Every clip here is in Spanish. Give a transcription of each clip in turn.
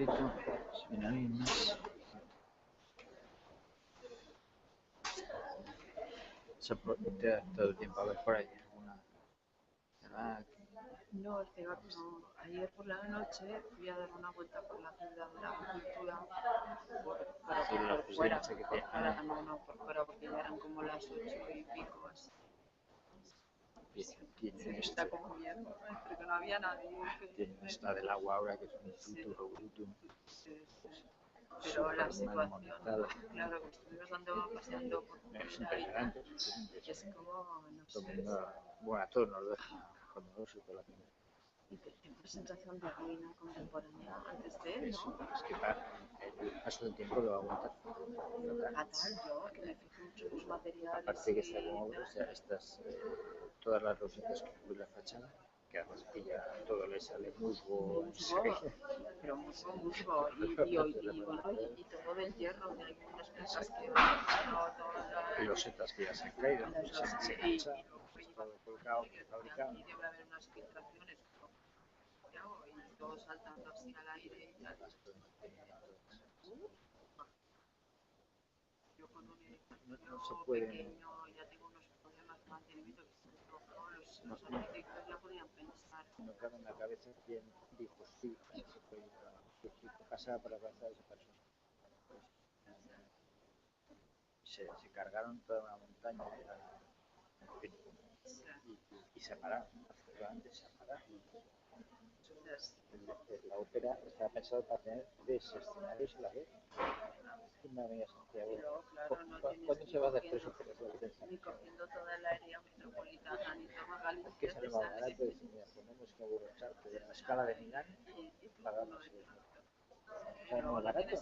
segundito, si viene alguien más. Se aprovecha todo el tiempo a ver por ahí alguna. No, es que no. Ayer por la noche fui a dar una vuelta por la ciudad de la cultura por fuera, por fuera, porque ya eran como las 8:00 así. Se está como miedo, porque no había nadie. Tiene esta del agua ahora que es un futuro bruto. Pero la situación, claro, que estuvimos paseando por es impresionante. Es como, no sé. Bueno, a todos nos deja horroroso por la primera. Y que tengo una sensación de ruina contemporánea antes de, ¿no? Es que el paso del tiempo lo va a aguantar. Fatal, yo, que me fijo mucho en los materiales. Aparte que está como estas, todas las rosetas que cubre la fachada, que además que ya todo le sale musgo. Pero musgo, y todo del hierro, de algunas cosas que y los setas que ya se han caído, y todo colocado, fabricado. Y debe haber unas filtraciones, y todo saltando así al aire y tal. Yo con un edificio pequeño ya tengo unos problemas de mantenimiento que los arquitectos ya podían pensar. No cabe en la cabeza quién dijo sí a ese proyecto, que pasaba para abrazar a esa persona. Se cargaron toda una montaña y se pararon, absolutamente se pararon. La ópera estaba pensada para tener 3 escenarios a la vez. Una amiga Santiago, ¿cuándo se va a hacer 3 óperas a la vez? Ni cogiendo toda el área metropolitana, ni toda Galicia. Que sale más barato, decir, mira, ponemos que Burrocharte de la escala de Milán, pagamos el ¿sale más barato?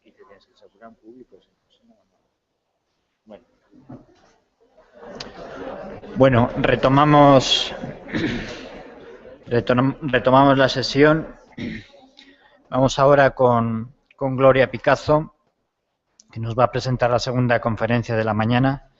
Y te tienes que asegurar un público, si no. Bueno, retomamos la sesión. Vamos ahora con Gloria Picazo, que nos va a presentar la segunda conferencia de la mañana.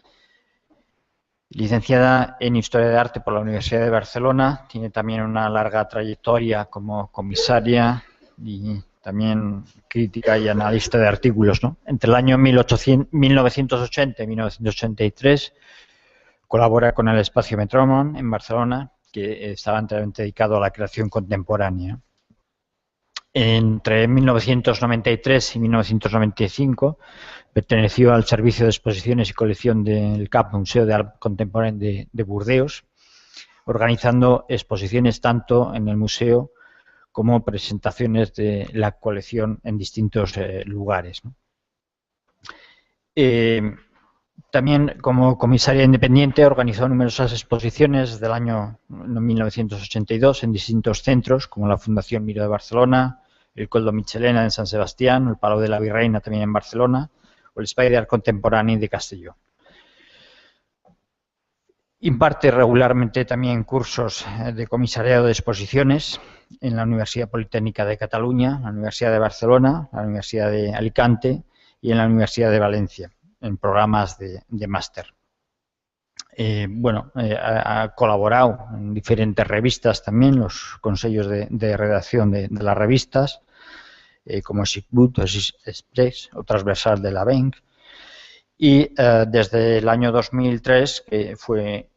Licenciada en Historia de Arte por la Universidad de Barcelona, tiene también una larga trayectoria como comisaria y también crítica y analista de artículos, ¿no? Entre el año 1980 y 1983 colabora con el Espacio Metrònom en Barcelona, que estaba enteramente dedicado a la creación contemporánea. Entre 1993 y 1995 perteneció al Servicio de Exposiciones y Colección del CAP, Museo de Arte Contemporáneo de Burdeos, organizando exposiciones tanto en el museo como presentaciones de la colección en distintos lugares, ¿no? También como comisaria independiente organizó numerosas exposiciones desde el año 1982 en distintos centros, como la Fundación Miró de Barcelona, el Coldo Michelena en San Sebastián, el Palau de la Virreina también en Barcelona, o el Espai d'Art Contemporani de Castelló. Imparte regularmente también cursos de comisariado de exposiciones en la Universidad Politécnica de Cataluña, la Universidad de Barcelona, la Universidad de Alicante y en la Universidad de Valencia, en programas de máster. Ha colaborado en diferentes revistas también, los consejos de redacción de las revistas, como Sigbut, Express o Transversal de la Bank, y desde el año 2003 que fue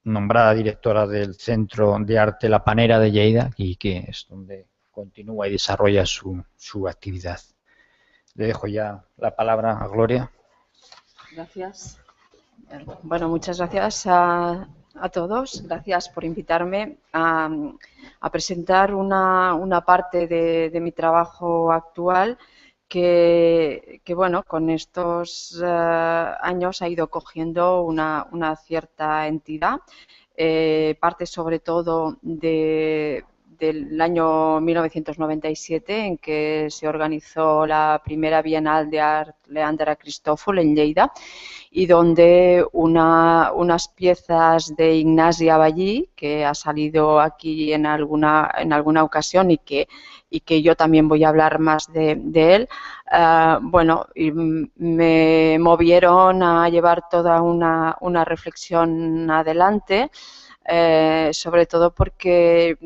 nombrada directora del Centro de Arte La Panera de Lleida, y que es donde continúa y desarrolla su actividad. Le dejo ya la palabra a Gloria. Gracias. Bueno, muchas gracias a todos. Gracias por invitarme a presentar una parte de mi trabajo actual que bueno, con estos años ha ido cogiendo una cierta entidad. Parte sobre todo del año 1997, en que se organizó la primera Bienal de Art Leander a Cristòfol en Lleida, y donde unas piezas de Ignasi Aballí, que ha salido aquí en alguna ocasión y que yo también voy a hablar más de él, me movieron a llevar toda una reflexión adelante sobre todo porque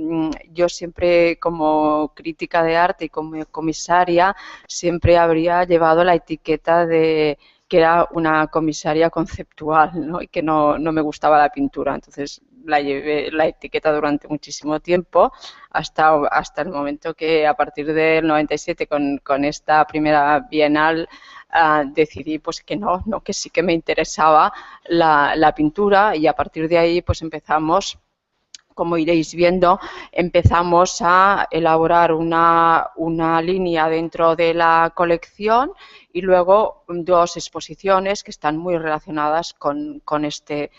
yo siempre, como crítica de arte y como comisaria, siempre habría llevado la etiqueta de que era una comisaria conceptual, ¿no? Y que no me gustaba la pintura. Entonces la llevé la etiqueta durante muchísimo tiempo, hasta el momento que a partir del 97 con esta primera bienal decidí pues que no, que sí que me interesaba la pintura, y a partir de ahí pues empezamos, como iréis viendo, empezamos a elaborar una línea dentro de la colección y luego dos exposiciones que están muy relacionadas con este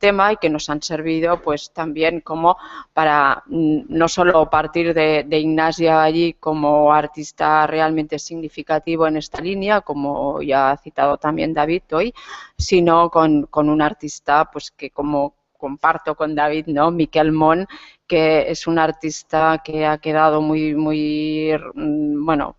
tema y que nos han servido pues también como para no solo partir de Ignacia allí como artista realmente significativo en esta línea, como ya ha citado también David hoy, sino con un artista pues que, como comparto con David, ¿no? Miquel Mont, que es un artista que ha quedado bueno,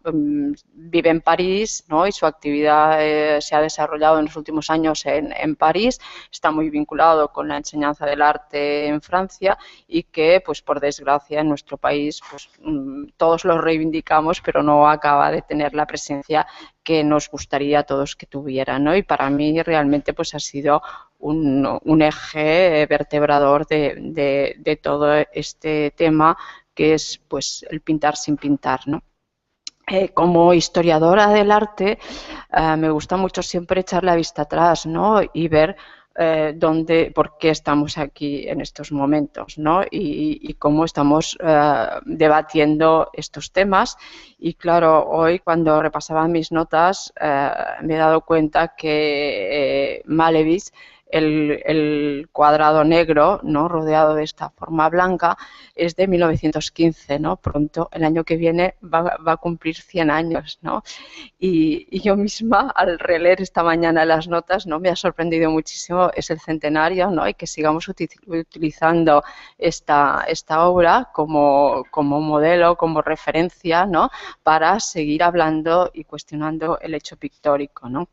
vive en París, ¿no? Y su actividad se ha desarrollado en los últimos años en París, está muy vinculado con la enseñanza del arte en Francia y que, pues por desgracia, en nuestro país pues, todos lo reivindicamos, pero no acaba de tener la presencia que nos gustaría a todos que tuviera, ¿no? Y para mí realmente pues ha sido un eje vertebrador de todo este tema, que es pues el pintar sin pintar, ¿no? Como historiadora del arte, me gusta mucho siempre echar la vista atrás, ¿no? Y ver por qué estamos aquí en estos momentos, ¿no? Y cómo estamos debatiendo estos temas. Y claro, hoy cuando repasaba mis notas me he dado cuenta que Malevich, el cuadrado negro, ¿no? Rodeado de esta forma blanca, es de 1915, ¿no? Pronto, el año que viene, va a cumplir 100 años, ¿no? Y yo misma, al releer esta mañana las notas, ¿no? Me ha sorprendido muchísimo, es el centenario, ¿no? Y que sigamos utilizando esta obra como modelo, como referencia, ¿no? Para seguir hablando y cuestionando el hecho pictórico, ¿no?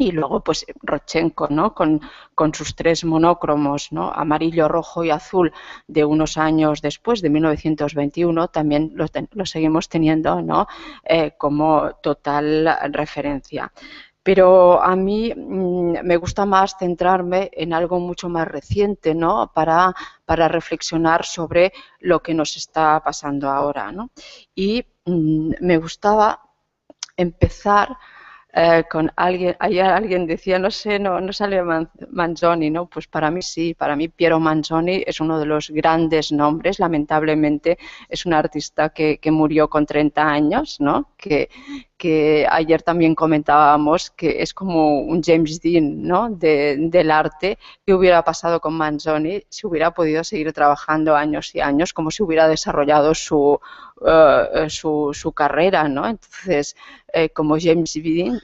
Y luego, pues, Rodchenko, ¿no? Con sus tres monócromos, ¿no? Amarillo, rojo y azul, de unos años después, de 1921, también lo seguimos teniendo, ¿no? Como total referencia. Pero a mí me gusta más centrarme en algo mucho más reciente, ¿no? Para reflexionar sobre lo que nos está pasando ahora, ¿no? Y me gustaba empezar con alguien. Ayer alguien decía, no sé, no sale Manzoni, ¿no? Pues para mí sí, para mí Piero Manzoni es uno de los grandes nombres. Lamentablemente es un artista que murió con 30 años, ¿no? Que ayer también comentábamos que es como un James Dean, ¿no? Del arte. ¿Qué hubiera pasado con Manzoni si hubiera podido seguir trabajando años y años, como si hubiera desarrollado su carrera, ¿no? Entonces, como James Dean,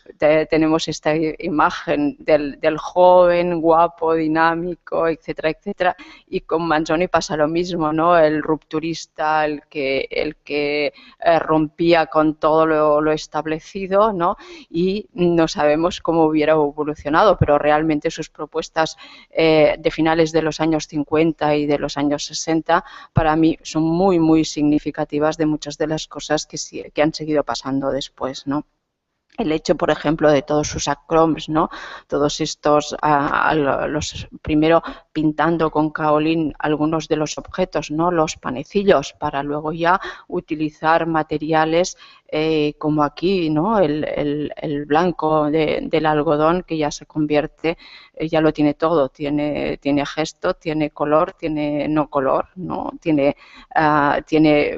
tenemos esta imagen del joven, guapo, dinámico, etcétera, etcétera, y con Manzoni pasa lo mismo, ¿no? El rupturista, el que rompía con todo lo establecido, ¿no? Y no sabemos cómo hubiera evolucionado, pero realmente sus propuestas de finales de los años 50 y de los años 60 para mí son muy, muy significativas de muchas de las cosas que han seguido pasando después, ¿no? El hecho, por ejemplo, de todos sus acromes, ¿no? Todos estos, los primero pintando con kaolín algunos de los objetos, ¿no? Los panecillos, para luego ya utilizar materiales como aquí, ¿no? El blanco del algodón, que ya se convierte, ya lo tiene todo, tiene gesto, tiene color, tiene no color, ¿no? Tiene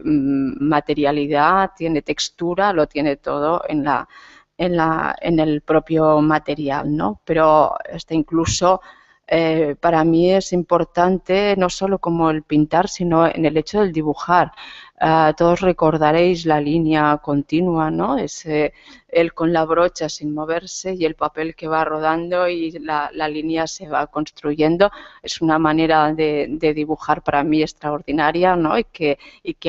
materialidad, tiene textura, lo tiene todo en el propio material, ¿no? Pero incluso para mí es importante no solo como el pintar, sino en el hecho del dibujar. Todos recordaréis la línea continua, ¿no? Él con la brocha sin moverse y el papel que va rodando y la línea se va construyendo. Es una manera de dibujar para mí extraordinaria, ¿no? Y que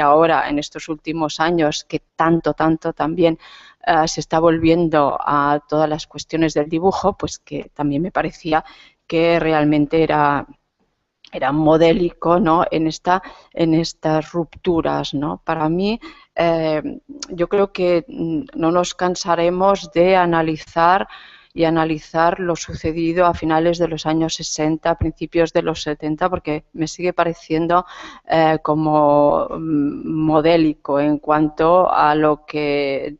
ahora, en estos últimos años, que tanto también se está volviendo a todas las cuestiones del dibujo, pues que también me parecía que realmente era era modélico, ¿no? En estas rupturas, ¿no? Para mí, yo creo que no nos cansaremos de analizar lo sucedido a finales de los años 60, principios de los 70, porque me sigue pareciendo como modélico en cuanto a lo que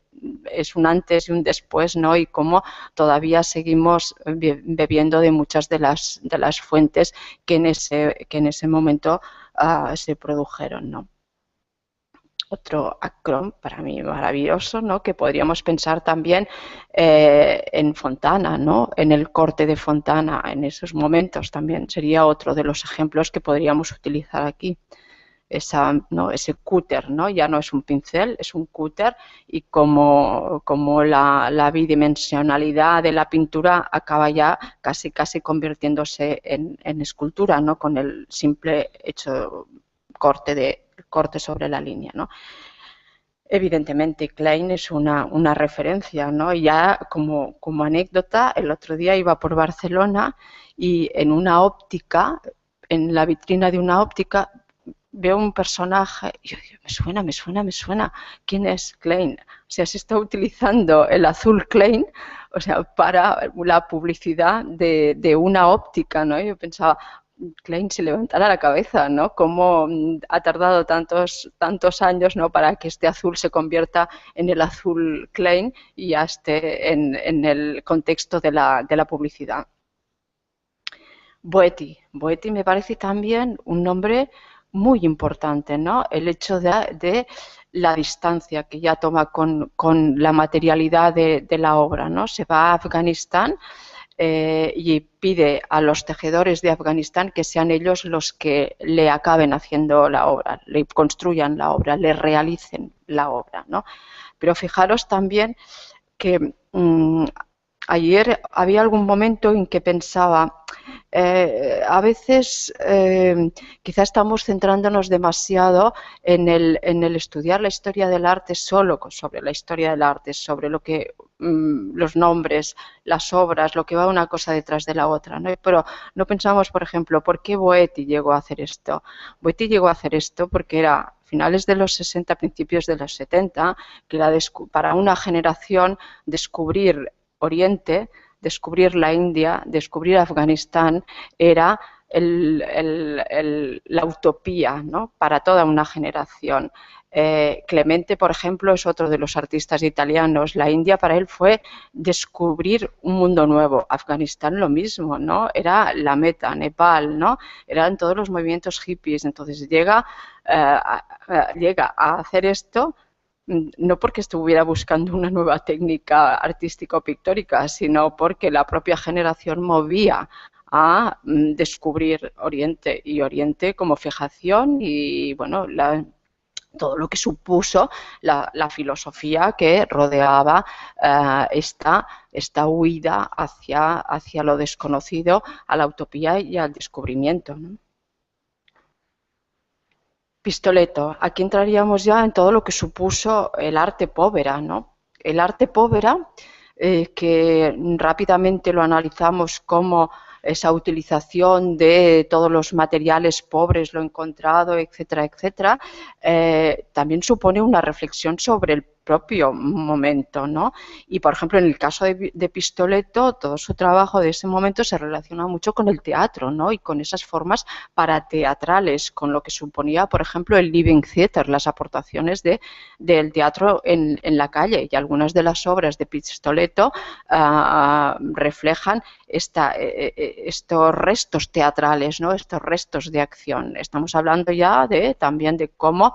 es un antes y un después, ¿no? Y cómo todavía seguimos bebiendo de muchas de las fuentes que en ese momento se produjeron, ¿no? Otro acrón para mí maravilloso, ¿no? Que podríamos pensar también en Fontana, ¿no? En el corte de Fontana, en esos momentos también sería otro de los ejemplos que podríamos utilizar aquí. ¿No? Ese cúter, ¿no? Ya no es un pincel, es un cúter, y como la bidimensionalidad de la pintura acaba ya casi convirtiéndose en escultura, ¿no? Con el simple hecho corte sobre la línea, ¿no? Evidentemente, Klein es una referencia, ¿no? Y ya como anécdota, el otro día iba por Barcelona y en una óptica, en la vitrina de una óptica, veo un personaje y yo digo, me suena, ¿quién es Klein? O sea, se está utilizando el azul Klein, o sea, para la publicidad de una óptica, ¿no? Yo pensaba, Klein se levantara la cabeza, ¿no? Cómo ha tardado tantos años, ¿no? Para que este azul se convierta en el azul Klein y ya esté en el contexto de la publicidad. Boetti me parece también un nombre muy importante, ¿no? El hecho de la distancia que ya toma con la materialidad de la obra, ¿no? Se va a Afganistán y pide a los tejedores de Afganistán que sean ellos los que le acaben haciendo la obra, le construyan la obra, le realicen la obra, ¿no? Pero fijaros también que ayer había algún momento en que pensaba, a veces quizá estamos centrándonos demasiado en el estudiar la historia del arte solo sobre la historia del arte, sobre lo que los nombres, las obras, lo que va una cosa detrás de la otra, ¿no? Pero no pensamos, por ejemplo, ¿por qué Boetti llegó a hacer esto? Boetti llegó a hacer esto porque era finales de los 60, principios de los 70, que era para una generación descubrir Oriente, descubrir la India, descubrir Afganistán, era la utopía, ¿no? Para toda una generación. Clemente, por ejemplo, es otro de los artistas italianos. La India para él fue descubrir un mundo nuevo. Afganistán lo mismo, ¿no? Era la meta, Nepal, ¿no? Eran todos los movimientos hippies. Entonces llega a hacer esto no porque estuviera buscando una nueva técnica artística o pictórica, sino porque la propia generación movía a descubrir Oriente, y Oriente como fijación y, bueno, todo lo que supuso la filosofía que rodeaba esta huida hacia lo desconocido, a la utopía y al descubrimiento, ¿no? Pistoletto, aquí entraríamos ya en todo lo que supuso el arte povera, ¿no? El arte povera, que rápidamente lo analizamos como esa utilización de todos los materiales pobres, lo encontrado, etcétera, etcétera, también supone una reflexión sobre el propio momento, ¿no? Y, por ejemplo, en el caso de Pistoletto, todo su trabajo de ese momento se relaciona mucho con el teatro, ¿no? Y con esas formas parateatrales, con lo que suponía, por ejemplo, el living theater, las aportaciones del teatro en la calle. Y algunas de las obras de Pistoletto reflejan estos restos teatrales, ¿no? Estos restos de acción. Estamos hablando ya también de cómo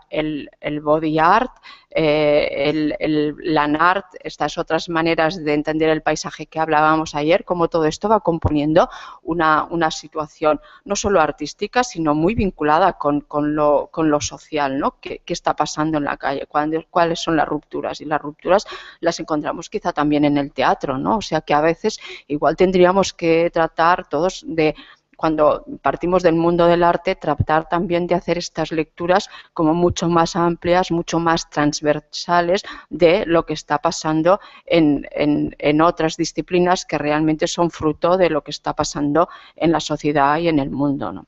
el body art, el land art, estas otras maneras de entender el paisaje que hablábamos ayer, cómo todo esto va componiendo una situación no solo artística, sino muy vinculada con lo social, ¿no? ¿Qué está pasando en la calle? ¿Cuáles son las rupturas? Y las rupturas las encontramos quizá también en el teatro, ¿no? O sea que a veces igual tendríamos que tratar todos de cuando partimos del mundo del arte, tratar también de hacer estas lecturas como mucho más amplias, mucho más transversales de lo que está pasando en otras disciplinas que realmente son fruto de lo que está pasando en la sociedad y en el mundo, ¿no?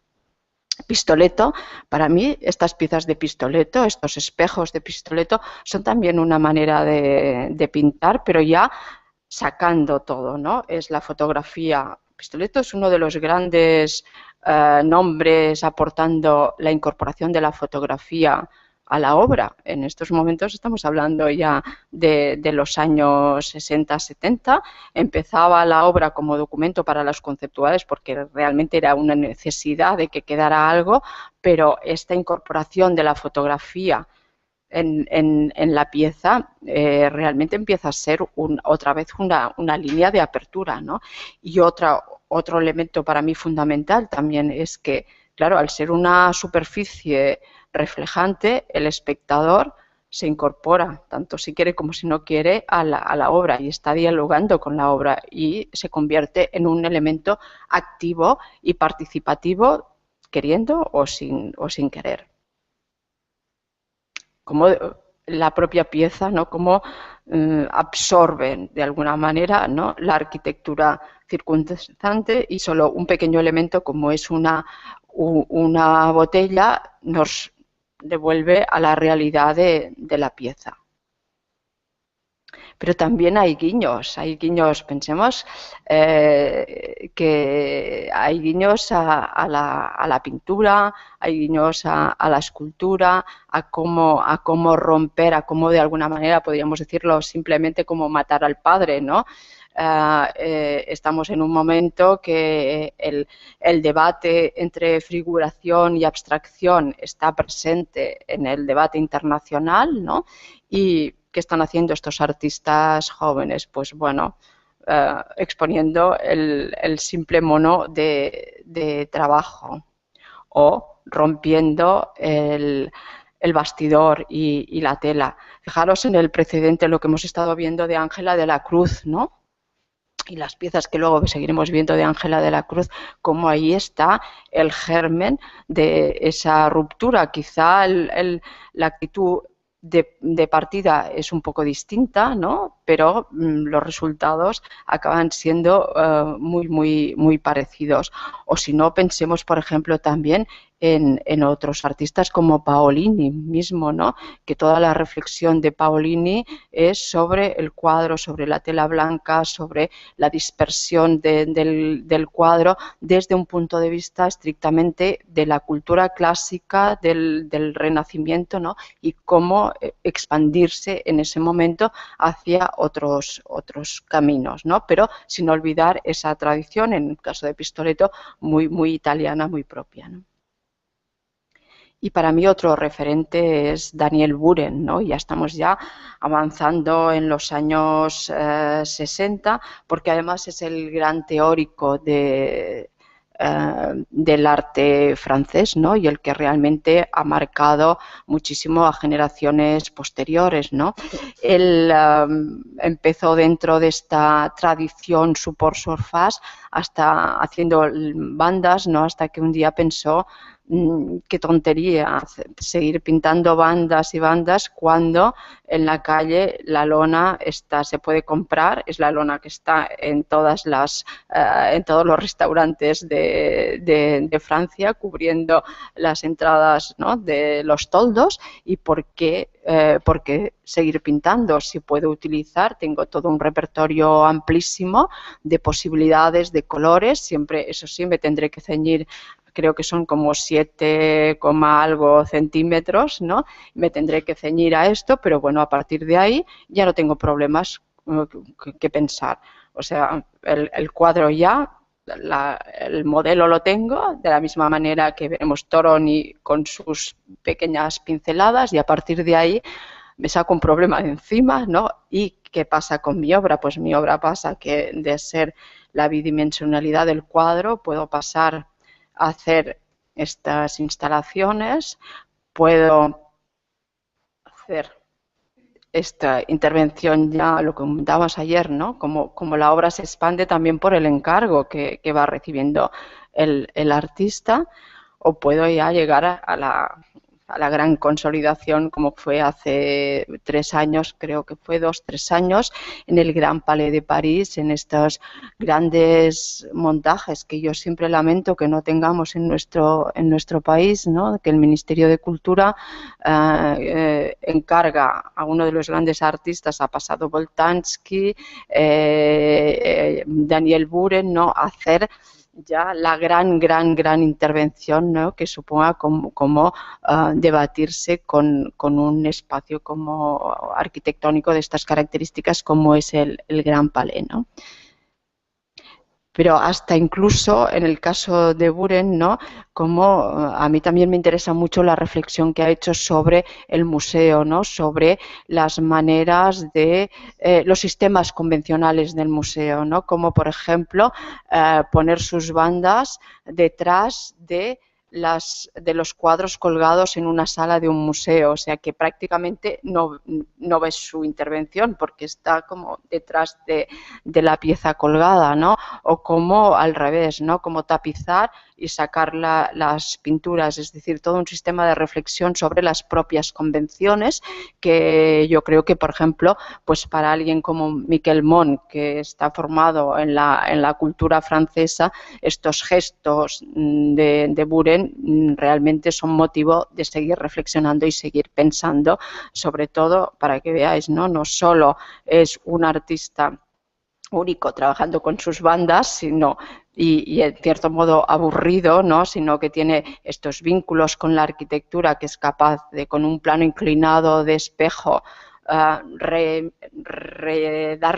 Pistoletto, para mí estas piezas de Pistoletto, estos espejos de Pistoletto, son también una manera de pintar, pero ya sacando todo, ¿no? Es la fotografía. Pistoletto es uno de los grandes nombres aportando la incorporación de la fotografía a la obra. En estos momentos estamos hablando ya de los años 60-70. Empezaba la obra como documento para los conceptuales porque realmente era una necesidad de que quedara algo, pero esta incorporación de la fotografía en la pieza realmente empieza a ser otra vez una línea de apertura, ¿no? Y otro elemento para mí fundamental también es que, claro, al ser una superficie reflejante, el espectador se incorpora, tanto si quiere como si no quiere, a la obra y está dialogando con la obra y se convierte en un elemento activo y participativo, queriendo o sin querer. Como la propia pieza, ¿no? Cómo absorben de alguna manera, ¿no?, la arquitectura circunstante, y solo un pequeño elemento como es una botella nos devuelve a la realidad de la pieza. Pero también hay guiños, pensemos que hay guiños a la pintura, hay guiños a la escultura, a cómo romper, a cómo de alguna manera podríamos decirlo simplemente como matar al padre, ¿no? Estamos en un momento que el debate entre figuración y abstracción está presente en el debate internacional, ¿no? Y ¿qué están haciendo estos artistas jóvenes? Pues bueno, exponiendo el simple mono de trabajo o rompiendo el bastidor y la tela. Fijaros en el precedente, lo que hemos estado viendo de Ángela de la Cruz, ¿no? Y las piezas que luego seguiremos viendo de Ángela de la Cruz, como ahí está el germen de esa ruptura. Quizá la actitud de partida es un poco distinta, ¿no? Pero los resultados acaban siendo muy parecidos. O si no, pensemos, por ejemplo, también en otros artistas como Paolini mismo, ¿no? Que toda la reflexión de Paolini es sobre el cuadro, sobre la tela blanca, sobre la dispersión del cuadro desde un punto de vista estrictamente de la cultura clásica, del Renacimiento, ¿no? Y cómo expandirse en ese momento hacia otros caminos, ¿no? Pero sin olvidar esa tradición, en el caso de Pistoletto, muy italiana, muy propia, ¿no? Y para mí otro referente es Daniel Buren, ¿no? Ya estamos avanzando en los años 60, porque además es el gran teórico del arte francés, ¿no? Y el que realmente ha marcado muchísimo a generaciones posteriores, ¿no? Él empezó dentro de esta tradición support surface hasta haciendo bandas, ¿no? Hasta que un día pensó qué tontería seguir pintando bandas y bandas cuando en la calle la lona se puede comprar, es la lona que está en todos los restaurantes de Francia, cubriendo las entradas, ¿no?, de los toldos. ¿Y por qué seguir pintando? Si puedo utilizar, tengo todo un repertorio amplísimo de posibilidades, de colores, siempre, eso sí, me tendré que ceñir, creo que son como 7, algo centímetros, ¿no? Me tendré que ceñir a esto, pero bueno, a partir de ahí ya no tengo problemas que pensar. O sea, el cuadro ya, el modelo lo tengo, de la misma manera que veremos Toroni con sus pequeñas pinceladas, y a partir de ahí me saco un problema de encima, ¿no? ¿Y qué pasa con mi obra? Pues mi obra pasa que de ser la bidimensionalidad del cuadro puedo pasar hacer estas instalaciones, puedo hacer esta intervención ya lo comentabas ayer, ¿no? Como la obra se expande también por el encargo que va recibiendo el artista, o puedo ya llegar a la gran consolidación como fue hace 3 años, creo que fue 2, 3 años, en el Gran Palais de París, en estos grandes montajes que yo siempre lamento que no tengamos en nuestro país, ¿no? Que el Ministerio de Cultura encarga a uno de los grandes artistas, ha pasado Boltanski, Daniel Buren, ¿no? Hacer ya la gran intervención, ¿no? Que suponga como debatirse con un espacio como arquitectónico de estas características como es el Gran Palais, ¿no? Pero hasta incluso en el caso de Buren, ¿no? Como a mí también me interesa mucho la reflexión que ha hecho sobre el museo, ¿no? Sobre las maneras de los sistemas convencionales del museo, ¿no? Como por ejemplo poner sus bandas detrás de los cuadros colgados en una sala de un museo, o sea que prácticamente no ves su intervención porque está como detrás de la pieza colgada, ¿no? O como al revés, ¿no? Como tapizar y sacar las pinturas, es decir, todo un sistema de reflexión sobre las propias convenciones que yo creo que, por ejemplo, pues para alguien como Miquel Mont, que está formado en la cultura francesa, estos gestos de Buren realmente son motivo de seguir reflexionando y seguir pensando, sobre todo para que veáis, no solo es un artista único trabajando con sus bandas, sino y en cierto modo aburrido, ¿no? Sino que tiene estos vínculos con la arquitectura, que es capaz de, con un plano inclinado de espejo, darle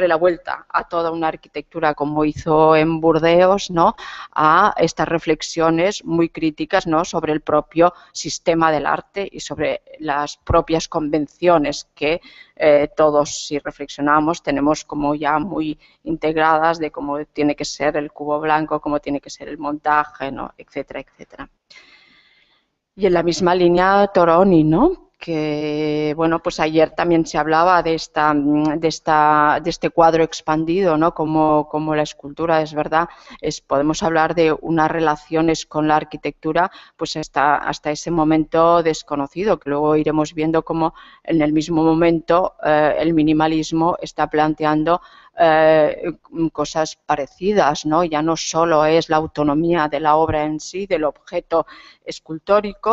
la vuelta a toda una arquitectura como hizo en Burdeos, ¿no? A estas reflexiones muy críticas, ¿no? Sobre el propio sistema del arte y sobre las propias convenciones que todos, si reflexionamos, tenemos como ya muy integradas de cómo tiene que ser el cubo blanco, cómo tiene que ser el montaje, ¿no? Etcétera, etcétera. Y en la misma línea Toroni, ¿no? Que, bueno, pues ayer también se hablaba de este cuadro expandido, ¿no? Como la escultura, es verdad, podemos hablar de unas relaciones con la arquitectura, pues hasta ese momento desconocido, que luego iremos viendo cómo en el mismo momento el minimalismo está planteando cosas parecidas, ¿no? Ya no solo es la autonomía de la obra en sí, del objeto escultórico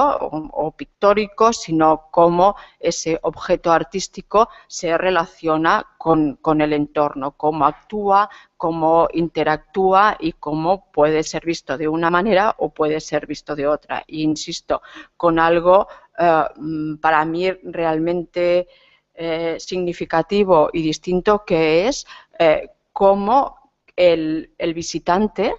o pictórico, sino cómo ese objeto artístico se relaciona con el entorno, cómo actúa, cómo interactúa y cómo puede ser visto de una manera o puede ser visto de otra. E insisto, con algo para mí realmente significativo y distinto, que es cómo el visitante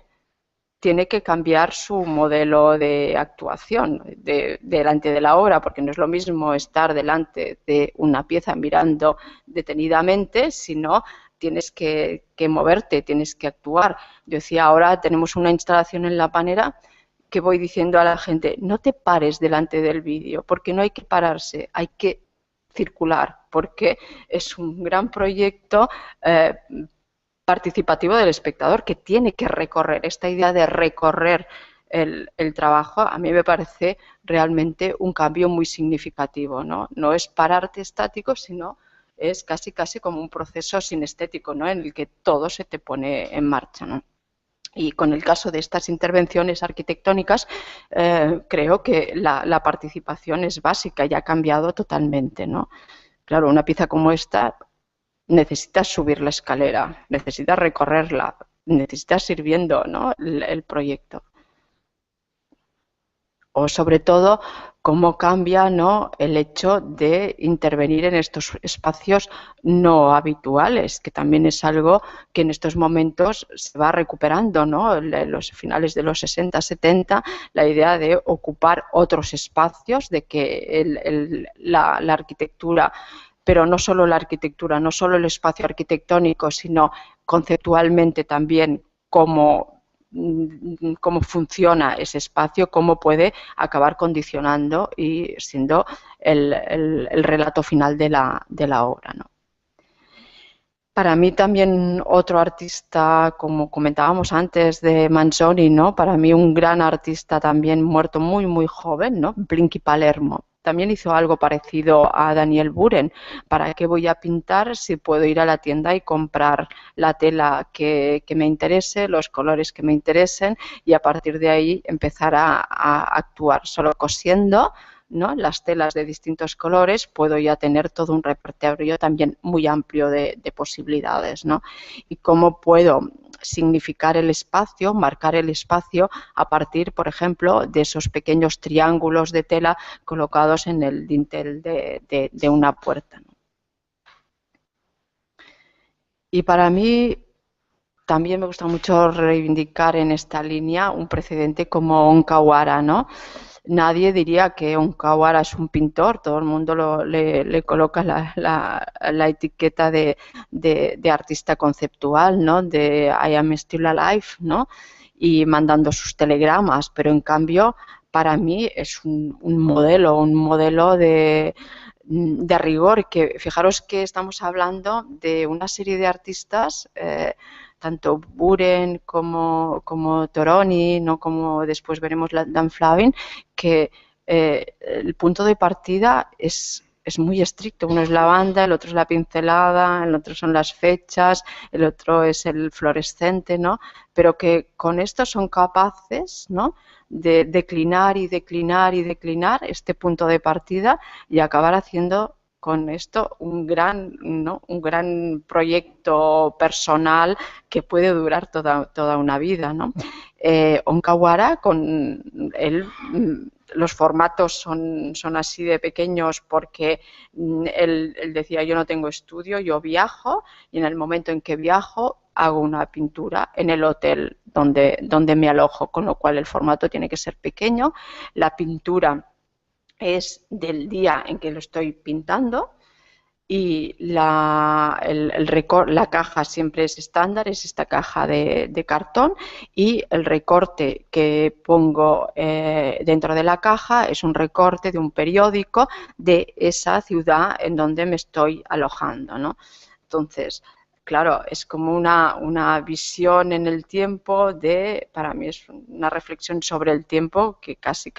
tiene que cambiar su modelo de actuación delante de la obra, porque no es lo mismo estar delante de una pieza mirando detenidamente, sino tienes que moverte, tienes que actuar. Yo decía, ahora tenemos una instalación en La Panera que voy diciendo a la gente, no te pares delante del vídeo, porque no hay que pararse, hay que circular, porque es un gran proyecto participativo del espectador que tiene que recorrer. Esta idea de recorrer el trabajo a mí me parece realmente un cambio muy significativo, ¿no? No es pararte estático, sino es casi como un proceso sinestético, ¿no? En el que todo se te pone en marcha, ¿no? Y con el caso de estas intervenciones arquitectónicas, creo que la participación es básica y ha cambiado totalmente, ¿no? Claro, una pieza como esta necesitas subir la escalera, necesitas recorrerla, necesitas ir viendo, ¿no? el proyecto. O sobre todo, cómo cambia, ¿no? El hecho de intervenir en estos espacios no habituales, que también es algo que en estos momentos se va recuperando, ¿no? En los finales de los 60, 70, la idea de ocupar otros espacios, de que la arquitectura, pero no solo la arquitectura, no solo el espacio arquitectónico, sino conceptualmente también como cómo funciona ese espacio, cómo puede acabar condicionando y siendo el relato final de la obra, ¿no? Para mí también otro artista, como comentábamos antes de Manzoni, ¿no? Para mí un gran artista también muerto muy, muy joven, ¿no? Blinky Palermo. También hizo algo parecido a Daniel Buren. ¿Para qué voy a pintar si puedo ir a la tienda y comprar la tela que me interese, los colores que me interesen y a partir de ahí empezar a actuar? Solo cosiendo, ¿no? Las telas de distintos colores, puedo ya tener todo un repertorio también muy amplio de posibilidades, ¿no? Y cómo puedo significar el espacio, marcar el espacio a partir, por ejemplo, de esos pequeños triángulos de tela colocados en el dintel de una puerta, ¿no? Y para mí también me gusta mucho reivindicar en esta línea un precedente como Onkawara, ¿no? Nadie diría que Onkawara es un pintor, todo el mundo le coloca la etiqueta de artista conceptual, ¿no? De I am still alive, ¿no? Y mandando sus telegramas, pero en cambio para mí es un modelo de rigor, que fijaros que estamos hablando de una serie de artistas, tanto Buren como Toroni, ¿no? Como después veremos Dan Flavin, que el punto de partida es muy estricto. Uno es la banda, el otro es la pincelada, el otro son las fechas, el otro es el fluorescente, ¿no? Pero que con esto son capaces, ¿no? De declinar y declinar y declinar este punto de partida y acabar haciendo con esto un gran proyecto personal que puede durar toda una vida, ¿no? Onkawara, con él, los formatos son así de pequeños porque él decía: yo no tengo estudio, yo viajo y en el momento en que viajo hago una pintura en el hotel donde me alojo, con lo cual el formato tiene que ser pequeño. La pintura es del día en que lo estoy pintando y la caja siempre es estándar, es esta caja de cartón, y el recorte que pongo dentro de la caja es un recorte de un periódico de esa ciudad en donde me estoy alojando, ¿no? Entonces, claro, es como una visión en el tiempo para mí es una reflexión sobre el tiempo que casi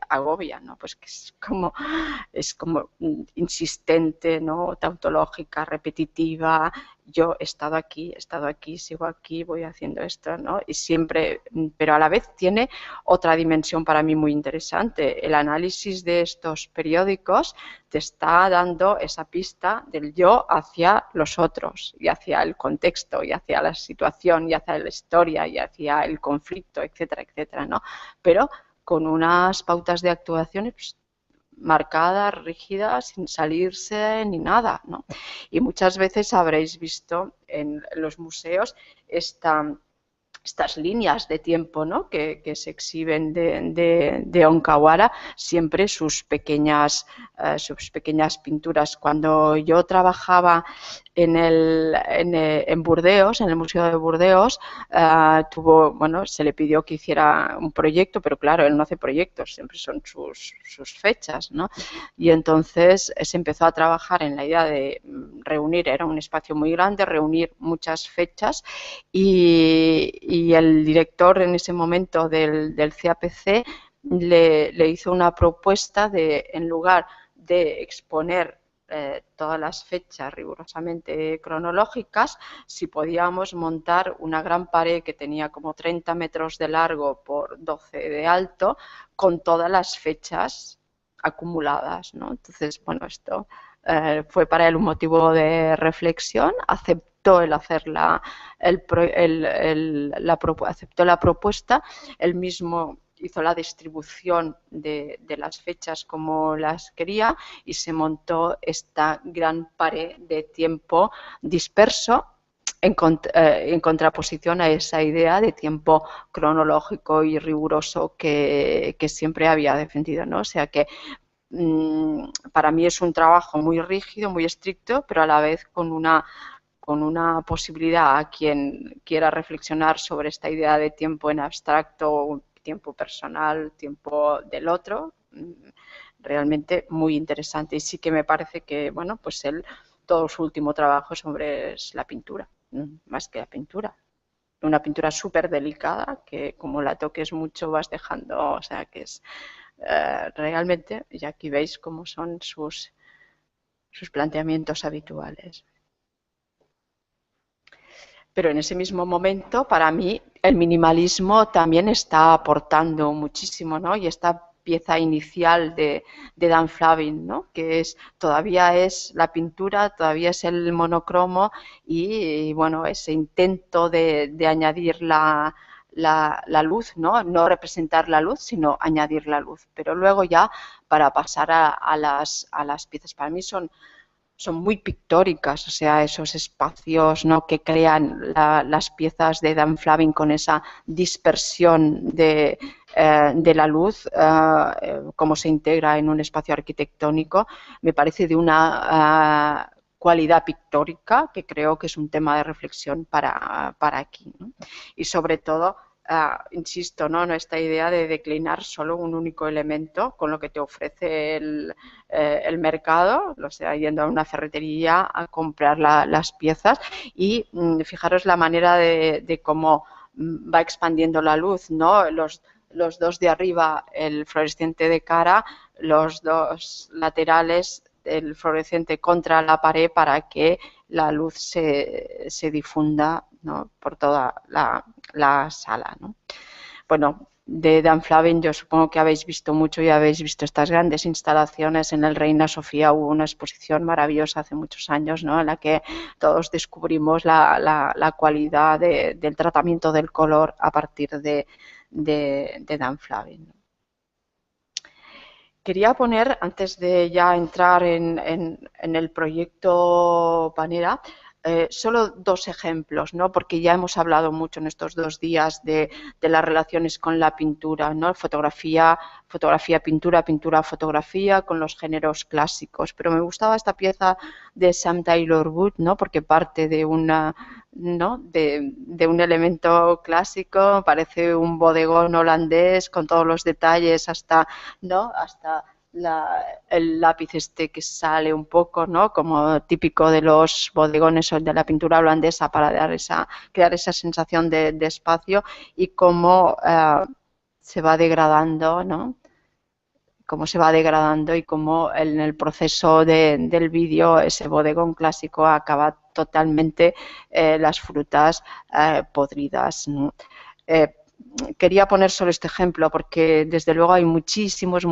agobia, ¿no? Pues que es como insistente, ¿no? Tautológica, repetitiva. Yo he estado aquí, sigo aquí, voy haciendo esto, ¿no? Y siempre, pero a la vez tiene otra dimensión para mí muy interesante. El análisis de estos periódicos te está dando esa pista del yo hacia los otros y hacia el contexto y hacia la situación y hacia la historia y hacia el conflicto, etcétera, etcétera, ¿no? Pero con unas pautas de actuación marcadas, rígidas, sin salirse ni nada, ¿no? Y muchas veces habréis visto en los museos estas líneas de tiempo, ¿no? que se exhiben de Onkawara, siempre sus pequeñas pinturas. Cuando yo trabajaba en Burdeos, en el Museo de Burdeos, se le pidió que hiciera un proyecto, pero claro, él no hace proyectos, siempre son sus fechas, ¿no? Y entonces se empezó a trabajar en la idea de reunir, era un espacio muy grande, reunir muchas fechas, y el director en ese momento del CAPC le hizo una propuesta de, en lugar de exponer todas las fechas rigurosamente cronológicas, si podíamos montar una gran pared que tenía como 30 metros de largo por 12 de alto, con todas las fechas acumuladas, ¿no? Entonces, bueno, esto fue para él un motivo de reflexión, aceptó el hacer aceptó la propuesta, él mismo hizo la distribución de las fechas como las quería y se montó esta gran pared de tiempo disperso en contraposición a esa idea de tiempo cronológico y riguroso que siempre había defendido, ¿no? O sea que para mí es un trabajo muy rígido, muy estricto, pero a la vez con una con una posibilidad a quien quiera reflexionar sobre esta idea de tiempo en abstracto, tiempo personal, tiempo del otro, realmente muy interesante. Y sí que me parece que, bueno, pues todo su último trabajo sobre es la pintura, más que la pintura. Una pintura súper delicada que como la toques mucho vas dejando, o sea que es realmente, y aquí veis cómo son sus planteamientos habituales. Pero en ese mismo momento, para mí, el minimalismo también está aportando muchísimo, ¿no? Y esta pieza inicial de Dan Flavin, ¿no? Que todavía es la pintura, todavía es el monocromo y bueno, ese intento de añadir la luz, ¿no? No representar la luz, sino añadir la luz. Pero luego ya, para pasar a las piezas, para mí son muy pictóricas, o sea, esos espacios, ¿no?, que crean las piezas de Dan Flavin con esa dispersión de la luz, cómo se integra en un espacio arquitectónico, me parece de una cualidad pictórica que creo que es un tema de reflexión para aquí, ¿no? Y sobre todo, insisto, ¿no?, esta idea de declinar solo un único elemento con lo que te ofrece el mercado, o sea, yendo a una ferretería a comprar las piezas y fijaros la manera de cómo va expandiendo la luz, ¿no? Los dos de arriba, el fluorescente de cara, los dos laterales, el fluorescente contra la pared para que la luz se difunda, ¿no?, por toda la sala, ¿no? Bueno, de Dan Flavin yo supongo que habéis visto mucho y habéis visto estas grandes instalaciones. En el Reina Sofía hubo una exposición maravillosa hace muchos años, ¿no?, en la que todos descubrimos la cualidad del tratamiento del color a partir de Dan Flavin. Quería poner, antes de ya entrar en el proyecto Panera, solo dos ejemplos, ¿no?, porque ya hemos hablado mucho en estos 2 días de las relaciones con la pintura, ¿no?, fotografía, pintura, pintura, fotografía, con los géneros clásicos. Pero me gustaba esta pieza de Sam Taylor Wood, ¿no?, porque parte de una, ¿no?, de un elemento clásico, parece un bodegón holandés con todos los detalles, hasta, ¿no?, hasta el lápiz que sale un poco, ¿no?, como típico de los bodegones o de la pintura holandesa para crear esa sensación de espacio, y cómo se va degradando, ¿no?, cómo se va degradando y cómo en el proceso del vídeo ese bodegón clásico acaba totalmente las frutas podridas, ¿no? Quería poner solo este ejemplo porque desde luego hay muchísimos,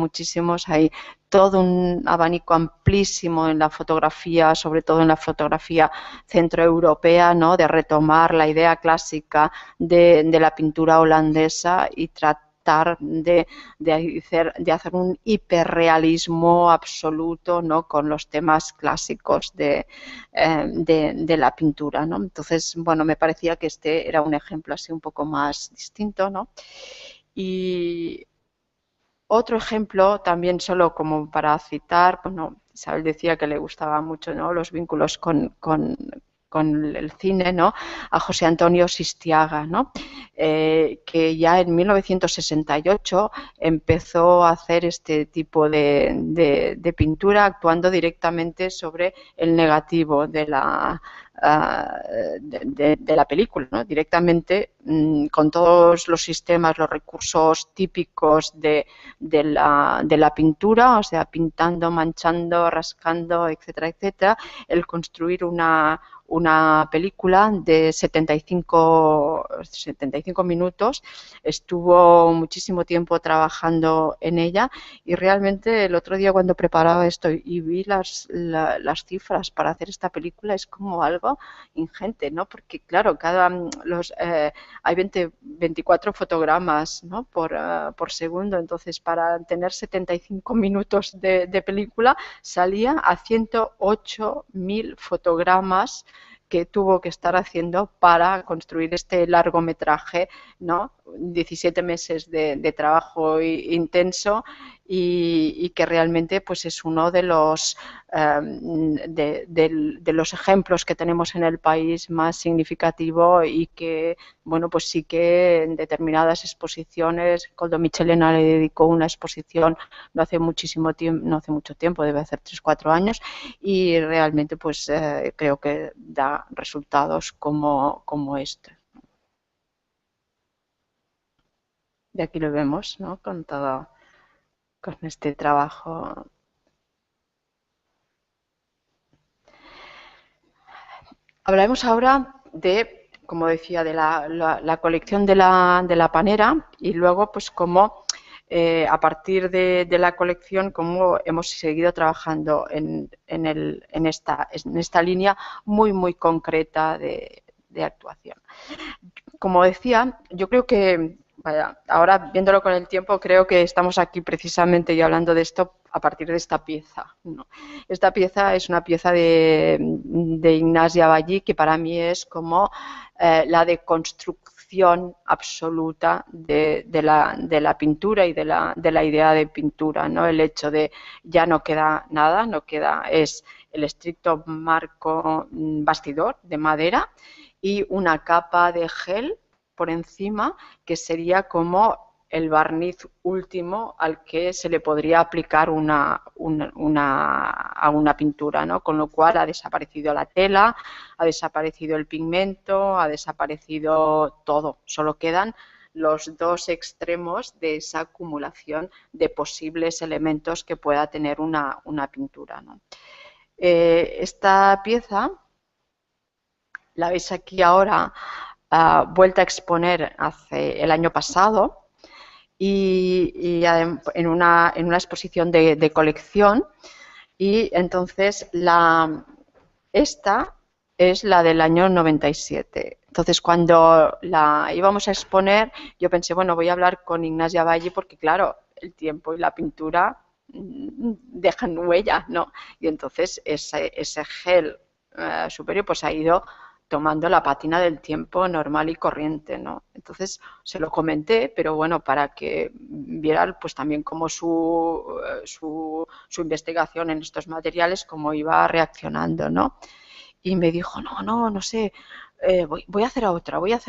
hay todo un abanico amplísimo en la fotografía, sobre todo en la fotografía centroeuropea, ¿no?, de retomar la idea clásica de la pintura holandesa y tratar de hacer un hiperrealismo absoluto, ¿no?, con los temas clásicos de la pintura, ¿no? Entonces, bueno, me parecía que este era un ejemplo así un poco más distinto, ¿no? Y otro ejemplo, también solo como para citar, bueno, Isabel decía que le gustaba mucho, ¿no?, los vínculos con el cine, ¿no?, a José Antonio Sistiaga, ¿no?, que ya en 1968 empezó a hacer este tipo de pintura, actuando directamente sobre el negativo de la película, ¿no?, directamente con todos los sistemas, los recursos típicos de la pintura, o sea, pintando, manchando, rascando, etcétera, etcétera, el construir una película de 75 minutos. Estuvo muchísimo tiempo trabajando en ella y realmente el otro día cuando preparaba esto y vi las cifras para hacer esta película, es como algo ingente, ¿no?, porque claro, hay 24 fotogramas, ¿no?, por segundo, entonces para tener 75 minutos de película salía a 108.000 fotogramas que tuvo que estar haciendo para construir este largometraje, ¿no?, 17 meses de trabajo intenso y que realmente pues es uno de los de los ejemplos que tenemos en el país más significativo y que bueno pues sí que en determinadas exposiciones Koldo Mitxelena le dedicó una exposición no hace muchísimo tiempo, no hace mucho tiempo, debe hacer 3-4 años y realmente pues creo que da resultados como este. Y aquí lo vemos, ¿no? Con todo, con este trabajo. Hablaremos ahora de, como decía, de la colección de la Panera y luego, pues, cómo a partir de la colección, cómo hemos seguido trabajando en esta línea muy concreta de actuación. Como decía, yo creo que, vaya, ahora viéndolo con el tiempo, creo que estamos aquí precisamente y hablando de esto a partir de esta pieza, ¿no? Esta pieza es una pieza de Ignasi Aballí que para mí es como la deconstrucción absoluta de la pintura y de la idea de pintura, ¿no? El hecho de ya no queda nada, no queda, es el estricto marco bastidor de madera y una capa de gel por encima que sería como el barniz último al que se le podría aplicar a una pintura, ¿no? Con lo cual ha desaparecido la tela, ha desaparecido el pigmento, ha desaparecido todo, solo quedan los dos extremos de esa acumulación de posibles elementos que pueda tener una pintura, ¿no? Esta pieza la veis aquí ahora vuelta a exponer hace el año pasado y en una exposición de colección y entonces esta es la del año 97. Entonces cuando la íbamos a exponer yo pensé, bueno, voy a hablar con Ignasi Aballí porque claro, el tiempo y la pintura dejan huella, ¿no? Y entonces ese gel superior pues ha ido tomando la pátina del tiempo normal y corriente, ¿no? Entonces se lo comenté, pero bueno, para que viera pues también cómo su investigación en estos materiales, cómo iba reaccionando, ¿no? Y me dijo, no sé, voy a hacer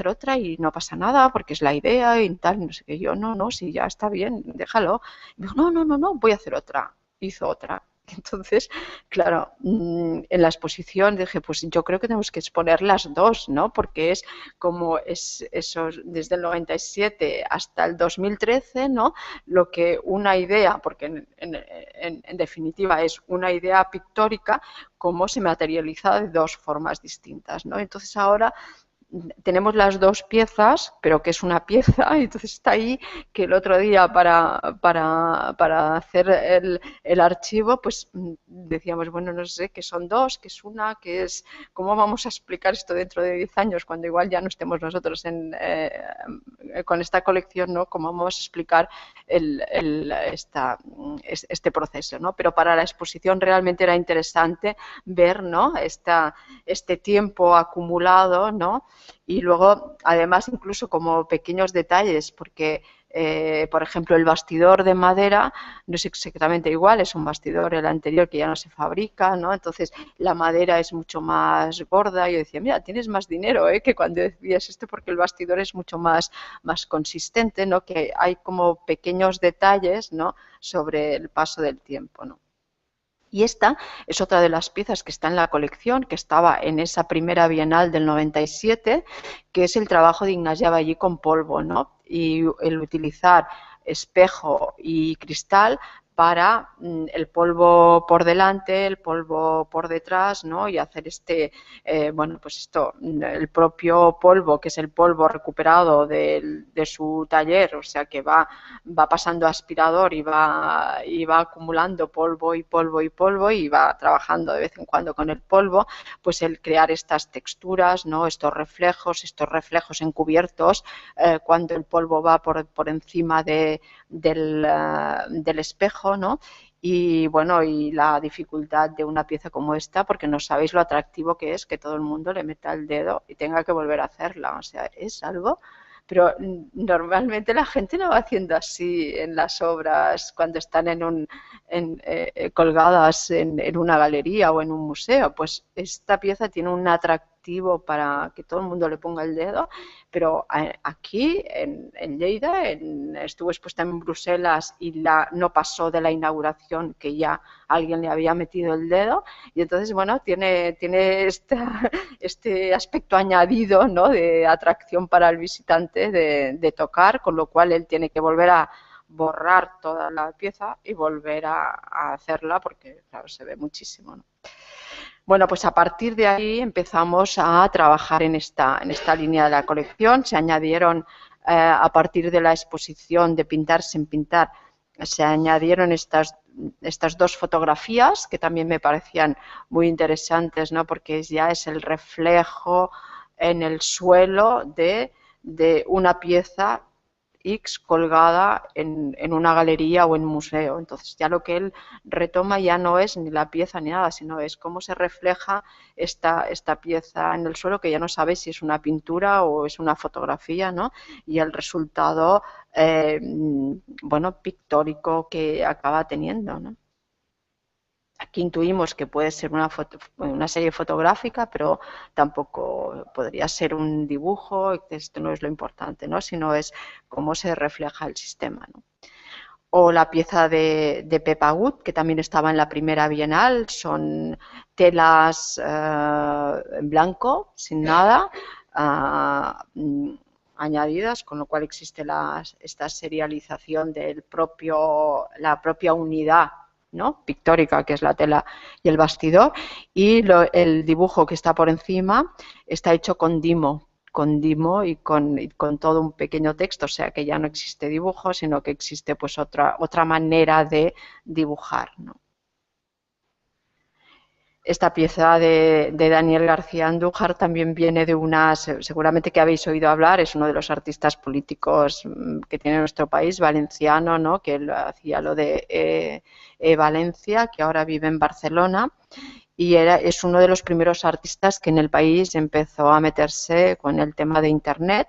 otra y no pasa nada porque es la idea y tal, no sé qué. Yo, no, sí, ya está bien, déjalo. Y me dijo, no, voy a hacer otra. Hizo otra. Entonces, claro, en la exposición dije, pues yo creo que tenemos que exponer las dos, ¿no? Porque es como es eso, desde el 97 hasta el 2013, ¿no? Lo que una idea, porque en definitiva es una idea pictórica, cómo se materializa de dos formas distintas, ¿no? Entonces ahora tenemos las dos piezas, pero que es una pieza, y entonces está ahí que el otro día para hacer el archivo, pues decíamos, bueno, no sé, que son dos, que es una, que es, ¿cómo vamos a explicar esto dentro de 10 años cuando igual ya no estemos nosotros con esta colección, ¿no? ¿Cómo vamos a explicar este proceso, ¿no? Pero para la exposición realmente era interesante ver, ¿no? Este tiempo acumulado, ¿no? Y luego, además, incluso como pequeños detalles, porque, por ejemplo, el bastidor de madera no es exactamente igual, es un bastidor el anterior que ya no se fabrica, ¿no? Entonces, la madera es mucho más gorda. Yo decía, mira, tienes más dinero, que cuando decías esto, porque el bastidor es mucho más consistente, ¿no? Que hay como pequeños detalles, ¿no? Sobre el paso del tiempo, ¿no? Y esta es otra de las piezas que está en la colección, que estaba en esa primera Bienal del 97, que es el trabajo de Ignasi Aballí con polvo, ¿no? Y el utilizar espejo y cristal para el polvo por delante, el polvo por detrás, ¿no? Y hacer bueno, pues esto, el propio polvo, que es el polvo recuperado de su taller, o sea que va pasando aspirador y va acumulando polvo y va trabajando de vez en cuando con el polvo, pues el crear estas texturas, ¿no? Estos reflejos encubiertos cuando el polvo va por encima del espejo, ¿no? Y bueno, y la dificultad de una pieza como esta, porque no sabéis lo atractivo que es que todo el mundo le meta el dedo y tenga que volver a hacerla, o sea, es algo pero normalmente la gente lo va haciendo así en las obras cuando están colgadas en una galería o en un museo. Pues esta pieza tiene un atractivo para que todo el mundo le ponga el dedo, pero aquí en Lleida estuvo expuesta en Bruselas y no pasó de la inauguración que ya alguien le había metido el dedo, y entonces, bueno, tiene este aspecto añadido, ¿no?, de atracción para el visitante de tocar, con lo cual él tiene que volver a borrar toda la pieza y volver a hacerla porque, claro, se ve muchísimo, ¿no? Bueno, pues a partir de ahí empezamos a trabajar en esta línea de la colección. Se añadieron, a partir de la exposición de Pintar sin pintar, se añadieron estas dos fotografías que también me parecían muy interesantes, ¿no?, porque ya es el reflejo en el suelo de una pieza X colgada en una galería o en un museo. Entonces ya lo que él retoma ya no es ni la pieza ni nada, sino es cómo se refleja esta pieza en el suelo, que ya no sabes si es una pintura o es una fotografía, ¿no? Y el resultado, bueno, pictórico que acaba teniendo, ¿no? Aquí intuimos que puede ser una serie fotográfica, pero tampoco podría ser un dibujo. Esto no es lo importante, ¿no?, sino es cómo se refleja el sistema, ¿no? O la pieza de Peppa Good, que también estaba en la primera Bienal, son telas en blanco, sin nada, añadidas, con lo cual existe esta serialización la propia unidad, ¿no?, pictórica, que es la tela y el bastidor, y el dibujo que está por encima está hecho con Dimo y con todo un pequeño texto, o sea que ya no existe dibujo, sino que existe pues otra manera de dibujar, ¿no? Esta pieza de Daniel García Andújar también viene de seguramente que habéis oído hablar, es uno de los artistas políticos que tiene nuestro país, valenciano, ¿no?, que él hacía lo de Valencia, que ahora vive en Barcelona, y es uno de los primeros artistas que en el país empezó a meterse con el tema de Internet,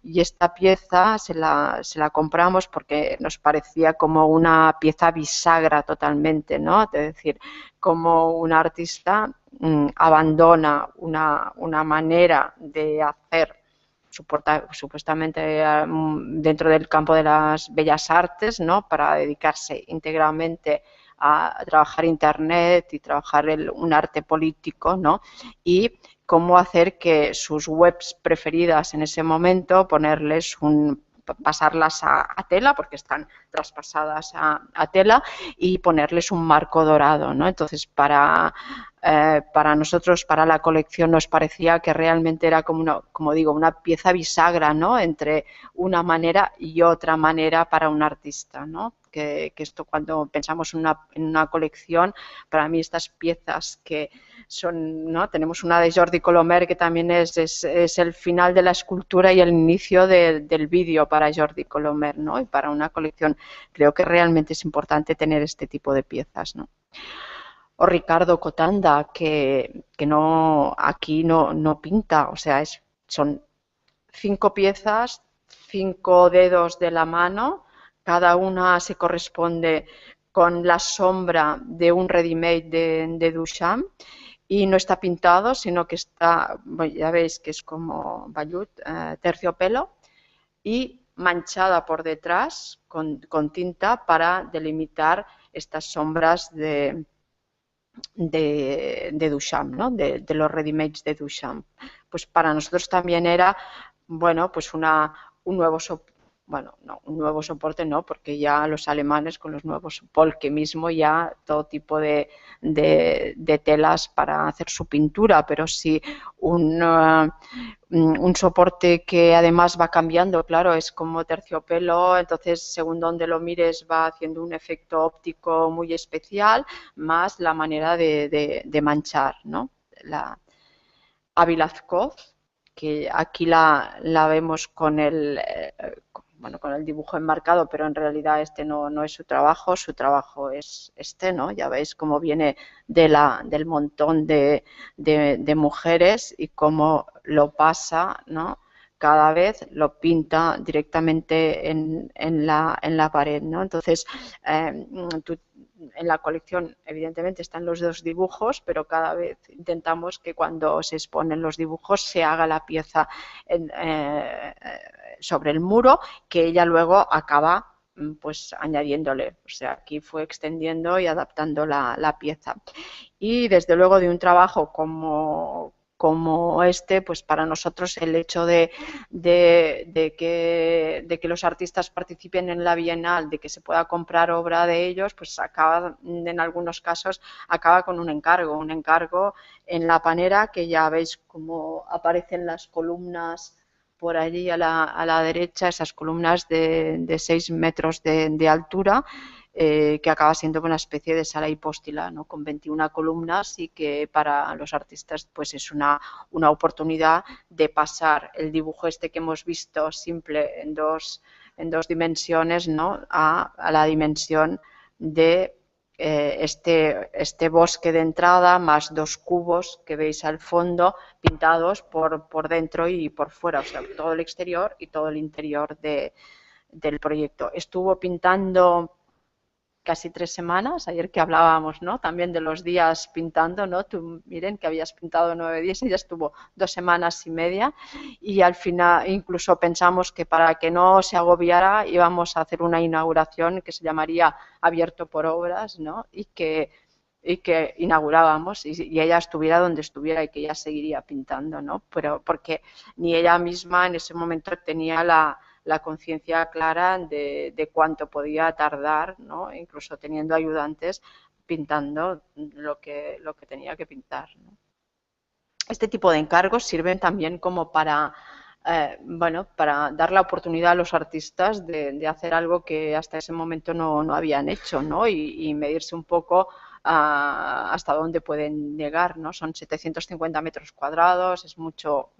y esta pieza se la compramos porque nos parecía como una pieza bisagra totalmente, ¿no? Es decir, como un artista abandona una manera de hacer supuestamente dentro del campo de las bellas artes, ¿no?, para dedicarse íntegramente a trabajar Internet y trabajar un arte político, ¿no?, y cómo hacer que sus webs preferidas en ese momento, pasarlas a tela, porque están traspasadas a tela, y ponerles un marco dorado, ¿no? Entonces, para nosotros, para la colección, nos parecía que realmente era como digo, una pieza bisagra, ¿no?, entre una manera y otra manera para un artista, ¿no? Que esto, cuando pensamos en una colección, para mí estas piezas que son, ¿no?, tenemos una de Jordi Colomer, que también es el final de la escultura y el inicio del vídeo para Jordi Colomer, ¿no?, y para una colección creo que realmente es importante tener este tipo de piezas, ¿no? O Ricardo Cotanda, que aquí no pinta, o sea, son 5 piezas, 5 dedos de la mano, cada una se corresponde con la sombra de un ready-made de Duchamp, y no está pintado, sino que está, ya veis que es como vellut, terciopelo, y manchada por detrás con tinta para delimitar estas sombras de Duchamp, ¿no?, de los ready-mades de Duchamp. Pues para nosotros también era, bueno, pues un nuevo un nuevo soporte no, porque ya los alemanes con los nuevos Polke mismo ya todo tipo de telas para hacer su pintura, pero sí un soporte que además va cambiando, claro, es como terciopelo, entonces según donde lo mires va haciendo un efecto óptico muy especial, más la manera de manchar, ¿no? La Ávila Azcoz, que aquí la vemos con el dibujo enmarcado, pero en realidad este no es su trabajo es este, ¿no? Ya veis cómo viene del montón de mujeres y cómo lo pasa, ¿no?, cada vez lo pinta directamente en la pared, ¿no? Entonces, en la colección evidentemente están los dos dibujos, pero cada vez intentamos que cuando se exponen los dibujos se haga la pieza sobre el muro, que ella luego acaba pues añadiéndole, o sea, aquí fue extendiendo y adaptando la pieza. Y desde luego de un trabajo como este, pues para nosotros el hecho de que los artistas participen en la Bienal, de que se pueda comprar obra de ellos, pues acaba, en algunos casos, acaba con un encargo en la panera, que ya veis cómo aparecen las columnas por allí a la derecha, esas columnas de 6 metros de altura, que acaba siendo una especie de sala hipóstila, ¿no? Con 21 columnas, y que para los artistas pues es una oportunidad de pasar el dibujo este que hemos visto simple en dos dimensiones, ¿no? a la dimensión de este bosque de entrada más 2 cubos que veis al fondo pintados por dentro y por fuera, o sea, todo el exterior y todo el interior del proyecto. Estuvo pintando casi 3 semanas, ayer que hablábamos, ¿no? También de los días pintando, ¿no? Tú, Miren, que habías pintado 9 días y ya estuvo 2 semanas y media, y al final incluso pensamos que para que no se agobiara íbamos a hacer una inauguración que se llamaría Abierto por Obras, ¿no? Y que inaugurábamos y ella estuviera donde estuviera y que ella seguiría pintando, ¿no? Pero porque ni ella misma en ese momento tenía la conciencia clara de cuánto podía tardar, ¿no? Incluso teniendo ayudantes pintando lo que tenía que pintar, ¿no? Este tipo de encargos sirven también como para para dar la oportunidad a los artistas de hacer algo que hasta ese momento no habían hecho, ¿no? Y medirse un poco hasta dónde pueden llegar, ¿no? Son 750 metros cuadrados, es mucho,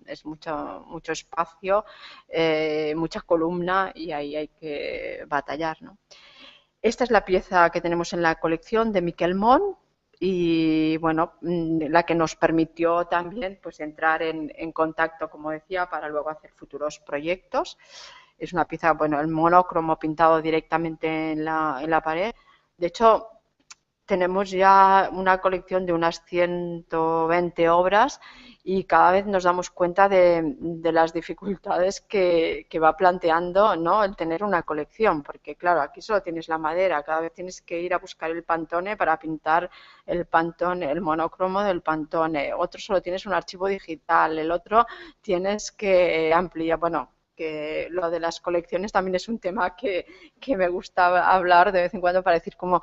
es mucho espacio, mucha columna, y ahí hay que batallar, ¿no? Esta es la pieza que tenemos en la colección de Miquel Mont, y bueno, la que nos permitió también pues entrar en contacto, como decía, para luego hacer futuros proyectos. Es una pieza, el monócromo pintado directamente en la pared. De hecho, tenemos ya una colección de unas 120 obras, y cada vez nos damos cuenta de las dificultades que va planteando, ¿no? El tener una colección, porque claro, aquí solo tienes la madera, cada vez tienes que ir a buscar el Pantone para pintar el Pantone, el monócromo del Pantone, otro solo tienes un archivo digital, el otro tienes que ampliar, que lo de las colecciones también es un tema que me gusta hablar de vez en cuando, para decir como,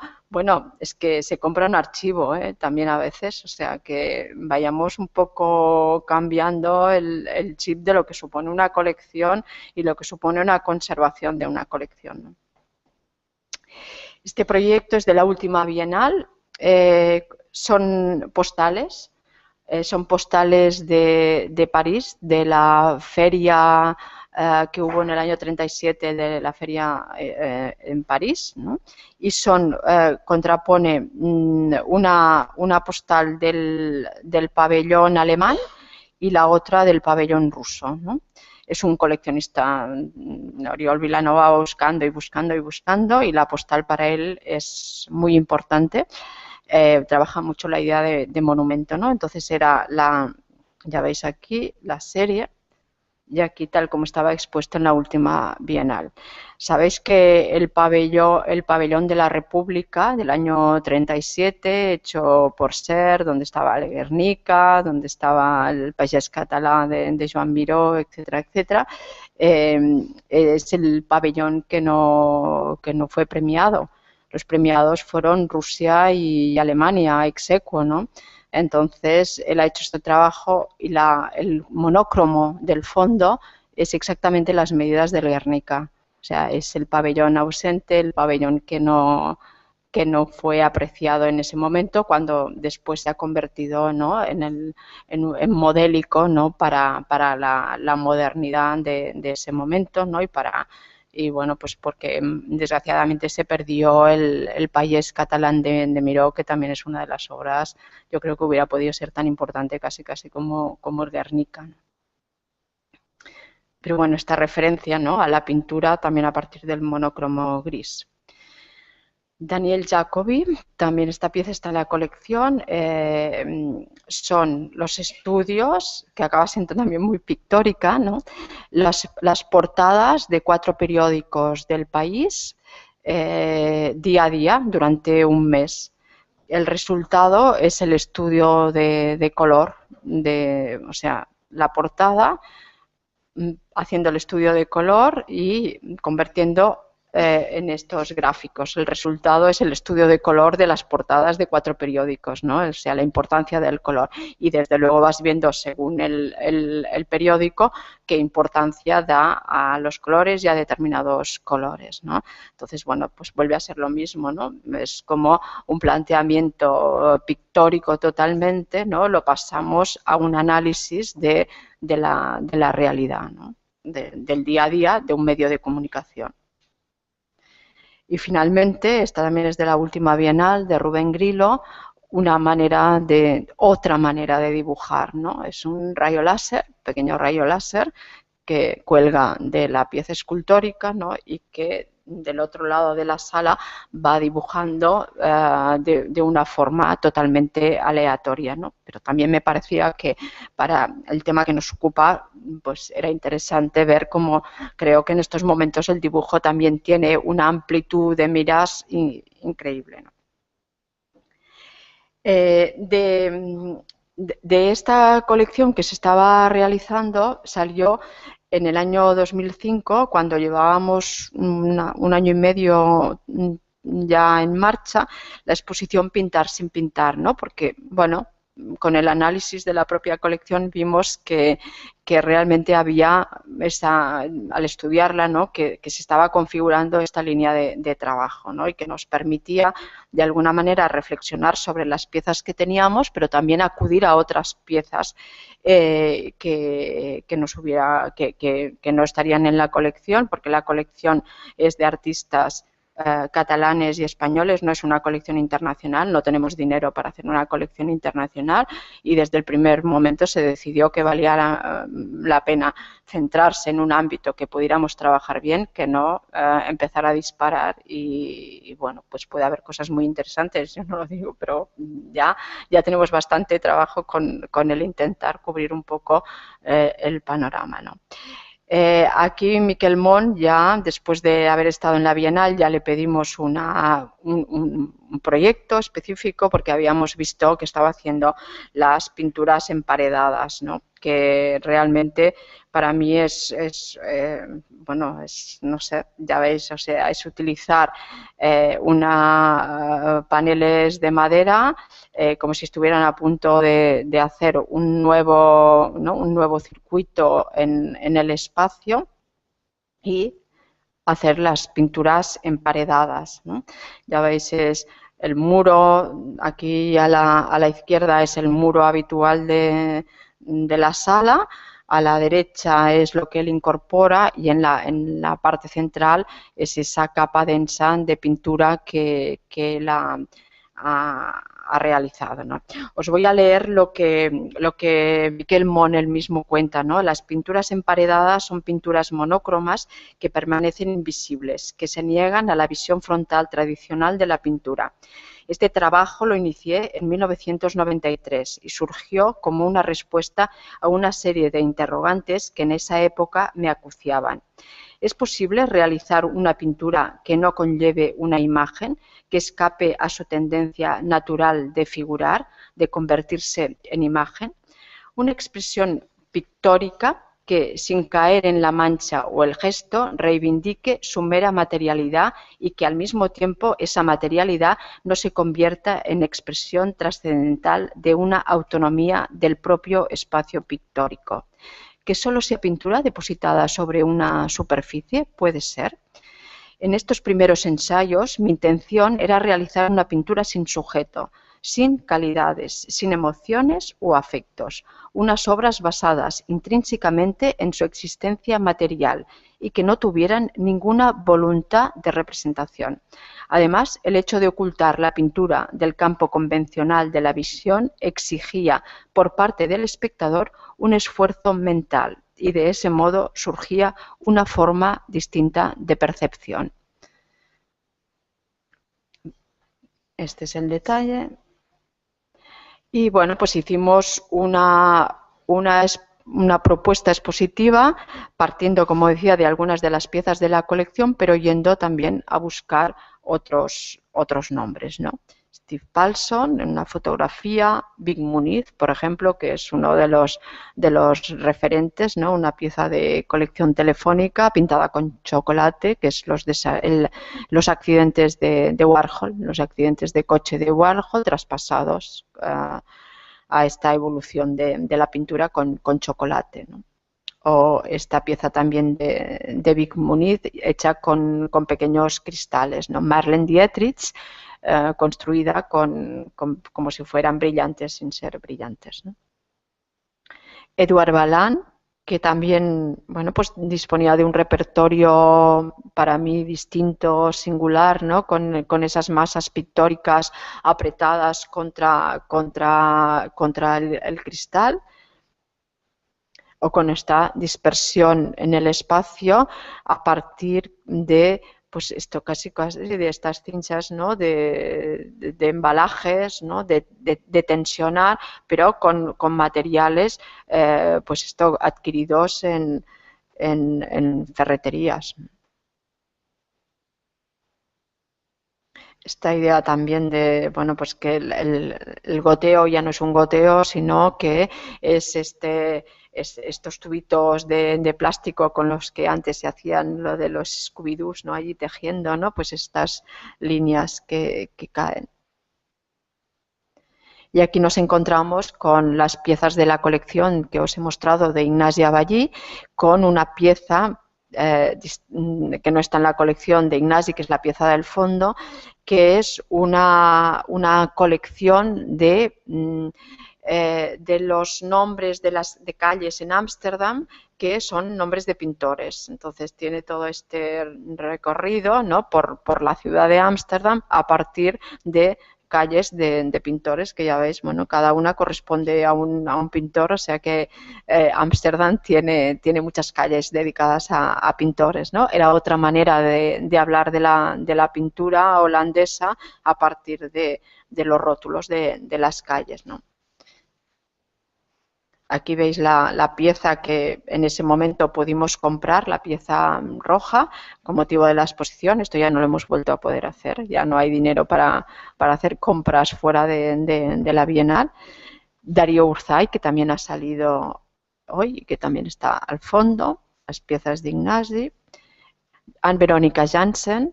es que se compra un archivo, también a veces, o sea, que vayamos un poco cambiando el chip de lo que supone una colección y lo que supone una conservación de una colección, ¿no? Este proyecto es de la última Bienal, son postales de París, de la feria que hubo en el año 37, de la feria en París, ¿no? Y contrapone una postal del pabellón alemán y la otra del pabellón ruso, ¿no? Es un coleccionista, Oriol Vilanova, va buscando y buscando y buscando, y la postal para él es muy importante. Trabaja mucho la idea de monumento, ¿no? Entonces era ya veis aquí la serie, y aquí tal como estaba expuesto en la última Bienal. Sabéis que el pabellón de la República del año 37, hecho por Sert, donde estaba el Guernica, donde estaba el Pagès Català de Joan Miró, etcétera, etcétera, es el pabellón que no fue premiado. Los premiados fueron Rusia y Alemania, ex aequo, ¿no? Entonces, él ha hecho este trabajo, y el monócromo del fondo es exactamente las medidas del Guernica. O sea, es el pabellón ausente, el pabellón que no fue apreciado en ese momento, cuando después se ha convertido, ¿no? en modélico, ¿no? para la modernidad de ese momento, ¿no? Y pues porque desgraciadamente se perdió el Pagès Català de Miró, que también es una de las obras, yo creo que hubiera podido ser tan importante casi como el Guernica, ¿no? Pero bueno, esta referencia, ¿no?, a la pintura también a partir del monocromo gris. Daniel Jacobi, también esta pieza está en la colección, son los estudios, que acaba siendo también muy pictórica, ¿no?, las portadas de 4 periódicos del país, día a día, durante un mes. El resultado es el estudio de color, o sea, la portada, haciendo el estudio de color y convirtiendo en estos gráficos. El resultado es el estudio de color de las portadas de 4 periódicos, ¿no? O sea, la importancia del color. Y desde luego vas viendo, según el periódico, qué importancia da a los colores y a determinados colores, ¿no? Entonces, bueno, pues vuelve a ser lo mismo, ¿no? Es como un planteamiento pictórico totalmente, ¿no? Lo pasamos a un análisis de la realidad, ¿no?, del día a día de un medio de comunicación. Y finalmente, esta también es de la última Bienal, de Rubén Grillo, otra manera de dibujar, ¿no? Es un rayo láser, pequeño rayo láser, que cuelga de la pieza escultórica, ¿no?, y que del otro lado de la sala va dibujando de una forma totalmente aleatoria, ¿no? Pero también me parecía que para el tema que nos ocupa, pues era interesante ver cómo creo que en estos momentos el dibujo también tiene una amplitud de miras increíble, ¿no? De esta colección que se estaba realizando salió en el año 2005, cuando llevábamos un año y medio ya en marcha, la exposición Pintar sin pintar, ¿no? Porque, bueno, con el análisis de la propia colección vimos que realmente había, al estudiarla, ¿no?, que se estaba configurando esta línea de trabajo, ¿no?, y que nos permitía de alguna manera reflexionar sobre las piezas que teníamos, pero también acudir a otras piezas que no estarían en la colección, porque la colección es de artistas catalanes y españoles, no es una colección internacional, no tenemos dinero para hacer una colección internacional, y desde el primer momento se decidió que valía la pena centrarse en un ámbito que pudiéramos trabajar bien, que no empezar a disparar y bueno, pues puede haber cosas muy interesantes, yo no lo digo, pero ya tenemos bastante trabajo con el intentar cubrir un poco el panorama, ¿no? Aquí Miquel Mont, ya después de haber estado en la Bienal, ya le pedimos un proyecto específico, porque habíamos visto que estaba haciendo las pinturas emparedadas, ¿no?, que realmente para mí bueno, no sé, ya veis, o sea, es utilizar paneles de madera como si estuvieran a punto de hacer un nuevo circuito en el espacio y hacer las pinturas emparedadas, ¿no? Ya veis, es el muro, aquí a la izquierda es el muro habitual de la sala, a la derecha es lo que él incorpora y en la parte central es esa capa densa de pintura que él ha realizado, ¿no? Os voy a leer lo que Miquel Mont él mismo cuenta, ¿no? Las pinturas emparedadas son pinturas monócromas que permanecen invisibles, que se niegan a la visión frontal tradicional de la pintura. Este trabajo lo inicié en 1993 y surgió como una respuesta a una serie de interrogantes que en esa época me acuciaban. ¿Es posible realizar una pintura que no conlleve una imagen, que escape a su tendencia natural de figurar, de convertirse en imagen? Una expresión pictórica que, sin caer en la mancha o el gesto, reivindique su mera materialidad y que al mismo tiempo esa materialidad no se convierta en expresión trascendental de una autonomía del propio espacio pictórico. ¿Que solo sea pintura depositada sobre una superficie? Puede ser. En estos primeros ensayos, mi intención era realizar una pintura sin sujeto, sin calidades, sin emociones o afectos, unas obras basadas intrínsecamente en su existencia material y que no tuvieran ninguna voluntad de representación. Además, el hecho de ocultar la pintura del campo convencional de la visión exigía por parte del espectador un esfuerzo mental, y de ese modo surgía una forma distinta de percepción. Este es el detalle. Y bueno, pues hicimos una propuesta expositiva partiendo, como decía, de algunas de las piezas de la colección, pero yendo también a buscar otros nombres, ¿no? Steve Paulson en una fotografía, Big Muniz, por ejemplo, que es uno de los referentes, ¿no? Una pieza de colección telefónica pintada con chocolate, que es los accidentes de Warhol, los accidentes de coche de Warhol traspasados a esta evolución de la pintura con chocolate, ¿no? O esta pieza también de Big Muniz hecha con pequeños cristales, ¿no? Marlene Dietrich, construida como si fueran brillantes sin ser brillantes, ¿no? Edouard Balan, que también, bueno, pues disponía de un repertorio para mí distinto, singular, ¿no? Con esas masas pictóricas apretadas contra el cristal, o con esta dispersión en el espacio a partir de, pues esto casi de estas cinchas, ¿no? de embalajes, ¿no? de tensionar, pero con materiales pues esto adquiridos en ferreterías. Esta idea también de, bueno, pues que el goteo ya no es un goteo, sino que es estos tubitos de plástico con los que antes se hacían lo de los Scooby-Doos, ¿no? Allí tejiendo, ¿no? Pues estas líneas que caen. Y aquí nos encontramos con las piezas de la colección que os he mostrado de Ignasi Aballí, con una pieza que no está en la colección de Ignasi, que es la pieza del fondo, que es una colección de los nombres de calles en Ámsterdam, que son nombres de pintores. Entonces tiene todo este recorrido, ¿no? por la ciudad de Ámsterdam a partir de calles de pintores, que ya veis, bueno, cada una corresponde a un pintor, o sea que Ámsterdam tiene muchas calles dedicadas a pintores, ¿no? Era otra manera de hablar de la pintura holandesa a partir de los rótulos de las calles, ¿no? Aquí veis la pieza que en ese momento pudimos comprar, la pieza roja, con motivo de la exposición. Esto ya no lo hemos vuelto a poder hacer, ya no hay dinero para hacer compras fuera de la Bienal. Darío Urzay, que también ha salido hoy y que también está al fondo, las piezas de Ignasi. Anne Veronica Jansen,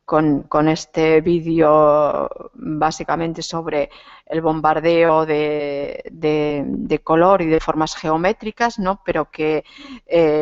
con este vídeo básicamente sobre el bombardeo de color y de formas geométricas, ¿no? Pero que,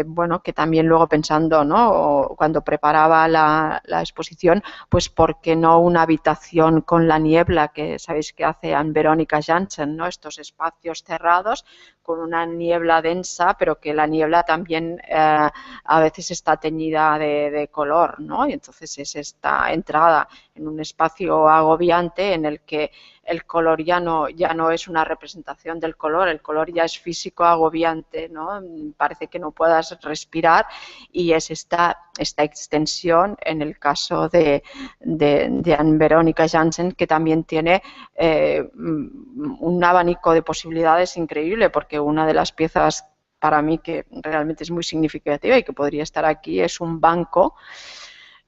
bueno, que también luego pensando, ¿no? Cuando preparaba la exposición, pues ¿por qué no una habitación con la niebla, que sabéis que hace Anne Veronica Jansen, ¿no? Estos espacios cerrados con una niebla densa, pero que la niebla también a veces está teñida de color, ¿no? Y entonces es esta entrada en un espacio agobiante en el que el color ya no es una representación del color, el color ya es físico agobiante, ¿no? Parece que no puedas respirar, y es esta extensión en el caso de Anne Veronica Jansen, que también tiene un abanico de posibilidades increíble, porque una de las piezas para mí que realmente es muy significativa y que podría estar aquí es un banco,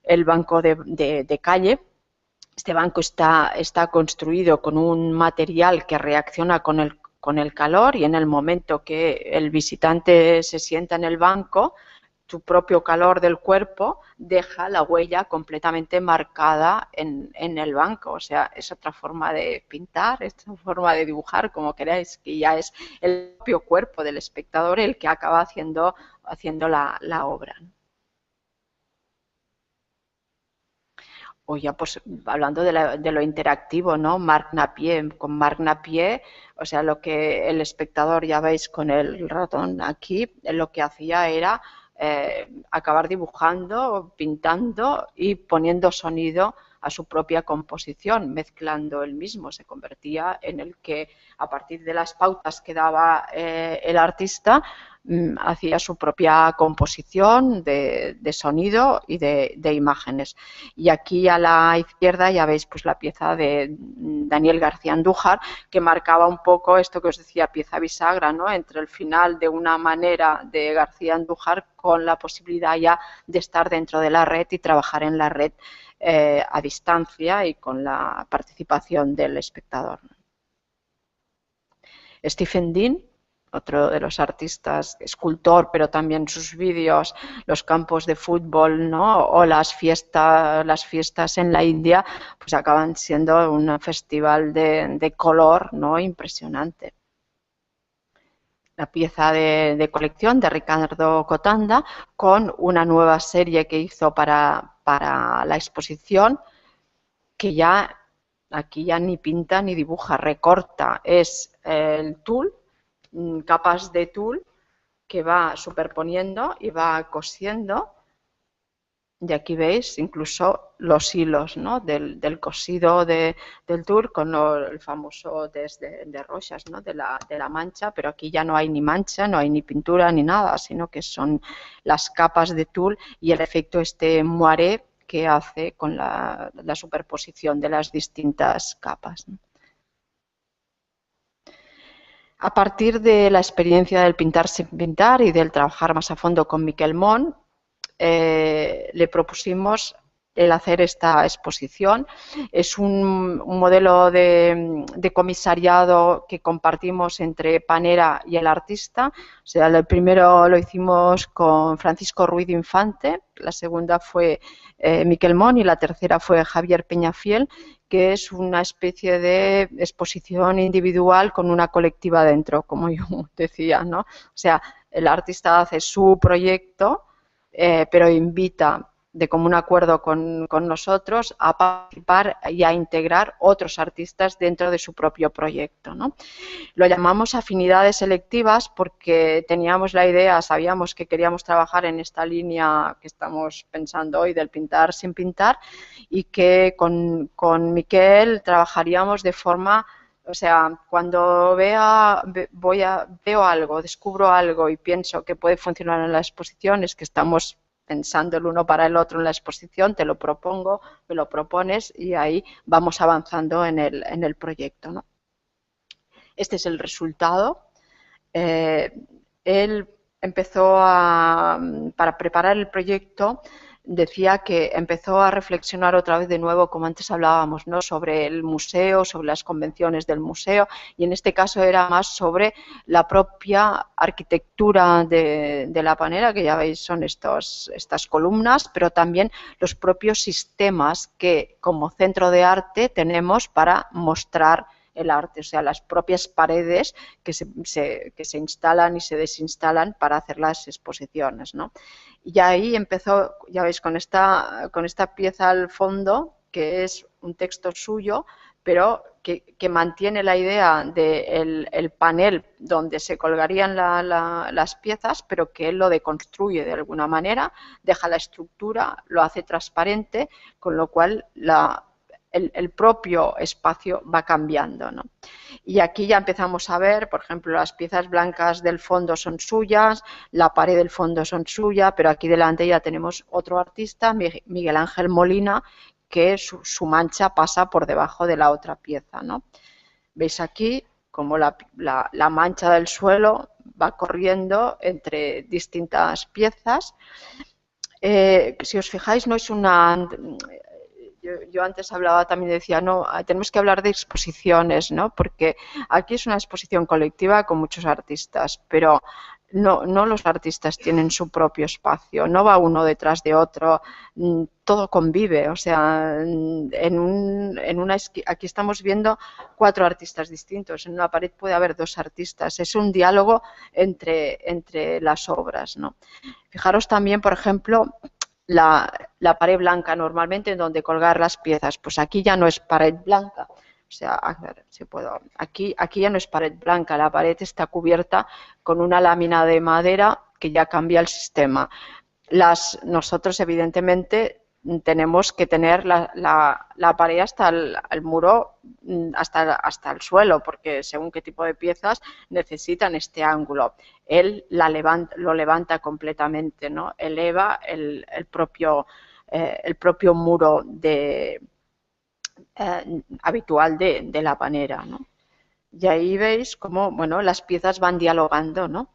el banco de calle. Este banco está construido con un material que reacciona con el calor, y en el momento que el visitante se sienta en el banco, tu propio calor del cuerpo deja la huella completamente marcada en el banco. O sea, es otra forma de pintar, es otra forma de dibujar, como queráis, que ya es el propio cuerpo del espectador el que acaba haciendo la obra. O ya, pues, hablando de lo interactivo, ¿no? Marc Napier, con Marc Napier, o sea, lo que el espectador, ya veis con el ratón aquí, lo que hacía era acabar dibujando, pintando y poniendo sonido a su propia composición, mezclando él mismo. Se convertía en el que, a partir de las pautas que daba el artista, hacía su propia composición de sonido y de imágenes. Y aquí a la izquierda ya veis pues la pieza de Daniel García Andújar, que marcaba un poco esto que os decía, pieza bisagra, ¿no?, entre el final de una manera de García Andújar con la posibilidad ya de estar dentro de la red y trabajar en la red a distancia y con la participación del espectador. Stephen Dean, otro de los artistas, escultor, pero también sus vídeos, los campos de fútbol, ¿no?, o las fiestas en la India, pues acaban siendo un festival de color, ¿no?, impresionante. La pieza de colección de Ricardo Cotanda, con una nueva serie que hizo para la exposición, que ya aquí ya ni pinta ni dibuja, recorta, es el tul, capas de tul que va superponiendo y va cosiendo. Y aquí veis incluso los hilos, ¿no?, del cosido del tul con el famoso test de Rochas, ¿no?, de la mancha, pero aquí ya no hay ni mancha, no hay ni pintura ni nada, sino que son las capas de tul y el efecto moiré que hace con la superposición de las distintas capas, ¿no? A partir de la experiencia del pintar sin pintar y del trabajar más a fondo con Miquel Mont, le propusimos el hacer esta exposición. Es un modelo de comisariado que compartimos entre Panera y el artista. O sea, el primero lo hicimos con Francisco Ruiz Infante, la segunda fue Miquel Mont y la tercera fue Javier Peñafiel, que es una especie de exposición individual con una colectiva dentro, como yo decía, ¿no? O sea, el artista hace su proyecto, pero invita de común acuerdo con nosotros a participar y a integrar otros artistas dentro de su propio proyecto, ¿no? Lo llamamos afinidades selectivas porque teníamos la idea, sabíamos que queríamos trabajar en esta línea que estamos pensando hoy del pintar sin pintar, y que con Miquel trabajaríamos de forma, o sea, cuando veo algo, descubro algo y pienso que puede funcionar en la exposición, es que estamos pensando el uno para el otro en la exposición, te lo propongo, me lo propones y ahí vamos avanzando en el proyecto, ¿no? Este es el resultado. Él empezó para preparar el proyecto, decía que empezó a reflexionar otra vez de nuevo, como antes hablábamos, ¿no?, sobre el museo, sobre las convenciones del museo, y en este caso era más sobre la propia arquitectura de la Panera, que ya veis son estas columnas, pero también los propios sistemas que como centro de arte tenemos para mostrar el arte, o sea, las propias paredes que se instalan y se desinstalan para hacer las exposiciones, ¿no? Y ahí empezó, ya veis, con esta pieza al fondo, que es un texto suyo, pero que mantiene la idea del panel donde se colgarían las piezas, pero que él lo deconstruye de alguna manera, deja la estructura, lo hace transparente, con lo cual el propio espacio va cambiando, ¿no? Y aquí ya empezamos a ver, por ejemplo, las piezas blancas del fondo son suyas, la pared del fondo son suya, pero aquí delante ya tenemos otro artista, Miguel Ángel Molina, que su mancha pasa por debajo de la otra pieza, ¿no? Veis aquí como la mancha del suelo va corriendo entre distintas piezas. Si os fijáis, no es una... Yo antes hablaba también, decía, no, tenemos que hablar de exposiciones, ¿no? Porque aquí es una exposición colectiva con muchos artistas, pero no los artistas tienen su propio espacio, no va uno detrás de otro, todo convive, o sea, aquí estamos viendo 4 artistas distintos, en una pared puede haber 2 artistas, es un diálogo entre las obras, ¿no? Fijaros también, por ejemplo, la pared blanca normalmente en donde colgar las piezas, pues aquí ya no es pared blanca, o sea, a ver si puedo, aquí ya no es pared blanca, la pared está cubierta con una lámina de madera que ya cambia el sistema. Nosotros evidentemente tenemos que tener la pared hasta el muro, hasta el suelo, porque según qué tipo de piezas necesitan este ángulo. Él lo levanta completamente, ¿no? Eleva el propio muro habitual de la panera, ¿no? Y ahí veis cómo, bueno, las piezas van dialogando, ¿no?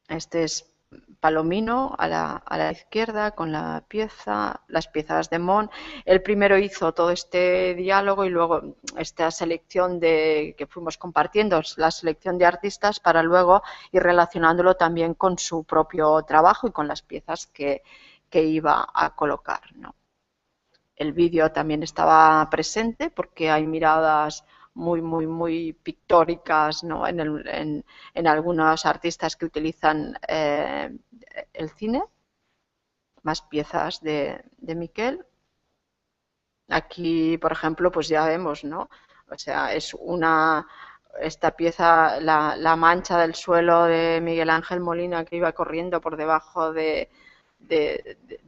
Este es Palomino a la izquierda con las piezas de Mon. Él primero hizo todo este diálogo y luego esta selección que fuimos compartiendo, la selección de artistas, para luego ir relacionándolo también con su propio trabajo y con las piezas que iba a colocar, ¿no? El vídeo también estaba presente porque hay miradas muy pictóricas, ¿no? en algunos artistas que utilizan el cine. Más piezas de Miquel. Aquí, por ejemplo, pues ya vemos, ¿no? O sea, esta pieza, la mancha del suelo de Miguel Ángel Molina, que iba corriendo por debajo de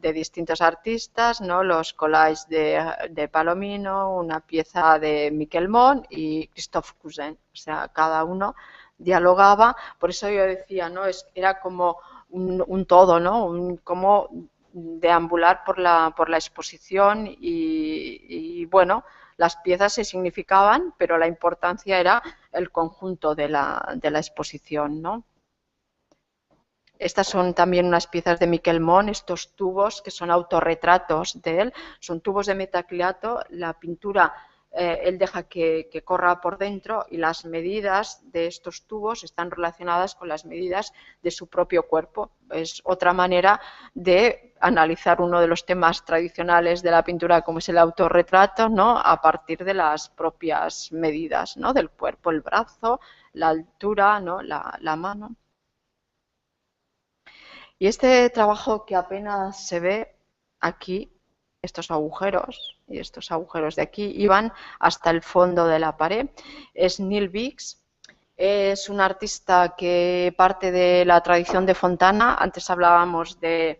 distintos artistas, ¿no? Los collages de Palomino, una pieza de Miquel Mon y Christophe Cousin. O sea, cada uno dialogaba. Por eso yo decía, ¿no? Era como un todo, ¿no? Como deambular por la exposición y bueno, las piezas se significaban, pero la importancia era el conjunto de la exposición, ¿no? Estas son también unas piezas de Miquel Mon, estos tubos que son autorretratos de él, son tubos de metacrilato, la pintura él deja que corra por dentro y las medidas de estos tubos están relacionadas con las medidas de su propio cuerpo. Es otra manera de analizar uno de los temas tradicionales de la pintura, como es el autorretrato, ¿no? A partir de las propias medidas, ¿no? Del cuerpo, el brazo, la altura, ¿no? la mano. Y este trabajo que apenas se ve aquí, estos agujeros y estos agujeros de aquí, iban hasta el fondo de la pared. Es Neil Biggs, es un artista que parte de la tradición de Fontana, antes hablábamos del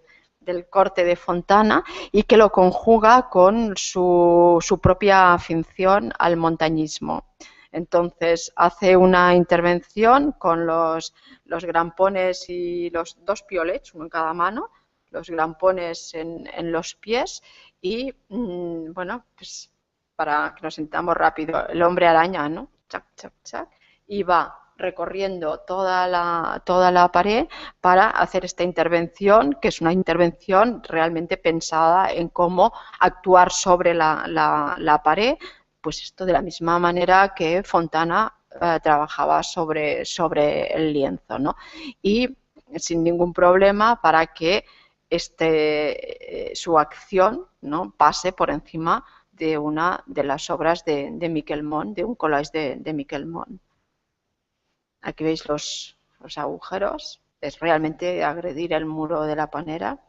corte de Fontana, y que lo conjuga con su propia afición al montañismo. Entonces hace una intervención con los grampones y los dos piolets, uno en cada mano, los grampones en los pies y, bueno, pues para que nos sintamos rápido, el hombre araña, ¿no? Chac, chac, chac, y va recorriendo toda la pared para hacer esta intervención, que es una intervención realmente pensada en cómo actuar sobre la pared, pues esto de la misma manera que Fontana trabajaba sobre el lienzo, ¿no? Y sin ningún problema para que su acción, ¿no? Pase por encima de una de las obras de Miquel Mon, de un collage de Miquel Mon. Aquí veis los agujeros, es realmente agredir el muro de la panera,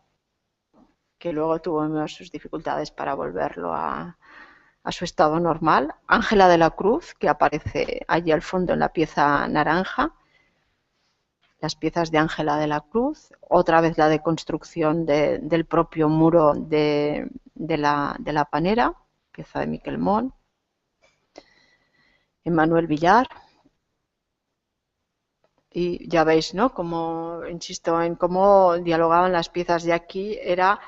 que luego tuvo sus dificultades para volverlo a su estado normal. Ángela de la Cruz, que aparece allí al fondo en la pieza naranja. Las piezas de Ángela de la Cruz. Otra vez la deconstrucción del propio muro de la panera. Pieza de Miquel Mon. Emmanuel Villar. Y ya veis, ¿no? Como, insisto, en cómo dialogaban las piezas de aquí. Era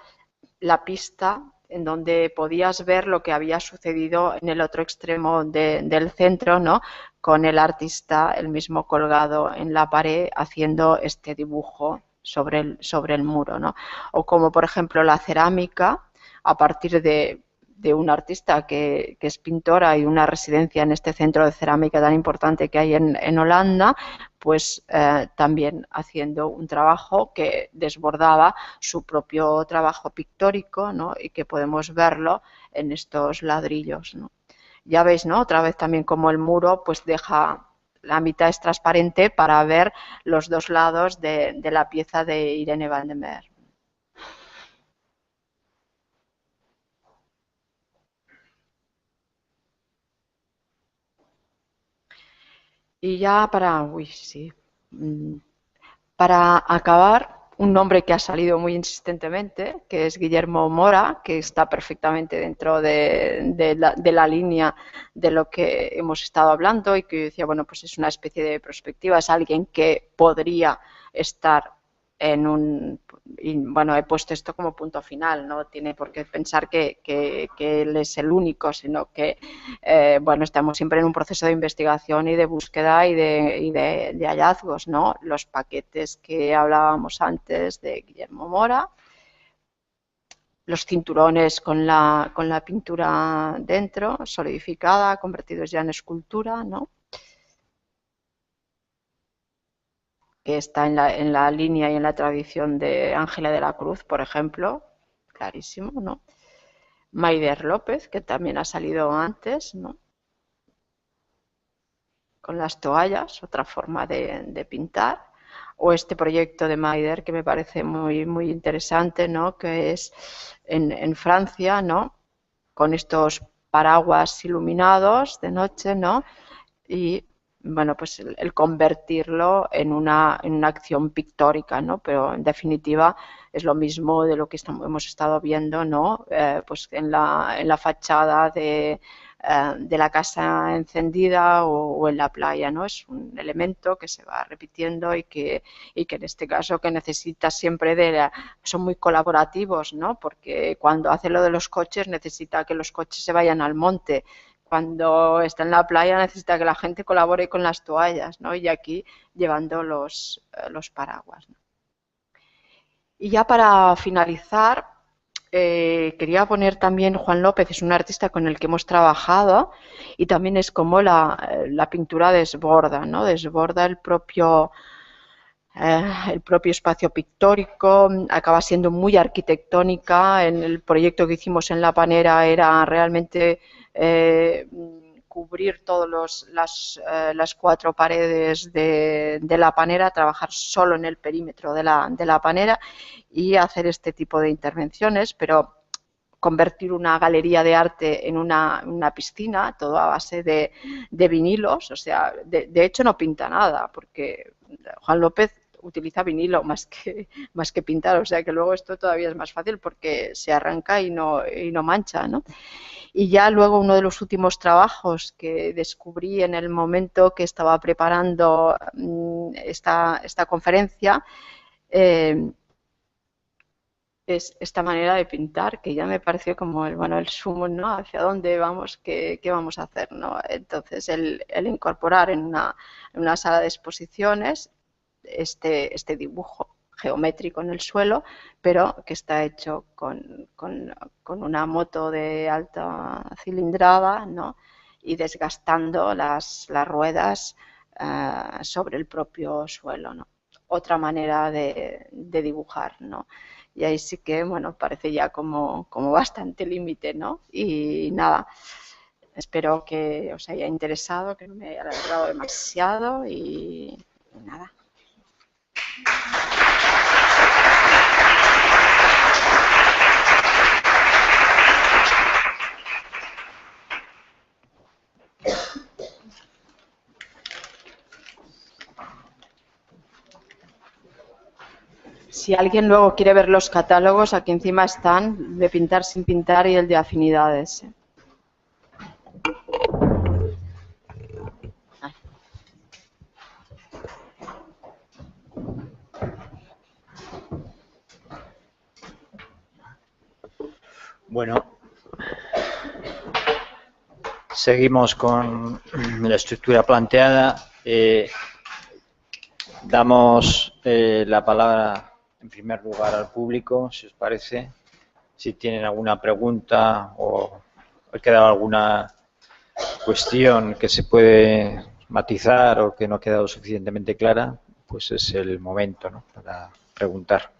la pista en donde podías ver lo que había sucedido en el otro extremo del centro, ¿no? Con el artista, el mismo colgado en la pared, haciendo este dibujo sobre el muro, ¿no? O como, por ejemplo, la cerámica, a partir de un artista que es pintora y una residencia en este centro de cerámica tan importante que hay en Holanda, pues también haciendo un trabajo que desbordaba su propio trabajo pictórico, ¿no? Y que podemos verlo en estos ladrillos, ¿no? Ya veis, ¿no? Otra vez también como el muro pues deja, la mitad es transparente para ver los dos lados de la pieza de Irene van der Meer. Y ya para acabar, un nombre que ha salido muy insistentemente, que es Guillermo Mora, que está perfectamente dentro de la línea de lo que hemos estado hablando y que yo decía, bueno, pues es una especie de perspectiva, es alguien que podría estar en un... Y, bueno, he puesto esto como punto final, no tiene por qué pensar que él es el único, sino que, bueno, estamos siempre en un proceso de investigación y de búsqueda y de hallazgos, ¿no? Los paquetes que hablábamos antes de Guillermo Mora, los cinturones con la pintura dentro, solidificada, convertidos ya en escultura, ¿no? Que está en la línea y en la tradición de Ángela de la Cruz, por ejemplo, clarísimo, ¿no? Maider López, que también ha salido antes, ¿no? Con las toallas, otra forma de pintar, o este proyecto de Maider que me parece muy, muy interesante, ¿no? Que es en Francia, ¿no? Con estos paraguas iluminados de noche, ¿no? Y bueno, pues el convertirlo en una acción pictórica, ¿no? Pero en definitiva es lo mismo de lo que hemos estado viendo, ¿no? Pues en la fachada de la casa encendida o en la playa, ¿no? Es un elemento que se va repitiendo y que en este caso que necesita siempre son muy colaborativos, ¿no? Porque cuando hace lo de los coches necesita que los coches se vayan al monte. Cuando está en la playa necesita que la gente colabore con las toallas, ¿no? Y aquí llevando los paraguas, ¿no? Y ya para finalizar, quería poner también Juan López, es un artista con el que hemos trabajado y también es como la pintura desborda, ¿no? Desborda el propio espacio pictórico, acaba siendo muy arquitectónica. En el proyecto que hicimos en La Panera era realmente cubrir todas las 4 paredes de La Panera, trabajar solo en el perímetro de la Panera y hacer este tipo de intervenciones, pero convertir una galería de arte en una piscina, todo a base de vinilos, o sea, de hecho no pinta nada, porque Juan López utiliza vinilo más que pintar, o sea que luego esto todavía es más fácil porque se arranca y no mancha, ¿no? Y ya luego uno de los últimos trabajos que descubrí en el momento que estaba preparando esta conferencia es esta manera de pintar que ya me pareció como el sumo, ¿no? Hacia dónde vamos, qué vamos a hacer, ¿no? Entonces el incorporar en una sala de exposiciones este dibujo geométrico en el suelo, pero que está hecho con una moto de alta cilindrada, ¿no? Y desgastando las ruedas sobre el propio suelo, ¿no? Otra manera de dibujar, ¿no? Y ahí sí que, bueno, parece ya como bastante límite, ¿no? Y nada, espero que os haya interesado, que no me haya alargado demasiado y nada. Si alguien luego quiere ver los catálogos, aquí encima están de pintar sin pintar y el de afinidades. Bueno, seguimos con la estructura planteada. Damos la palabra en primer lugar al público, si os parece. Si tienen alguna pregunta o ha quedado alguna cuestión que se puede matizar o que no ha quedado suficientemente clara, pues es el momento, ¿no?, para preguntar.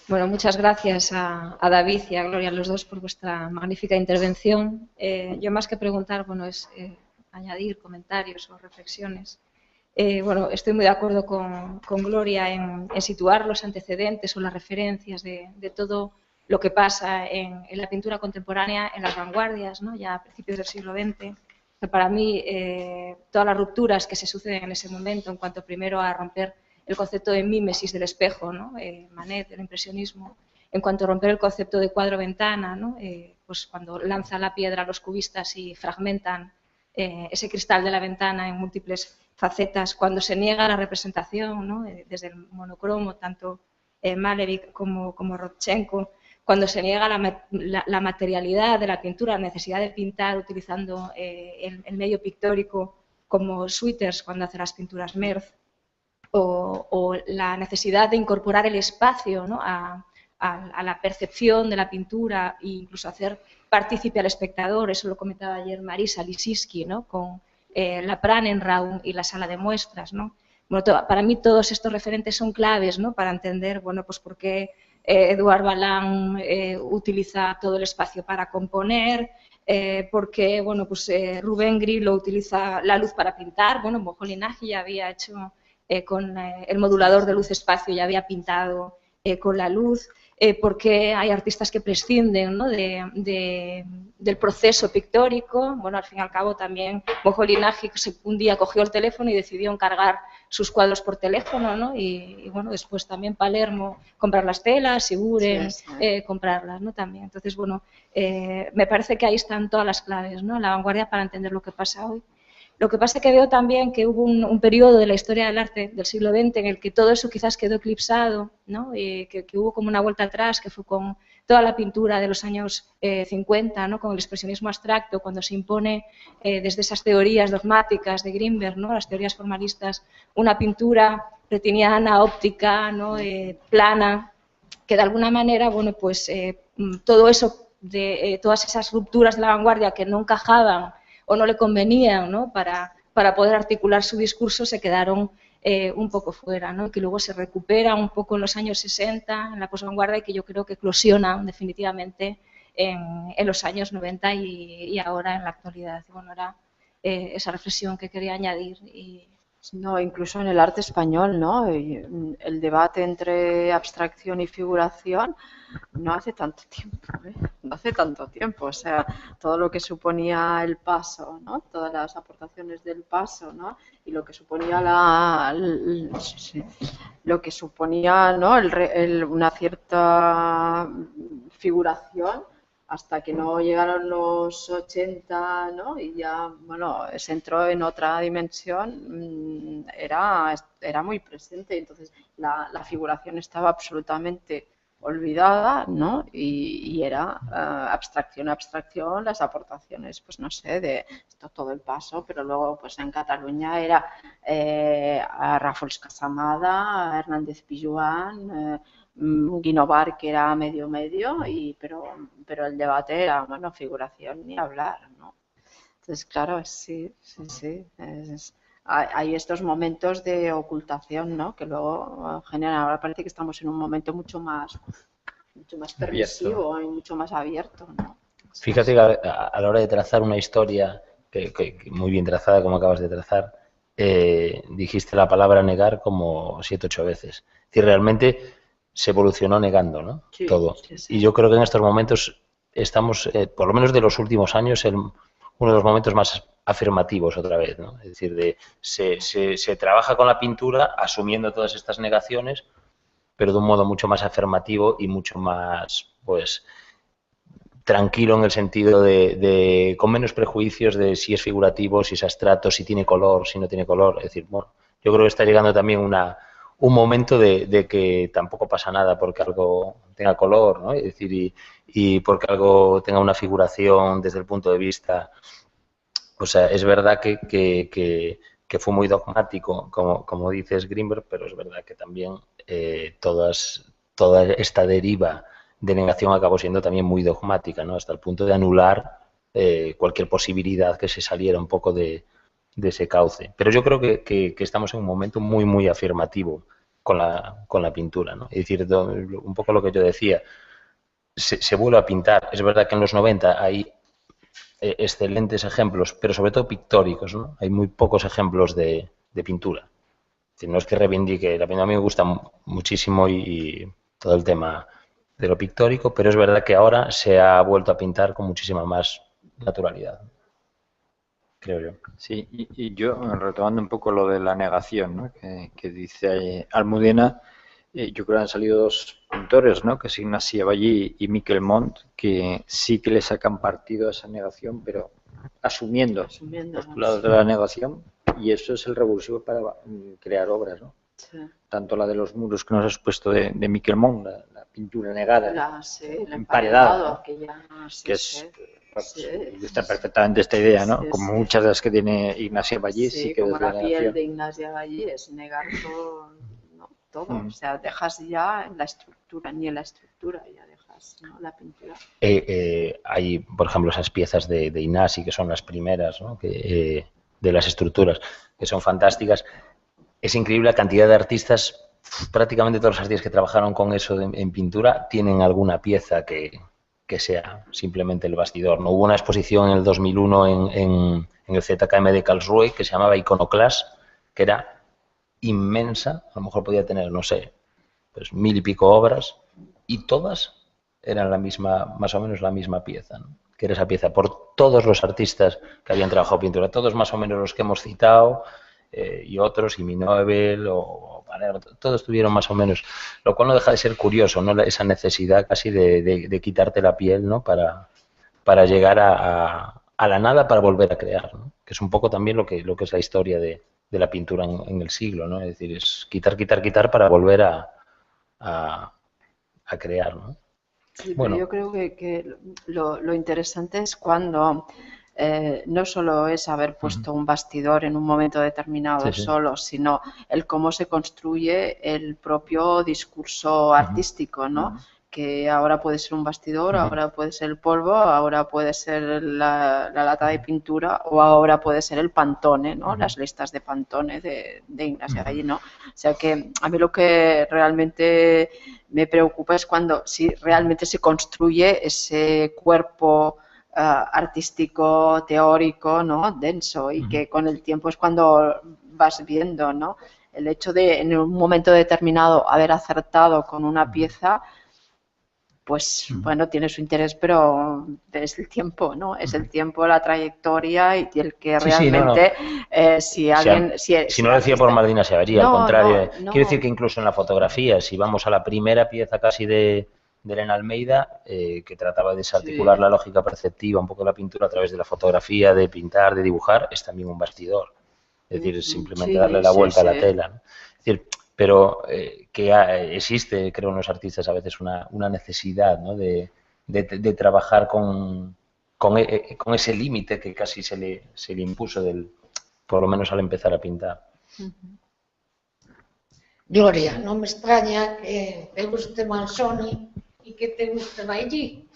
Bueno, muchas gracias a David y a Gloria, los dos, por vuestra magnífica intervención. Yo más que preguntar, bueno, es añadir comentarios o reflexiones. Bueno, estoy muy de acuerdo con Gloria en situar los antecedentes o las referencias de todo lo que pasa en la pintura contemporánea, en las vanguardias, ¿no? Ya a principios del siglo XX. Para mí, todas las rupturas que se suceden en ese momento, en cuanto primero a romper el concepto de mímesis del espejo, ¿no? Manet, del impresionismo, en cuanto a romper el concepto de cuadro-ventana, ¿no? Pues cuando lanza la piedra a los cubistas y fragmentan ese cristal de la ventana en múltiples facetas, cuando se niega la representación, ¿no? Desde el monocromo, tanto Malevich como Rodchenko, cuando se niega la materialidad de la pintura, la necesidad de pintar utilizando el medio pictórico como Sweeters cuando hace las pinturas Merz, o la necesidad de incorporar el espacio, ¿no? a la percepción de la pintura e incluso hacer partícipe al espectador. Eso lo comentaba ayer Marisa Lissiski, ¿no? Con la Pranenraum y la sala de muestras, ¿no? Bueno, para mí todos estos referentes son claves, ¿no? Para entender, bueno, pues por qué Edouard Balan utiliza todo el espacio para componer, porque bueno, pues, Rubén Grillo utiliza la luz para pintar. Bueno, Moholy-Nagy ya había hecho con el modulador de luz-espacio, ya había pintado con la luz, porque hay artistas que prescinden, ¿no? del proceso pictórico. Bueno, al fin y al cabo también Moholy-Nagy un día cogió el teléfono y decidió encargar sus cuadros por teléfono, ¿no? Y bueno, después también Palermo comprar las telas y Buren comprarlas, ¿no? También. Entonces, bueno, me parece que ahí están todas las claves, ¿no? La vanguardia para entender lo que pasa hoy. Lo que pasa es que veo también que hubo un periodo de la historia del arte del siglo XX en el que todo eso quizás quedó eclipsado, ¿no? Y que hubo como una vuelta atrás, que fue con toda la pintura de los años 50, ¿no? Con el expresionismo abstracto, cuando se impone desde esas teorías dogmáticas de Grinberg, ¿no? Las teorías formalistas, una pintura retiniana, óptica, ¿no? Plana, que de alguna manera, bueno, pues todo eso, todas esas rupturas de la vanguardia que no encajaban o no le convenían, ¿no? para poder articular su discurso, se quedaron un poco fuera, ¿no? Que luego se recupera un poco en los años 60, en la posvanguardia, y que yo creo que eclosionan definitivamente en los años 90 y ahora en la actualidad. Bueno, era esa reflexión que quería añadir. No, incluso en el arte español, ¿no? El debate entre abstracción y figuración no hace tanto tiempo, ¿eh? No hace tanto tiempo, o sea, todo lo que suponía el paso, ¿no? Todas las aportaciones del paso, ¿no? Y lo que suponía ¿no? Una cierta figuración, hasta que no llegaron los 80, ¿no? Y ya, bueno, se entró en otra dimensión, era muy presente. Entonces la figuración estaba absolutamente olvidada, ¿no? Y era abstracción, las aportaciones, pues no sé, de todo el paso, pero luego pues en Cataluña era a Ràfols Casamada, a Hernández Pijuan, Guinovar, que era medio, pero el debate era, bueno, figuración ni hablar, ¿no? Entonces, claro, sí. Hay estos momentos de ocultación, ¿no? Que luego generan. Ahora parece que estamos en un momento mucho más permisivo y mucho más abierto, ¿no? Fíjate que a la hora de trazar una historia que muy bien trazada, como acabas de trazar, dijiste la palabra negar como 7 o 8 veces. Es decir, realmente se evolucionó negando, ¿no? Sí, todo. Sí. Y yo creo que en estos momentos estamos, por lo menos de los últimos años, en uno de los momentos más afirmativos otra vez, ¿no? Es decir, se trabaja con la pintura asumiendo todas estas negaciones, pero de un modo mucho más afirmativo y mucho más, pues, tranquilo, en el sentido de con menos prejuicios de si es figurativo, si es abstracto, si tiene color, si no tiene color. Es decir, bueno, yo creo que está llegando también un momento de que tampoco pasa nada porque algo tenga color, ¿no? Es decir, y porque algo tenga una figuración desde el punto de vista. O sea, es verdad que fue muy dogmático, como dices, Grinberg, pero es verdad que también toda esta deriva de negación acabó siendo también muy dogmática, ¿no? Hasta el punto de anular cualquier posibilidad que se saliera un poco de ese cauce. Pero yo creo que estamos en un momento muy, muy afirmativo con la pintura, ¿no? Es decir, un poco lo que yo decía, se vuelve a pintar. Es verdad que en los 90 hay excelentes ejemplos, pero sobre todo pictóricos, ¿no? Hay muy pocos ejemplos de pintura. Es decir, no es que reivindique, la pintura a mí me gusta muchísimo y todo el tema de lo pictórico, pero es verdad que ahora se ha vuelto a pintar con muchísima más naturalidad, creo yo. Sí, y yo, retomando un poco lo de la negación, ¿no? que dice Almudena, yo creo que han salido dos pintores, ¿no? que es Ignasi Aballí y Miquel Montt, que sí que le sacan partido a esa negación, pero asumiendo postulados de la negación, y eso es el revulsivo para crear obras, ¿no? Sí. Tanto la de los muros que nos has puesto de Miquel Montt, la pintura negada, el emparedada, ¿no? que ya que es, ilustra perfectamente esta idea, ¿no? Como muchas de las que tiene Ignasi Aballí, sí que como desde la la piel negación. de Ignasi Aballí es negar todo, o sea, dejas ya en la estructura, ni en la estructura ya dejas, ¿no? La pintura. Hay, por ejemplo, esas piezas de Ignasi, que son las primeras, ¿no? de las estructuras, que son fantásticas. Es increíble la cantidad de artistas, prácticamente todos los artistas que trabajaron con eso en pintura tienen alguna pieza que sea simplemente el bastidor, ¿no? Hubo una exposición en el 2001 en el ZKM de Karlsruhe que se llamaba Iconoclast, que era inmensa, a lo mejor podía tener, no sé, pues 1000 y pico obras, y todas eran la misma, más o menos la misma pieza, ¿no? Que era esa pieza por todos los artistas que habían trabajado pintura, todos más o menos los que hemos citado, y otros, y Minobel o Panero, todos tuvieron más o menos, lo cual no deja de ser curioso, ¿no? Esa necesidad casi de quitarte la piel, ¿no? Para llegar a la nada para volver a crear, ¿no? Que es un poco también lo que es la historia de la pintura en el siglo, ¿no? Es decir, es quitar para volver a crear, ¿no? Sí, bueno, pero yo creo que lo interesante es cuando no solo es haber puesto un bastidor en un momento determinado solo, sino el cómo se construye el propio discurso artístico, ¿no? Que ahora puede ser un bastidor, ahora puede ser el polvo, ahora puede ser la lata de pintura o ahora puede ser el Pantone, ¿no? Las listas de Pantone de Ignasi Aballí, ¿no? O sea que a mí lo que realmente me preocupa es cuando si realmente se construye ese cuerpo artístico, teórico, ¿no? Denso, y que con el tiempo es cuando vas viendo, ¿no? El hecho de en un momento determinado haber acertado con una pieza, pues bueno, tiene su interés, pero es el tiempo, ¿no? Es el tiempo, la trayectoria y el que realmente, si alguien... Si no lo decía por Martina Severí, al contrario. Quiero decir que incluso en la fotografía, si vamos a la primera pieza casi de Elena Almeida, que trataba de desarticular la lógica perceptiva, un poco la pintura a través de la fotografía, de pintar, de dibujar, es también un bastidor. Es decir, simplemente darle la vuelta a la tela, ¿no? Es decir, pero que existe, creo, en los artistas a veces una necesidad, ¿no? de trabajar con ese límite que casi se le impuso, por lo menos al empezar a pintar. Gloria, no me extraña que te guste Manzoni y que te guste Bailly,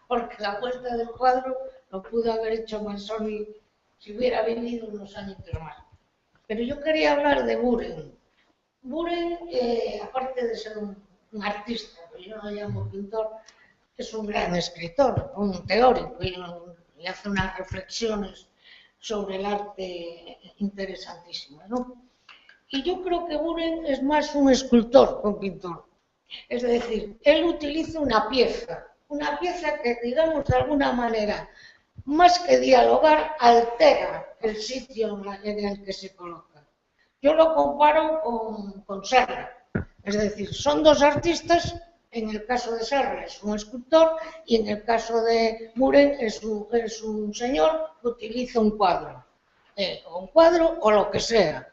porque la vuelta del cuadro lo pudo haber hecho Manzoni si hubiera venido unos años más. Pero yo quería hablar de Buren. Buren, aparte de ser un artista, que yo no lo llamo pintor, es un gran escritor, un teórico, y hace unas reflexiones sobre el arte interesantísimas, ¿no? Y yo creo que Buren es más un escultor que un pintor. Es decir, él utiliza una pieza que, digamos, de alguna manera, más que dialogar, altera el sitio en el que se coloca. Yo lo comparo con Serra. Es decir, son dos artistas, en el caso de Serra es un escultor y en el caso de Buren es un señor que utiliza un cuadro o lo que sea.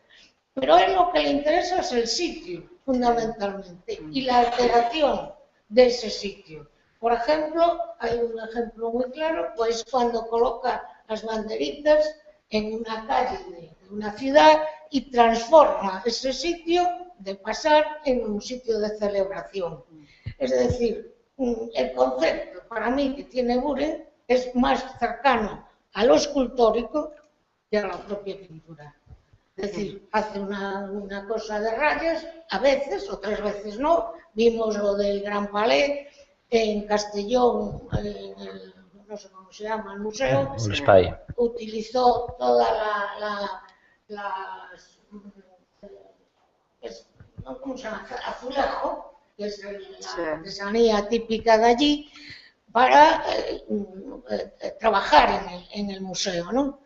Pero a él lo que le interesa es el sitio, fundamentalmente, y la alteración de ese sitio. Por ejemplo, hay un ejemplo muy claro, pues cuando coloca las banderitas en una calle de una ciudad y transforma ese sitio de pasar en un sitio de celebración. Es decir, el concepto para mí que tiene Buren es más cercano a lo escultórico que a la propia pintura. Es decir, hace una cosa de rayas, a veces, otras veces no. Vimos lo del Gran Palais en Castellón, no sé cómo se llama, el museo. Utilizó toda ¿cómo se llama? Azulejo, que es la artesanía típica de allí, para trabajar en el museo, ¿no?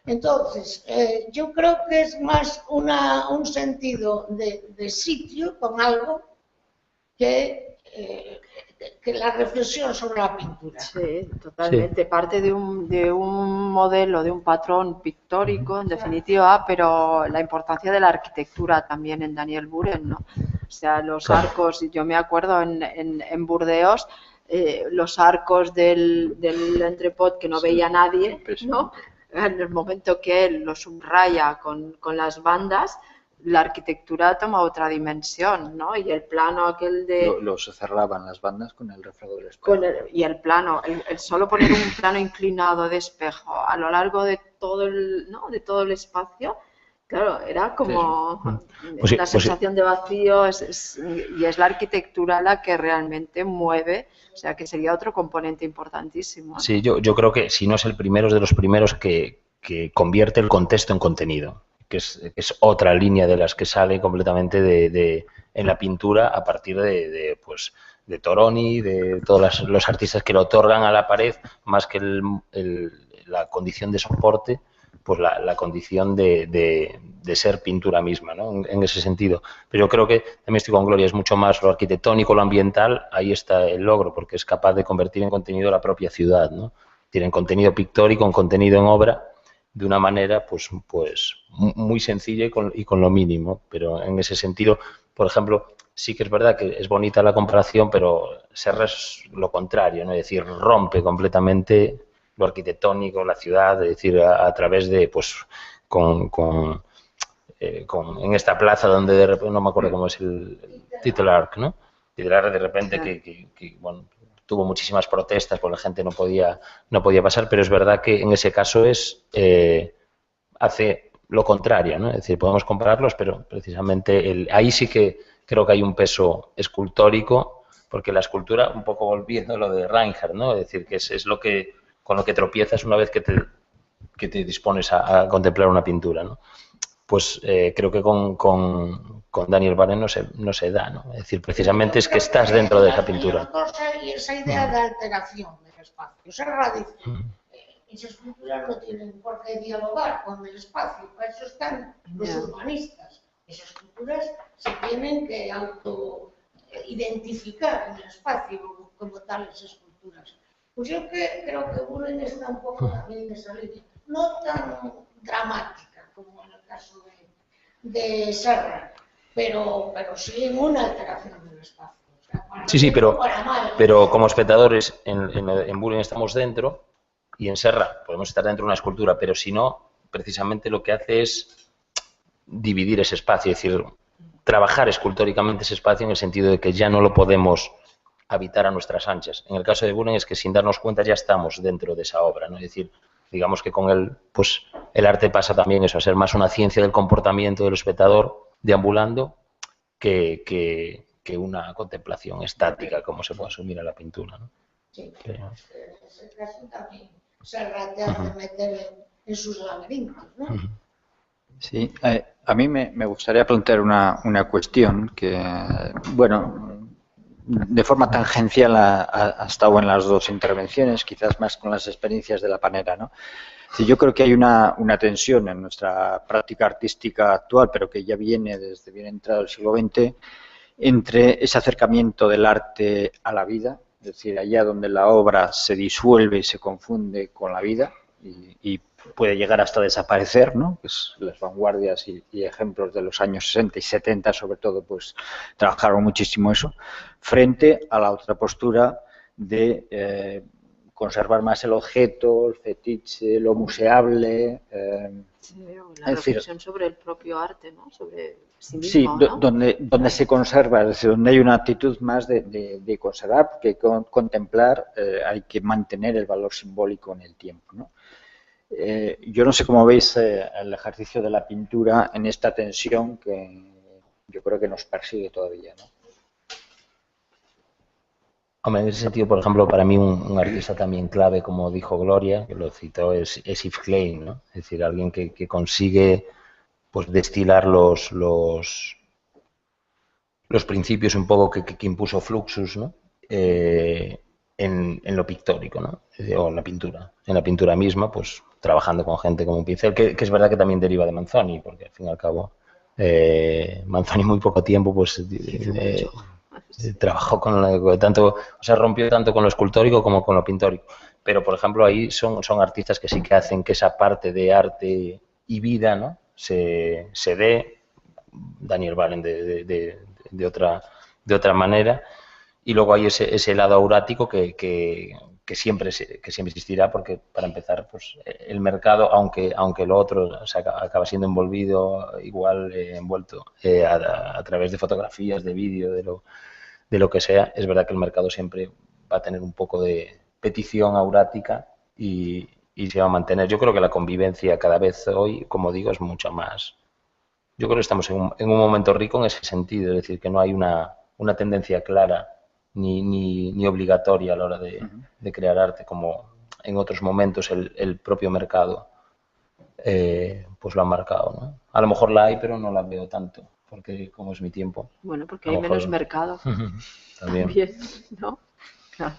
Entonces, yo creo que es más un sentido de sitio con algo que la reflexión sobre la pintura. Sí, totalmente. Sí. Parte de un modelo, de un patrón pictórico, en definitiva, pero la importancia de la arquitectura también en Daniel Buren, ¿no? O sea, los arcos, yo me acuerdo en Burdeos, los arcos del entrepot que no veía nadie, ¿no? En el momento que él lo subraya con las bandas, la arquitectura toma otra dimensión, ¿no? Y el plano aquel de... Los cerraban las bandas con el reflejo del espejo. Y el plano, el solo poner un plano inclinado de espejo a lo largo de todo de todo el espacio, claro, era como la sensación de vacío, y es la arquitectura la que realmente mueve, o sea, que sería otro componente importantísimo, ¿no? Sí, yo creo que si no es el primero, es de los primeros que convierte el contexto en contenido. Que es otra línea de las que sale completamente en la pintura a partir de Toroni, de todos los artistas que lo otorgan a la pared, más que la condición de soporte, pues la condición de ser pintura misma, ¿no? En ese sentido. Pero yo creo que también estoy con Gloria, es mucho más lo arquitectónico, lo ambiental, ahí está el logro, porque es capaz de convertir en contenido la propia ciudad, ¿no? Tienen contenido pictórico, en contenido en obra, de una manera pues muy sencilla y con lo mínimo, pero en ese sentido, por ejemplo, sí que es verdad que es bonita la comparación, pero Serra es lo contrario, ¿no? Es decir, rompe completamente lo arquitectónico, la ciudad, es decir, a través de, pues, en esta plaza donde de repente, no me acuerdo cómo es el Tittle Arch, ¿no? Tittle Arch de repente que bueno, tuvo muchísimas protestas porque la gente no podía pasar, pero es verdad que en ese caso hace lo contrario, ¿no? Es decir, podemos compararlos, pero precisamente ahí sí que creo que hay un peso escultórico, porque la escultura, un poco volviendo a lo de Reinhardt, ¿no? Es decir, que es con lo que tropiezas una vez que te dispones a contemplar una pintura, ¿no? Pues creo que con Daniel Buren no se da, ¿no? Es decir, precisamente es que estás dentro de esa pintura. Y esa idea de alteración del espacio. Serra dice, esas esculturas no tienen por qué dialogar con el espacio, para eso están los urbanistas. Esas esculturas se tienen que autoidentificar en el espacio como tales esculturas. Pues yo creo que Buren está un poco también de esa línea, no tan dramática como en el caso de Serra, pero sí en una alteración del espacio. O sea, sí, pero como espectadores en Buren estamos dentro y en Serra podemos estar dentro de una escultura, pero si no, precisamente lo que hace es dividir ese espacio, es decir, trabajar escultóricamente ese espacio en el sentido de que ya no lo podemos habitar a nuestras anchas. En el caso de Buren es que sin darnos cuenta ya estamos dentro de esa obra, ¿no? Es decir, digamos que con él, pues el arte pasa también eso, a ser más una ciencia del comportamiento del espectador deambulando que una contemplación estática, como se puede asumir a la pintura, ¿no? Sí, pero en ese caso también Serra te hace meter en sus laberintos, ¿no? Sí, a mí me gustaría plantear una cuestión que, bueno, de forma tangencial ha estado en las dos intervenciones, quizás más con las experiencias de la Panera, ¿no? Sí, yo creo que hay una tensión en nuestra práctica artística actual, pero que ya viene desde bien entrado el siglo XX, entre ese acercamiento del arte a la vida, es decir, allá donde la obra se disuelve y se confunde con la vida y puede llegar hasta desaparecer, ¿no? Pues las vanguardias y ejemplos de los años 60 y 70, sobre todo, pues trabajaron muchísimo eso, frente a la otra postura de conservar más el objeto, el fetiche, lo museable. Sí, la reflexión sobre el propio arte, ¿no? Sobre sí mismo, sí, ¿no? donde se conserva, es decir, donde hay una actitud más de conservar, porque contemplar hay que mantener el valor simbólico en el tiempo, ¿no? Yo no sé cómo veis el ejercicio de la pintura en esta tensión que yo creo que nos persigue todavía, ¿no? Hombre, en ese sentido, por ejemplo, para mí un artista también clave, como dijo Gloria, que lo citó, es Yves Klein, ¿no? Es decir, alguien que consigue pues destilar los principios un poco que impuso Fluxus, ¿no? En lo pictórico, ¿no? O en la pintura misma, pues trabajando con gente como un pincel, que es verdad que también deriva de Manzoni, porque al fin y al cabo Manzoni muy poco tiempo pues trabajó con tanto, o sea, rompió tanto con lo escultórico como con lo pintórico. Pero, por ejemplo, ahí son artistas que sí que hacen que esa parte de arte y vida, ¿no? se dé. Daniel Valen de otra manera. Y luego hay ese lado aurático que siempre existirá, porque para empezar, pues el mercado, aunque lo otro acaba siendo envolvido, envuelto a través de fotografías, de vídeo, de lo que sea, es verdad que el mercado siempre va a tener un poco de petición aurática y se va a mantener. Yo creo que la convivencia cada vez hoy, como digo, es mucho más. Yo creo que estamos en un momento rico en ese sentido, es decir, que no hay una tendencia clara ni obligatoria a la hora de crear arte, como en otros momentos el propio mercado pues lo ha marcado, ¿no? A lo mejor la hay, pero no la veo tanto, porque como es mi tiempo. Bueno, porque hay menos mercado. También, ¿no? Claro.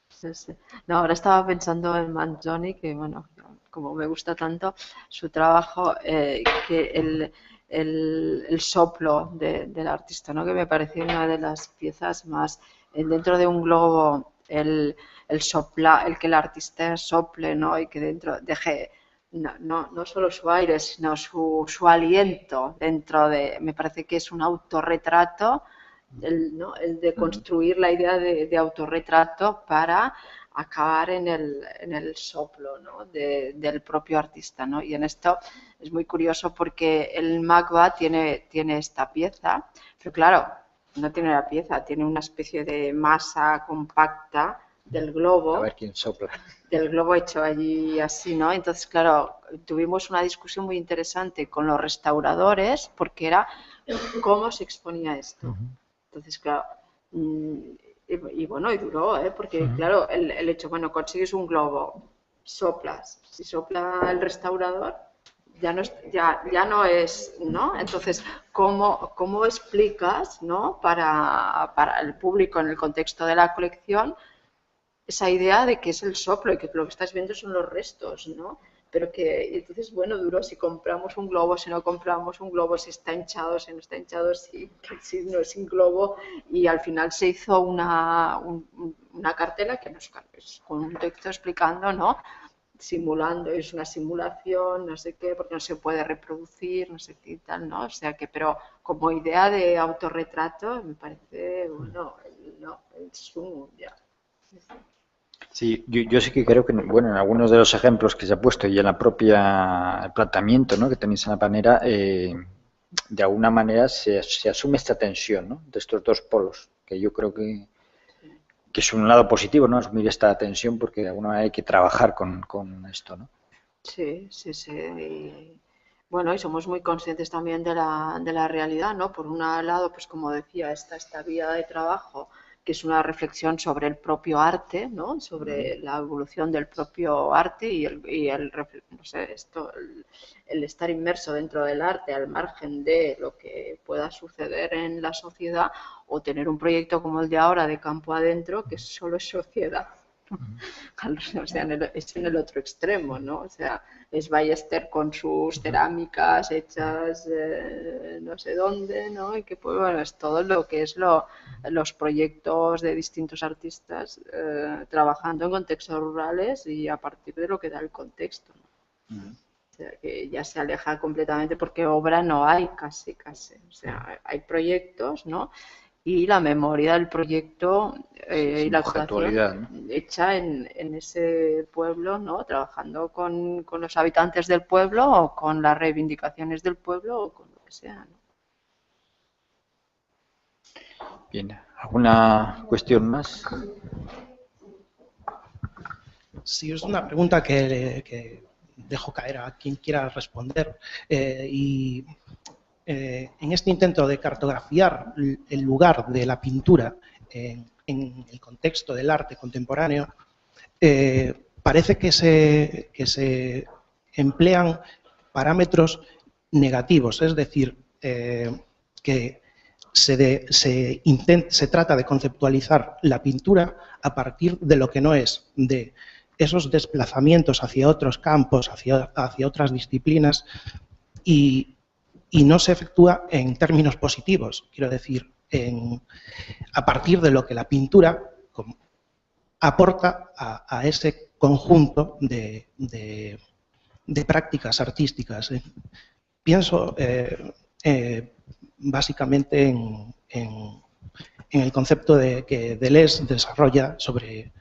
Sí. No, ahora estaba pensando en Manzoni, que bueno, como me gusta tanto su trabajo, que el soplo del artista, ¿no? Que me parece una de las piezas más dentro de un globo, el que el artista sople, ¿no? Y que dentro deje no solo su aire, sino su aliento dentro de, me parece que es un autorretrato, el de construir la idea de autorretrato para acabar en el soplo, ¿no? del propio artista, ¿no? Y en esto es muy curioso porque el Magba tiene esta pieza, pero claro, no tiene la pieza, tiene una especie de masa compacta del globo. A ver quién sopla. Del globo hecho allí así, ¿no? Entonces, claro, tuvimos una discusión muy interesante con los restauradores porque era cómo se exponía esto. Entonces, claro, y bueno, y duró, porque claro, el hecho, bueno, consigues un globo, soplas, si sopla el restaurador, ya no es, ¿no? Entonces, ¿cómo explicas, ¿no? Para el público en el contexto de la colección esa idea de que es el soplo y que lo que estás viendo son los restos, ¿no? Pero que entonces, bueno, duró si compramos un globo, si no compramos un globo, si está hinchado, si no está hinchado, si no es sin globo, y al final se hizo una cartela que nos es con un texto explicando, ¿no? Simulando, es una simulación, no sé qué, porque no se puede reproducir, no sé qué y tal, ¿no? O sea que, pero como idea de autorretrato, me parece, bueno, no, es un ya. Sí, yo sí que creo que, bueno, en algunos de los ejemplos que se ha puesto y en la propia el planteamiento, ¿no? que tenéis en la panera, de alguna manera se asume esta tensión, ¿no? De estos dos polos, que yo creo que es un lado positivo, ¿no? Asumir esta tensión porque de alguna manera hay que trabajar con esto, ¿no? Sí. Y, bueno, y somos muy conscientes también de la realidad, ¿no? Por un lado, pues como decía, esta vía de trabajo, que es una reflexión sobre el propio arte, ¿no? Sobre la evolución del propio arte y no sé, el estar inmerso dentro del arte al margen de lo que pueda suceder en la sociedad, o tener un proyecto como el de ahora de campo adentro que solo es sociedad. O sea, es en el otro extremo, ¿no? O sea, es Ballester con sus cerámicas hechas no sé dónde, ¿no? Y que pues bueno, es todo lo que es los proyectos de distintos artistas trabajando en contextos rurales y a partir de lo que da el contexto, ¿no? O sea, que ya se aleja completamente porque obra no hay casi. O sea, hay proyectos, ¿no? Y la memoria del proyecto y la actuación, ¿no? Hecha en ese pueblo, ¿no? Trabajando con los habitantes del pueblo o con las reivindicaciones del pueblo o con lo que sea, ¿no? Bien, ¿alguna cuestión más? Sí, es una pregunta que dejo caer a quien quiera responder. En este intento de cartografiar el lugar de la pintura en el contexto del arte contemporáneo, parece que se emplean parámetros negativos, es decir, que se trata de conceptualizar la pintura a partir de lo que no es, de esos desplazamientos hacia otros campos, hacia otras disciplinas, y no se efectúa en términos positivos, quiero decir, a partir de lo que la pintura aporta a ese conjunto de prácticas artísticas. Pienso básicamente en el concepto que Deleuze desarrolla sobre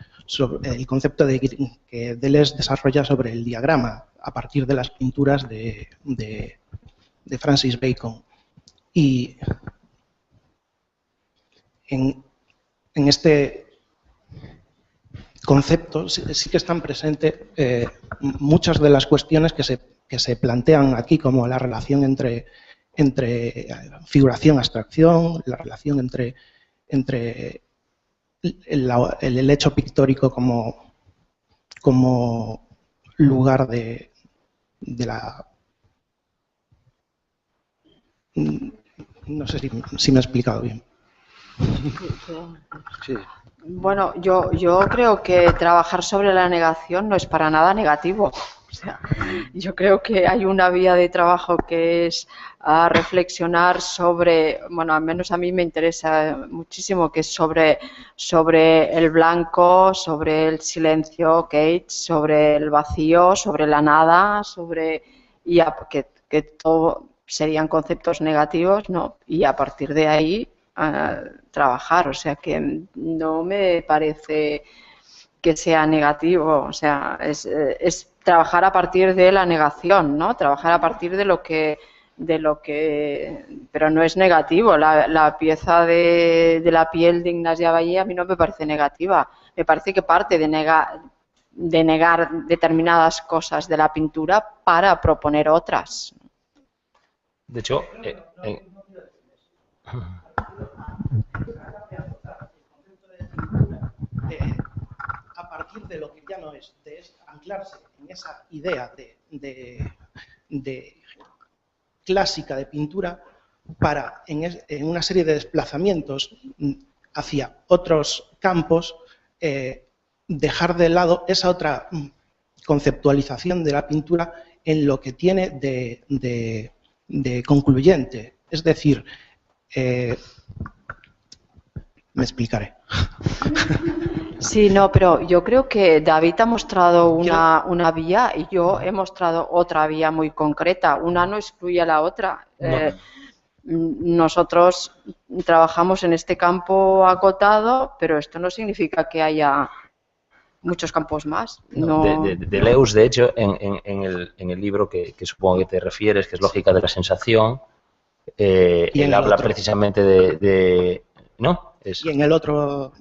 el diagrama a partir de las pinturas de Francis Bacon. Y en este concepto sí que están presentes muchas de las cuestiones que se plantean aquí, como la relación entre figuración-abstracción, la relación entre el hecho pictórico como lugar de la... No sé si me he explicado bien. Sí. Bueno, yo creo que trabajar sobre la negación no es para nada negativo. O sea, yo creo que hay una vía de trabajo que es a reflexionar sobre, bueno, al menos a mí me interesa muchísimo, que es sobre el blanco, sobre el silencio, Kate, sobre el vacío, sobre la nada, y que todo serían conceptos negativos, ¿no? Y a partir de ahí trabajar, o sea que no me parece que sea negativo, o sea, es trabajar a partir de la negación, ¿no? Trabajar a partir de lo que pero no es negativo. La pieza de la piel de Ignacia Vallée a mí no me parece negativa, me parece que parte de negar determinadas cosas de la pintura para proponer otras. De hecho, a partir de lo que ya no es, de anclarse en esa idea de clásica de pintura para, en una serie de desplazamientos hacia otros campos, dejar de lado esa otra conceptualización de la pintura en lo que tiene de concluyente. Es decir, me explicaré. Sí, no, pero yo creo que David ha mostrado una vía y yo he mostrado otra vía muy concreta. Una no excluye a la otra. No. Nosotros trabajamos en este campo acotado, pero esto no significa que haya muchos campos más. No. Deleuze, de hecho, en el libro que supongo que te refieres, que es Lógica de la Sensación, él habla precisamente de ¿no? Y en el otro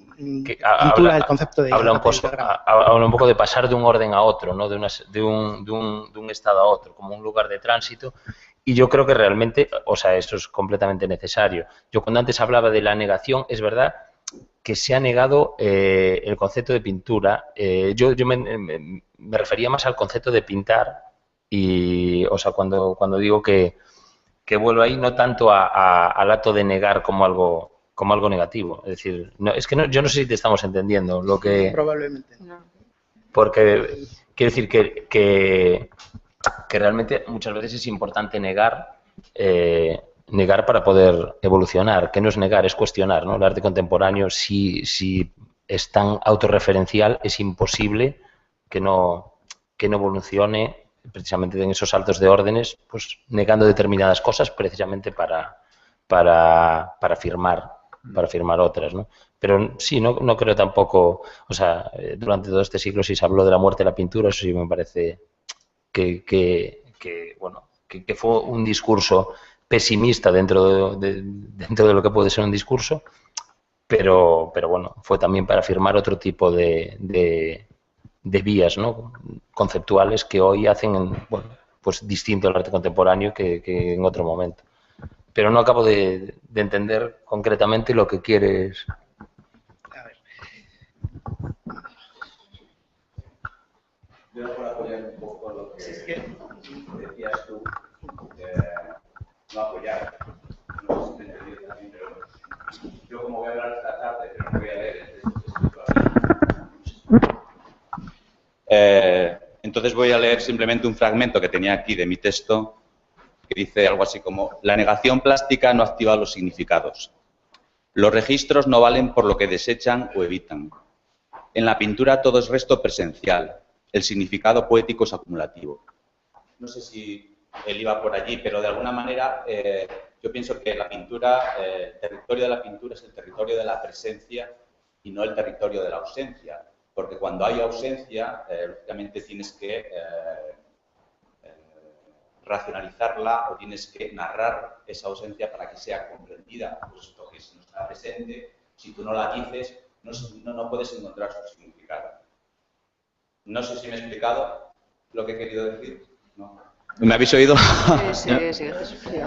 habla el concepto de habla un poco de pasar de un orden a otro, ¿no? de un estado a otro, como un lugar de tránsito. Y yo creo que realmente, o sea, eso es completamente necesario. Yo cuando antes hablaba de la negación, es verdad que se ha negado el concepto de pintura. Yo me refería más al concepto de pintar y, o sea, cuando digo que vuelvo ahí, no tanto al acto de negar como algo negativo. Es decir, yo no sé si te estamos entendiendo lo que... Probablemente. Porque quiero decir que realmente muchas veces es importante negar para poder evolucionar, que no es negar, es cuestionar, ¿no? El arte contemporáneo, si es tan autorreferencial, es imposible que no evolucione precisamente en esos saltos de órdenes, pues negando determinadas cosas precisamente para firmar otras, ¿no? Pero sí, no creo tampoco, o sea, durante todo este siglo sí se habló de la muerte de la pintura, eso sí me parece que fue un discurso pesimista dentro de lo que puede ser un discurso, pero bueno, fue también para firmar otro tipo de vías, ¿no? Conceptuales que hoy hacen pues distinto al arte contemporáneo que en otro momento. Pero no acabo de entender concretamente lo que quieres. A ver. Yo por apoyar un poco lo que decías tú, no apoyar, no sé si me entendí también, pero yo como voy a hablar esta tarde, pero no voy a leer entonces voy a leer simplemente un fragmento que tenía aquí de mi texto, que dice algo así como: la negación plástica no activa los significados. Los registros no valen por lo que desechan o evitan. En la pintura todo es resto presencial. El significado poético es acumulativo. No sé si él iba por allí, pero de alguna manera yo pienso que la pintura, el territorio de la pintura es el territorio de la presencia y no el territorio de la ausencia. Porque cuando hay ausencia, lógicamente tienes que racionalizarla o tienes que narrar esa ausencia para que sea comprendida. Pues esto que no está presente, si tú no la dices, no puedes encontrar su significado. No sé si me he explicado lo que he querido decir. ¿No? ¿Me habéis oído? Sí, sí,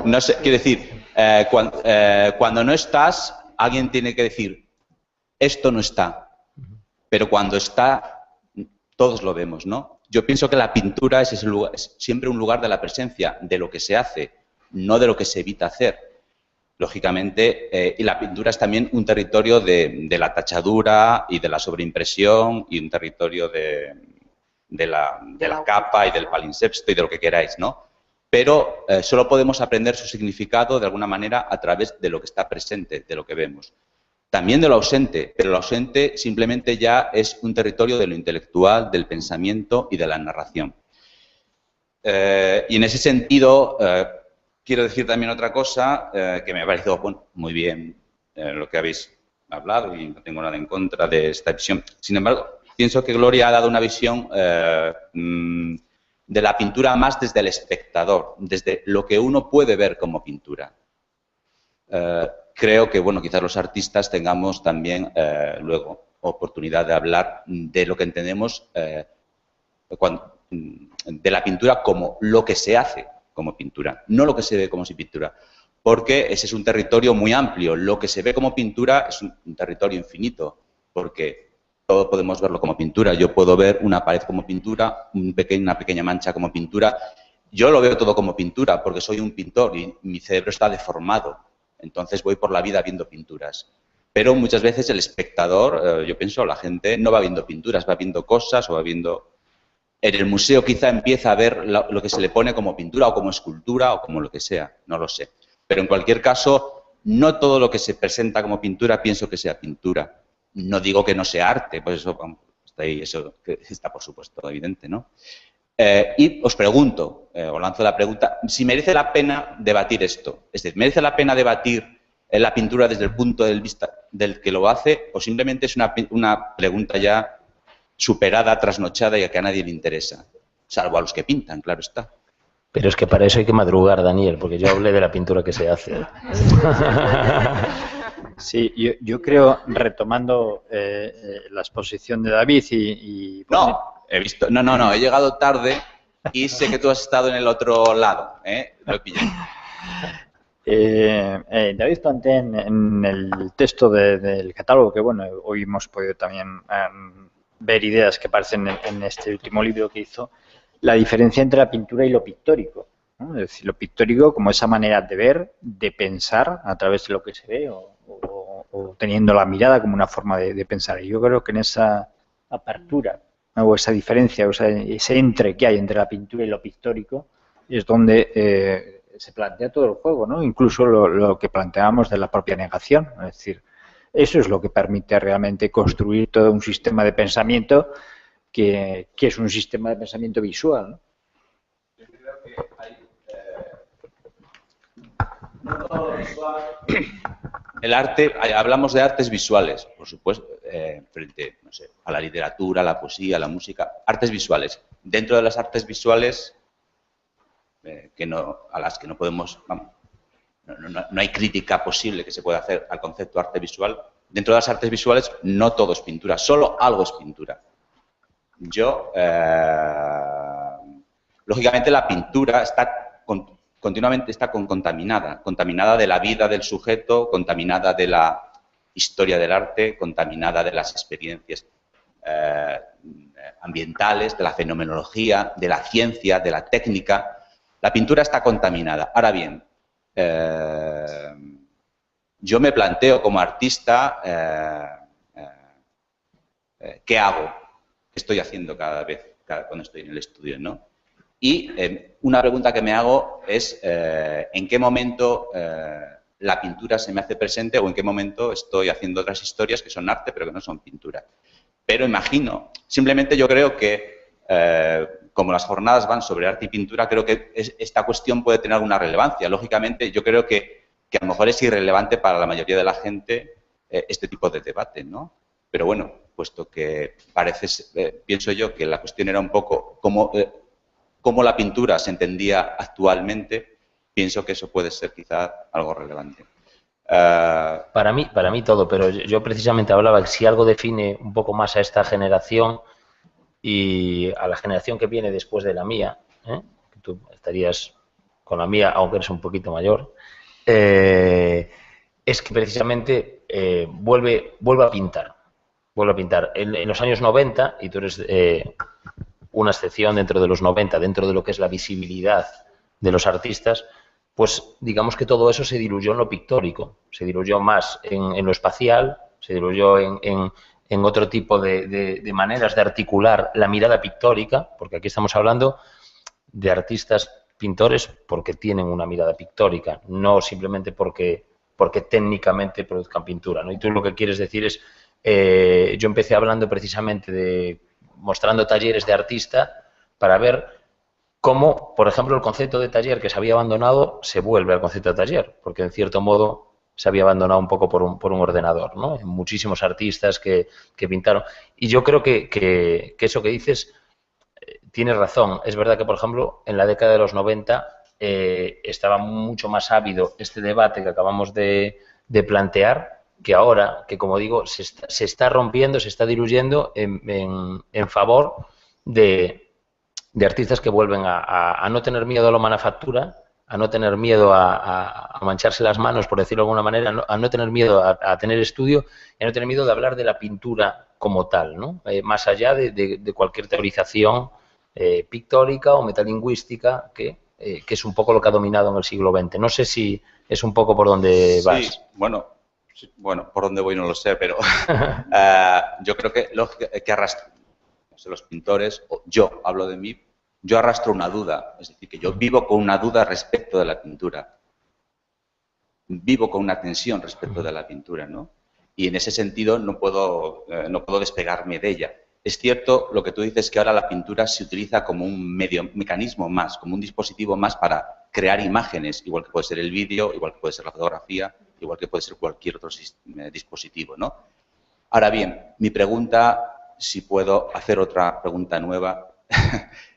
No sé, quiero decir, cuando no estás, alguien tiene que decir, esto no está. Pero cuando está, todos lo vemos, ¿no? Yo pienso que la pintura es siempre un lugar de la presencia, de lo que se hace, no de lo que se evita hacer. Lógicamente, y la pintura es también un territorio de la tachadura y de la sobreimpresión y un territorio de la capa y del palimpsesto y de lo que queráis, ¿no? Pero solo podemos aprender su significado de alguna manera a través de lo que está presente, de lo que vemos. También de lo ausente, pero lo ausente simplemente ya es un territorio de lo intelectual, del pensamiento y de la narración. Y en ese sentido, quiero decir también otra cosa que me ha parecido muy bien lo que habéis hablado y no tengo nada en contra de esta visión. Sin embargo, pienso que Gloria ha dado una visión de la pintura más desde el espectador, desde lo que uno puede ver como pintura. Creo que, bueno, quizás los artistas tengamos también luego oportunidad de hablar de lo que entendemos de la pintura como lo que se hace como pintura, no lo que se ve como pintura, porque ese es un territorio muy amplio. Lo que se ve como pintura es un territorio infinito, porque todos podemos verlo como pintura. Yo puedo ver una pared como pintura, una pequeña mancha como pintura. Yo lo veo todo como pintura porque soy un pintor y mi cerebro está deformado. Entonces voy por la vida viendo pinturas. Pero muchas veces el espectador, yo pienso, la gente no va viendo pinturas, va viendo cosas o va viendo... En el museo quizá empieza a ver lo que se le pone como pintura o como escultura o como lo que sea, no lo sé. Pero en cualquier caso, no todo lo que se presenta como pintura pienso que sea pintura. No digo que no sea arte, pues eso está ahí, eso está por supuesto evidente, ¿no? Y os pregunto, os lanzo la pregunta, si merece la pena debatir esto. Es decir, ¿merece la pena debatir la pintura desde el punto de vista del que lo hace o simplemente es una pregunta ya superada, trasnochada y a que a nadie le interesa? Salvo a los que pintan, claro está. Pero es que para eso hay que madrugar, Daniel, porque yo hablé de la pintura que se hace. Sí, yo creo, retomando la exposición de David y No, he visto, no, he llegado tarde y sé que tú has estado en el otro lado, lo pillé. David plantea en el texto del catálogo, que bueno, hoy hemos podido también ver ideas que aparecen en este último libro que hizo, la diferencia entre la pintura y lo pictórico, ¿no? Es decir, lo pictórico como esa manera de ver, de pensar a través de lo que se ve o teniendo la mirada como una forma de pensar. Y yo creo que en esa apertura, ¿no? O esa diferencia, o sea, ese entre que hay entre la pintura y lo pictórico es donde se plantea todo el juego, ¿no? Incluso lo que planteábamos de la propia negación. Es decir, eso es lo que permite realmente construir todo un sistema de pensamiento que es un sistema de pensamiento visual, ¿no? Yo creo que hay... no todo lo visual... El arte, hablamos de artes visuales, por supuesto, frente, no sé, a la literatura, a la poesía, a la música, artes visuales. Dentro de las artes visuales, a las que no podemos, vamos, no hay crítica posible que se pueda hacer al concepto de arte visual. Dentro de las artes visuales no todo es pintura, solo algo es pintura. Lógicamente la pintura continuamente está contaminada de la vida del sujeto, contaminada de la historia del arte, contaminada de las experiencias ambientales, de la fenomenología, de la ciencia, de la técnica. La pintura está contaminada. Ahora bien, yo me planteo como artista qué hago, qué estoy haciendo cuando estoy en el estudio, ¿no? Y una pregunta que me hago es ¿en qué momento la pintura se me hace presente o en qué momento estoy haciendo otras historias que son arte pero que no son pintura? Pero imagino, simplemente yo creo que como las jornadas van sobre arte y pintura, creo que esta cuestión puede tener alguna relevancia. Lógicamente, yo creo que a lo mejor es irrelevante para la mayoría de la gente este tipo de debate, ¿no? Pero bueno, puesto que pienso yo que la cuestión era un poco cómo la pintura se entendía actualmente, pienso que eso puede ser quizá algo relevante. Para mí todo, pero yo precisamente hablaba que si algo define un poco más a esta generación y a la generación que viene después de la mía, que tú estarías con la mía, aunque eres un poquito mayor, es que precisamente vuelve a pintar. Vuelve a pintar. En los años 90, y tú eres una excepción dentro de los 90, dentro de lo que es la visibilidad de los artistas, pues digamos que todo eso se diluyó en lo pictórico, se diluyó más en lo espacial, se diluyó en otro tipo de maneras de articular la mirada pictórica, porque aquí estamos hablando de artistas pintores porque tienen una mirada pictórica, no simplemente porque técnicamente produzcan pintura, ¿no? Y tú lo que quieres decir es, yo empecé hablando precisamente mostrando talleres de artista para ver cómo, por ejemplo, el concepto de taller que se había abandonado se vuelve al concepto de taller, porque en cierto modo se había abandonado un poco por un ordenador, ¿no? Muchísimos artistas que pintaron. Y yo creo que eso que dices tienes razón. Es verdad que, por ejemplo, en la década de los 90 estaba mucho más ávido este debate que acabamos de plantear, que ahora, que como digo, se está rompiendo, se está diluyendo en favor de artistas que vuelven a no tener miedo a la manufactura, a no tener miedo a mancharse las manos, por decirlo de alguna manera, a no tener miedo a tener estudio y a no tener miedo de hablar de la pintura como tal, ¿no? Más allá de cualquier teorización pictórica o metalingüística que es un poco lo que ha dominado en el siglo XX. No sé si es un poco por donde vas. Sí, bueno, por dónde voy no lo sé, pero yo creo que los pintores, o yo hablo de mí, yo arrastro una duda, es decir, que yo vivo con una duda respecto de la pintura. Vivo con una tensión respecto de la pintura, ¿no? Y en ese sentido no puedo despegarme de ella. Es cierto lo que tú dices, que ahora la pintura se utiliza como un mecanismo más, como un dispositivo más para crear imágenes, igual que puede ser el vídeo, igual que puede ser la fotografía, igual que puede ser cualquier otro dispositivo, ¿no? Ahora bien, mi pregunta, si puedo hacer otra pregunta nueva,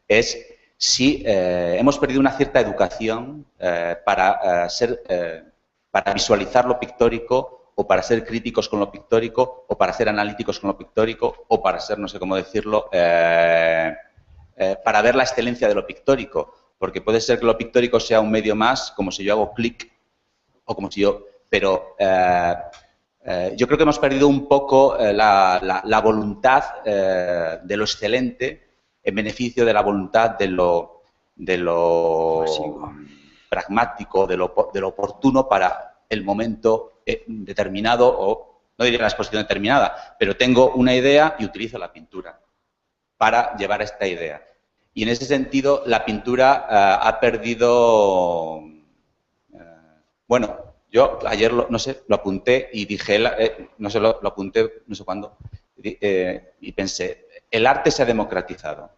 es si hemos perdido una cierta educación para visualizar lo pictórico, o para ser críticos con lo pictórico, o para ser analíticos con lo pictórico, o para ser, no sé cómo decirlo, para ver la excelencia de lo pictórico. Porque puede ser que lo pictórico sea un medio más, como si yo hago clic, o como si yo... Pero yo creo que hemos perdido un poco la voluntad de lo excelente en beneficio de la voluntad de lo pragmático, de lo oportuno para el momento determinado, o no diría la exposición determinada, pero tengo una idea y utilizo la pintura para llevar esta idea. Y en ese sentido, la pintura ha perdido... bueno, yo ayer, no sé, lo apunté y dije, no sé, lo apunté, no sé cuándo, y pensé, el arte se ha democratizado.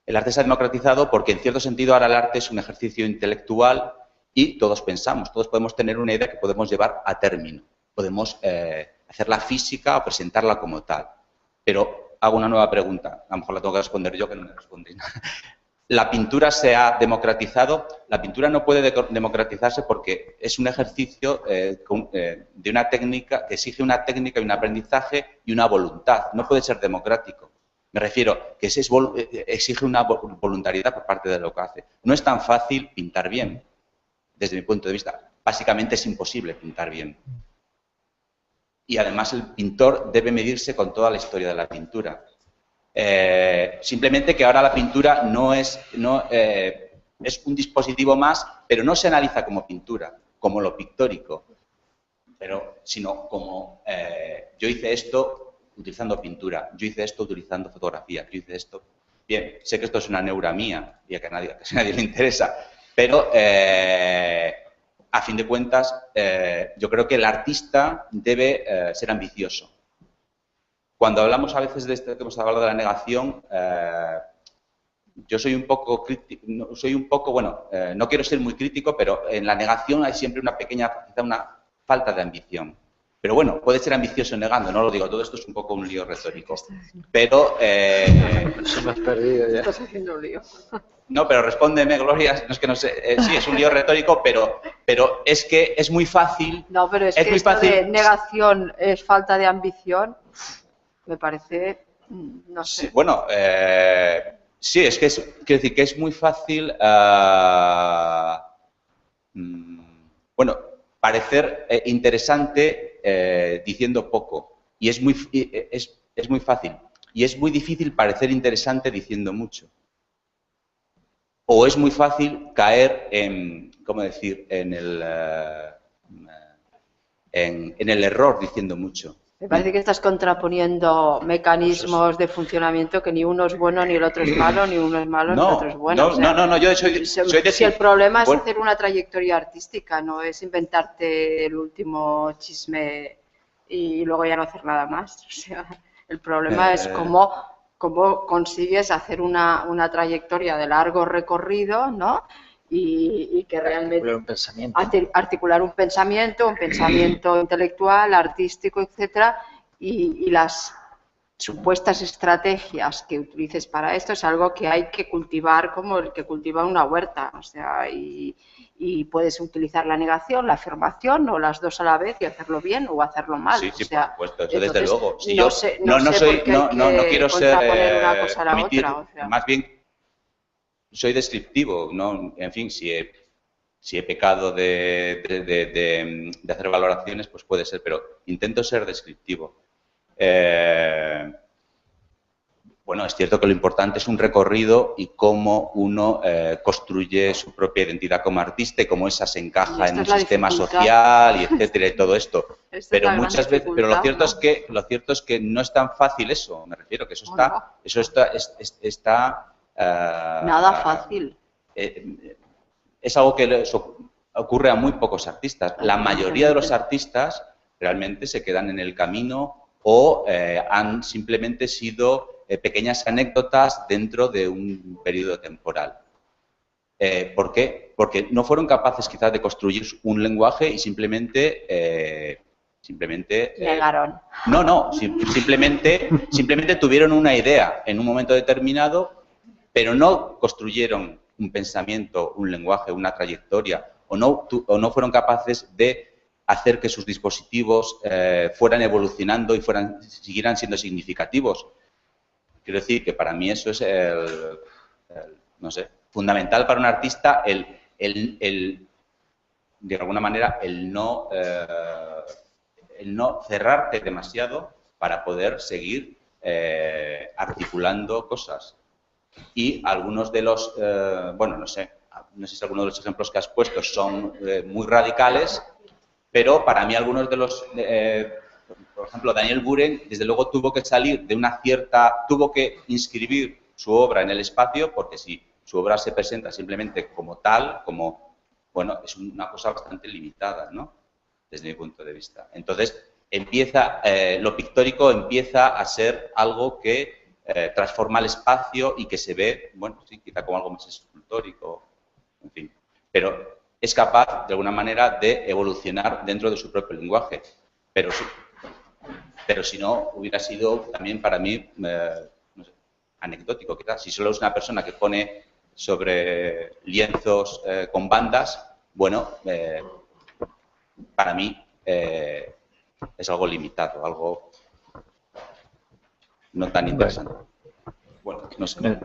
El arte se ha democratizado porque, en cierto sentido, ahora el arte es un ejercicio intelectual y todos pensamos, todos podemos tener una idea que podemos llevar a término. Podemos hacerla física o presentarla como tal. Pero hago una nueva pregunta, a lo mejor la tengo que responder yo, que no me respondí. ¿La pintura se ha democratizado? La pintura no puede democratizarse porque es un ejercicio de una técnica que exige una técnica y un aprendizaje y una voluntad. No puede ser democrático. Me refiero que exige una voluntariedad por parte de lo que hace. No es tan fácil pintar bien, desde mi punto de vista. Básicamente es imposible pintar bien. Y además el pintor debe medirse con toda la historia de la pintura. Simplemente que ahora la pintura es un dispositivo más, pero no se analiza como pintura, como lo pictórico. pero sino como yo hice esto utilizando pintura, yo hice esto utilizando fotografía, yo hice esto. Bien, sé que esto es una neura mía y a casi nadie le interesa, pero a fin de cuentas yo creo que el artista debe ser ambicioso. Cuando hablamos a veces de esto que hemos hablado de la negación, yo soy un poco crítico, no quiero ser muy crítico, pero en la negación hay siempre una falta de ambición. Pero bueno, puede ser ambicioso negando, no lo digo, todo esto es un poco un lío retórico. Pero... Se me has perdido ya. Estás haciendo un lío. No, pero respóndeme, Gloria, no es que no sé, sí, es un lío retórico, pero es que es muy fácil... No, pero es que muy esto fácil, de negación es falta de ambición, me parece, no sé. Sí, bueno, sí, es que quiero decir que es muy fácil, bueno, parecer interesante diciendo poco. Y es muy fácil. Y es muy difícil parecer interesante diciendo mucho. O es muy fácil caer en, ¿cómo decir?, en el error diciendo mucho. Me parece que estás contraponiendo mecanismos de funcionamiento que ni uno es bueno ni el otro es malo, ni uno es malo ni el otro es bueno. No, yo soy si el problema es hacer una trayectoria artística, no es inventarte el último chisme y luego ya no hacer nada más. O sea, el problema es cómo consigues hacer una trayectoria de largo recorrido, ¿no? Y que realmente articular un pensamiento intelectual, artístico, etcétera, y las supuestas estrategias que utilices para esto es algo que hay que cultivar como el que cultiva una huerta, o sea, y puedes utilizar la negación, la afirmación o las dos a la vez y hacerlo bien o hacerlo mal. Sí, o sea, por supuesto, eso desde luego. Si no quiero ser una cosa a la otra, o sea. Más bien soy descriptivo, ¿no? En fin, si he pecado de hacer valoraciones, pues puede ser, pero intento ser descriptivo. Bueno, es cierto que lo importante es un recorrido y cómo uno construye su propia identidad como artista y cómo esa se encaja en un sistema social y etcétera y todo esto. Pero muchas veces, pero lo cierto es que no es tan fácil eso. Me refiero que eso está nada fácil. Es algo que ocurre a muy pocos artistas. La mayoría de los artistas realmente se quedan en el camino o han simplemente sido pequeñas anécdotas dentro de un periodo temporal. ¿Por qué? Porque no fueron capaces quizás de construir un lenguaje y simplemente negaron. Simplemente tuvieron una idea en un momento determinado, pero no construyeron un pensamiento, un lenguaje, una trayectoria, o no fueron capaces de hacer que sus dispositivos fueran evolucionando y siguieran siendo significativos. Quiero decir que para mí eso es no sé, fundamental para un artista de alguna manera el no cerrarte demasiado para poder seguir articulando cosas. Y algunos de los, bueno, no sé si algunos de los ejemplos que has puesto son muy radicales, pero para mí algunos de los, por ejemplo, Daniel Buren, desde luego tuvo que salir de tuvo que inscribir su obra en el espacio, porque si su obra se presenta simplemente como tal, bueno, es una cosa bastante limitada, ¿no? Desde mi punto de vista. Entonces, lo pictórico empieza a ser algo que transforma el espacio y que se ve, bueno, sí, quizá como algo más escultórico, en fin. Pero es capaz, de alguna manera, de evolucionar dentro de su propio lenguaje. Pero si no, hubiera sido también para mí, no sé, anecdótico, quizás. Si solo es una persona que pone sobre lienzos con bandas, bueno, para mí es algo limitado, algo no tan interesante. Bueno, no sé.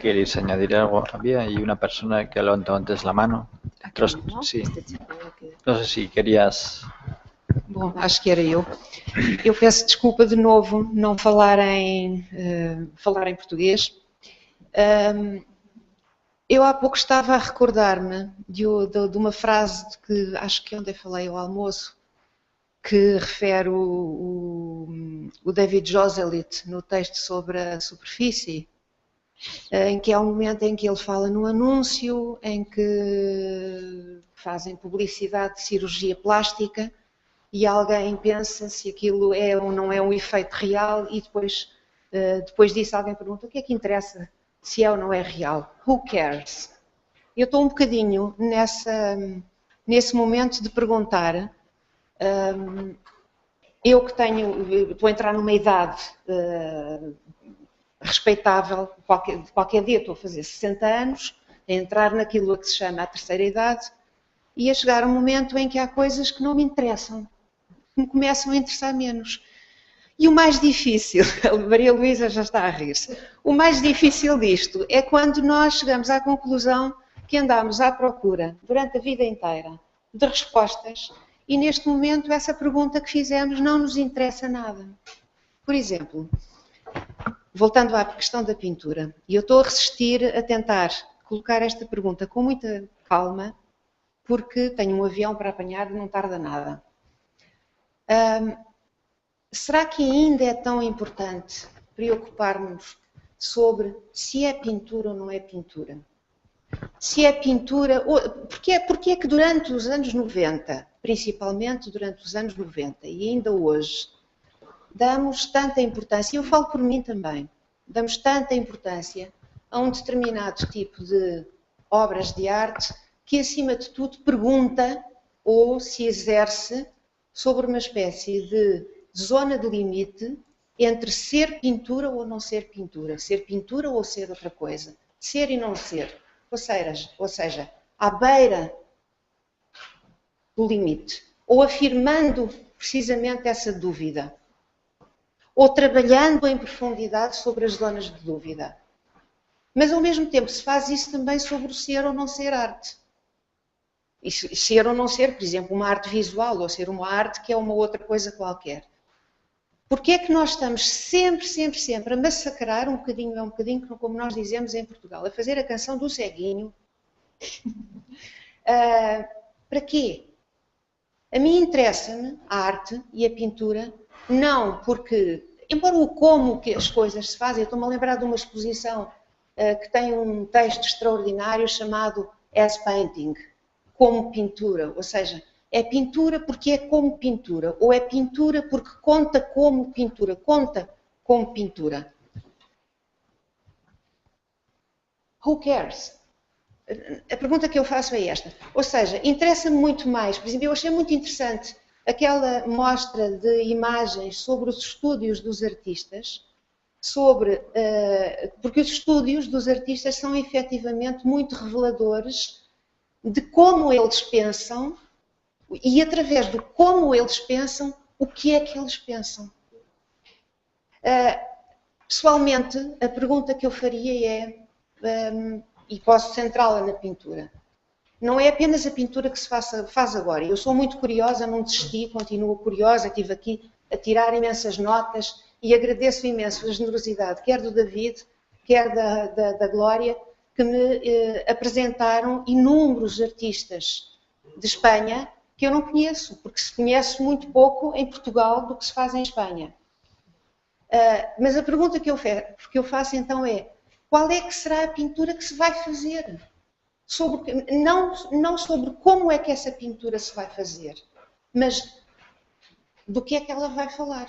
¿Queréis añadir algo? Había ahí una persona que ha levantado antes la mano. Sí. No sé si querías... Bom, acho que era eu. Eu peço desculpa de novo não falar em português. Eu há pouco estava a recordar-me de uma frase que acho que ontem falei ao almoço, que refere o David Joselit no texto sobre a superfície, em que há um momento em que ele fala no anúncio, em que fazem publicidade de cirurgia plástica e alguém pensa se aquilo é ou não é um efeito real e depois disso alguém pergunta o que é que interessa se é ou não é real. Who cares? Eu estou um bocadinho nesse momento de perguntar, eu que estou a entrar numa idade respeitável, qualquer dia estou a fazer 60 anos, a entrar naquilo a que se chama a terceira idade, e a chegar um momento em que há coisas que não me interessam, que me começam a interessar menos. E o mais difícil, a Maria Luísa já está a rir-se, o mais difícil disto é quando nós chegamos à conclusão que andamos à procura, durante a vida inteira, de respostas, e neste momento essa pergunta que fizemos não nos interessa nada. Por exemplo, voltando à questão da pintura, e eu estou a resistir a tentar colocar esta pergunta com muita calma, porque tenho um avião para apanhar e não tarda nada. Será que ainda é tão importante preocupar-nos sobre se é pintura ou não é pintura? Se é pintura... Porque é que durante os anos 90, principalmente durante os anos 90 e ainda hoje, damos tanta importância, e eu falo por mim também, damos tanta importância a um determinado tipo de obras de arte que, acima de tudo, pergunta ou se exerce sobre uma espécie de zona de limite entre ser pintura ou não ser pintura ou ser outra coisa, ser e não ser. Ou seja, à beira do limite, ou afirmando precisamente essa dúvida, ou trabalhando em profundidade sobre as zonas de dúvida. Mas, ao mesmo tempo, se faz isso também sobre o ser ou não ser arte. E ser ou não ser, por exemplo, uma arte visual, ou ser uma arte que é uma outra coisa qualquer. Porque é que nós estamos sempre a massacrar um bocadinho, como nós dizemos em Portugal, a fazer a canção do ceguinho? Para quê? A mim interessa-me a arte e a pintura, não porque, embora o como que as coisas se fazem, eu estou-me a lembrar de uma exposição que tem um texto extraordinário chamado As Painting, como pintura, ou seja, é pintura porque é como pintura, ou é pintura porque conta como pintura. Who cares? A pergunta que eu faço é esta. Ou seja, interessa-me muito mais, por exemplo, eu achei muito interessante aquela mostra de imagens sobre os estúdios dos artistas, porque os estúdios dos artistas são efetivamente muito reveladores de como eles pensam e, através do como eles pensam, o que é que eles pensam. Pessoalmente, a pergunta que eu faria é, e posso centrá-la na pintura, não é apenas a pintura que se faz agora. Eu sou muito curiosa, não desisti, continuo curiosa, estive aqui a tirar imensas notas e agradeço imenso a generosidade, quer do David, quer da Glória, que me apresentaram inúmeros artistas de Espanha que eu não conheço, porque se conhece muito pouco em Portugal do que se faz em Espanha. Mas a pergunta que eu faço então é, qual é que será a pintura que se vai fazer? Não sobre como é que essa pintura se vai fazer, mas do que é que ela vai falar.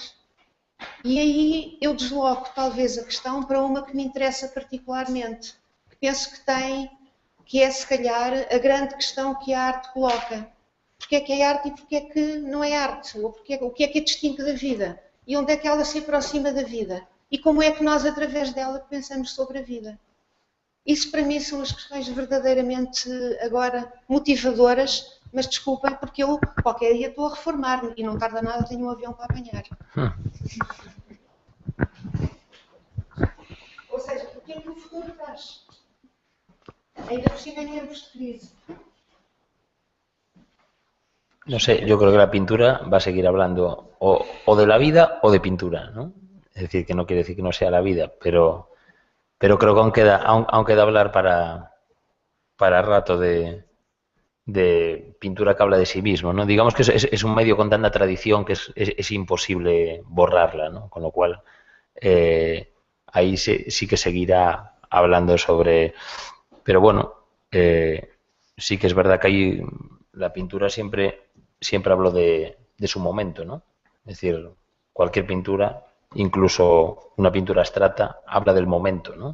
E aí eu desloco talvez a questão para uma que me interessa particularmente, que penso que é se calhar a grande questão que a arte coloca. Porque é que é arte e porque é que não é arte? Ou o que é distinto da vida? E onde é que ela se aproxima da vida? E como é que nós, através dela, pensamos sobre a vida? Isso, para mim, são as questões verdadeiramente, agora, motivadoras, mas desculpem, porque eu, qualquer dia, estou a reformar-me e não tarda nada, tenho um avião para apanhar. Ou seja, o que é que o futuro traz? Ainda por cima em tempos de crise. No sé, yo creo que la pintura va a seguir hablando o de la vida o de pintura, ¿no? Es decir, que no quiere decir que no sea la vida, pero creo que aún queda hablar para rato de de pintura que habla de sí mismo, ¿no? Digamos que es un medio con tanta tradición que es imposible borrarla, ¿no? Con lo cual, ahí sí que seguirá hablando sobre... Pero bueno, sí que es verdad que hay la pintura siempre habló de su momento, ¿no? Es decir, cualquier pintura, incluso una pintura abstracta, habla del momento, ¿no?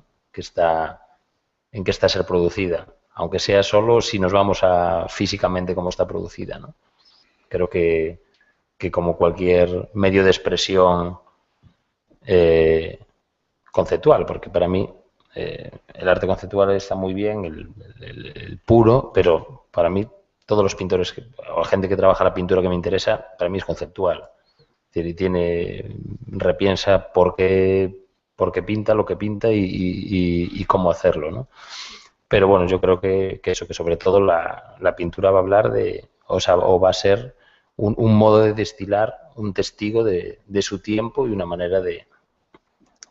En que está a ser producida, aunque sea solo si nos vamos a físicamente cómo está producida, ¿no? Creo que como cualquier medio de expresión conceptual, porque para mí el arte conceptual está muy bien, el puro, pero para mí todos los pintores o la gente que trabaja la pintura que me interesa, para mí es conceptual. Es decir, repiensa por qué pinta lo que pinta y cómo hacerlo, ¿no? Pero bueno, yo creo que sobre todo la pintura va a hablar o va a ser un modo de destilar, un testigo de su tiempo y una manera de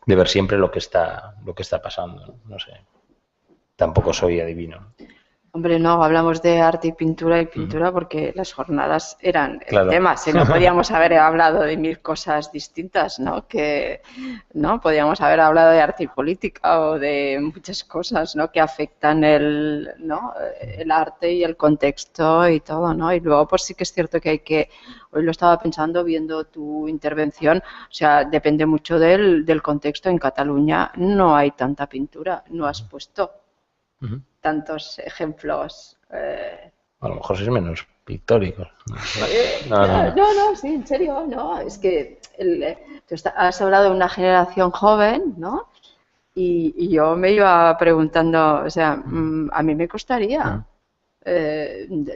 ver siempre lo que está pasando, ¿no? No sé, tampoco soy adivino. Hombre, no, hablamos de arte y pintura porque las jornadas eran el tema. Si no podíamos haber hablado de 1000 cosas distintas, ¿no? ¿no? Podíamos haber hablado de arte y política o de muchas cosas, ¿no? Que afectan el arte y el contexto y todo, ¿no? Y luego, pues sí que es cierto que hoy lo estaba pensando viendo tu intervención, o sea, depende mucho del contexto. En Cataluña no hay tanta pintura, no has puesto tantos ejemplos. A lo mejor sois menos pictóricos. No, sí, en serio, no. Es que tú has hablado de una generación joven, ¿no? Y yo me iba preguntando, o sea, a mí me costaría.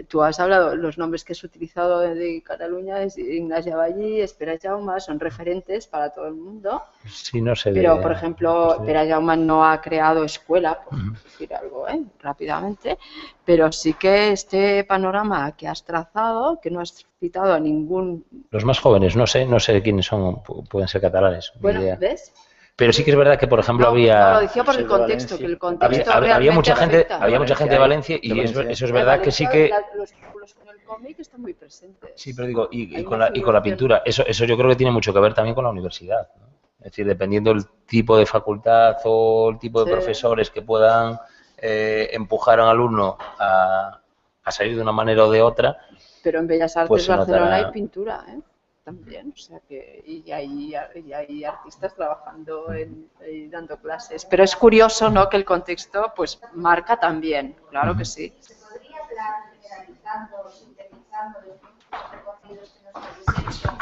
Tú has hablado, los nombres que has utilizado de Cataluña es Ignasi Aballí, Pere Jaume, son referentes para todo el mundo. Sí, no sé. Pero, por ejemplo, Pere Jaume no ha creado escuela, por decir algo, rápidamente, pero sí que este panorama que has trazado, que no has citado a ningún... Los más jóvenes, no sé quiénes son, pueden ser catalanes. Bueno, ¿ves? Pero sí que es verdad que, por ejemplo, No, lo decía por el contexto, que el contexto había mucha gente de Valencia y eso es verdad que sí que... Los vínculos con el cómic están muy presentes. Sí, pero digo, y con la pintura, eso yo creo que tiene mucho que ver también con la universidad, ¿no? Es decir, dependiendo del tipo de facultad o el tipo de profesores que puedan empujar a un alumno a salir de una manera o de ora. Pero en Bellas Artes pues Barcelona hay pintura, también, o sea que y hay artistas trabajando y dando clases, pero es curioso, ¿no?, que el contexto pues marca también, claro que sí. ¿Se podría hablar, generalizando, sintetizando de los recorridos que nos habéis hecho,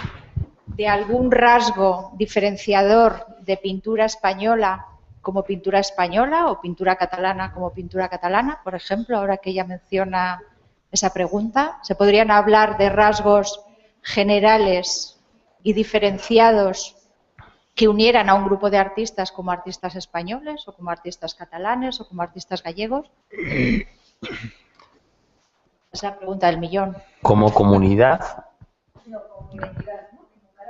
de algún rasgo diferenciador de pintura española como pintura española o pintura catalana como pintura catalana, por ejemplo, ahora que ella menciona esa pregunta? ¿Se podrían hablar de rasgos generales y diferenciados que unieran a un grupo de artistas como artistas españoles o como artistas catalanes o como artistas gallegos? Esa pregunta del millón. ¿Como comunidad? No, como identidad, ¿no?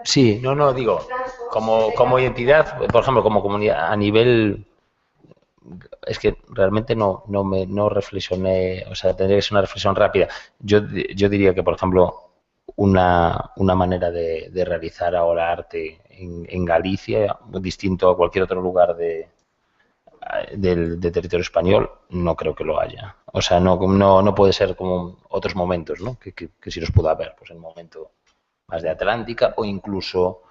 Sí, digo, como identidad, por ejemplo, como comunidad, a nivel... Es que realmente no reflexioné, o sea, tendría que ser una reflexión rápida. Yo diría que, por ejemplo, una manera de realizar ahora arte en Galicia, distinto a cualquier otro lugar de territorio español, no creo que lo haya. O sea, no puede ser como otros momentos, ¿no? Que sí los pudo haber, pues en el momento más de Atlántica o incluso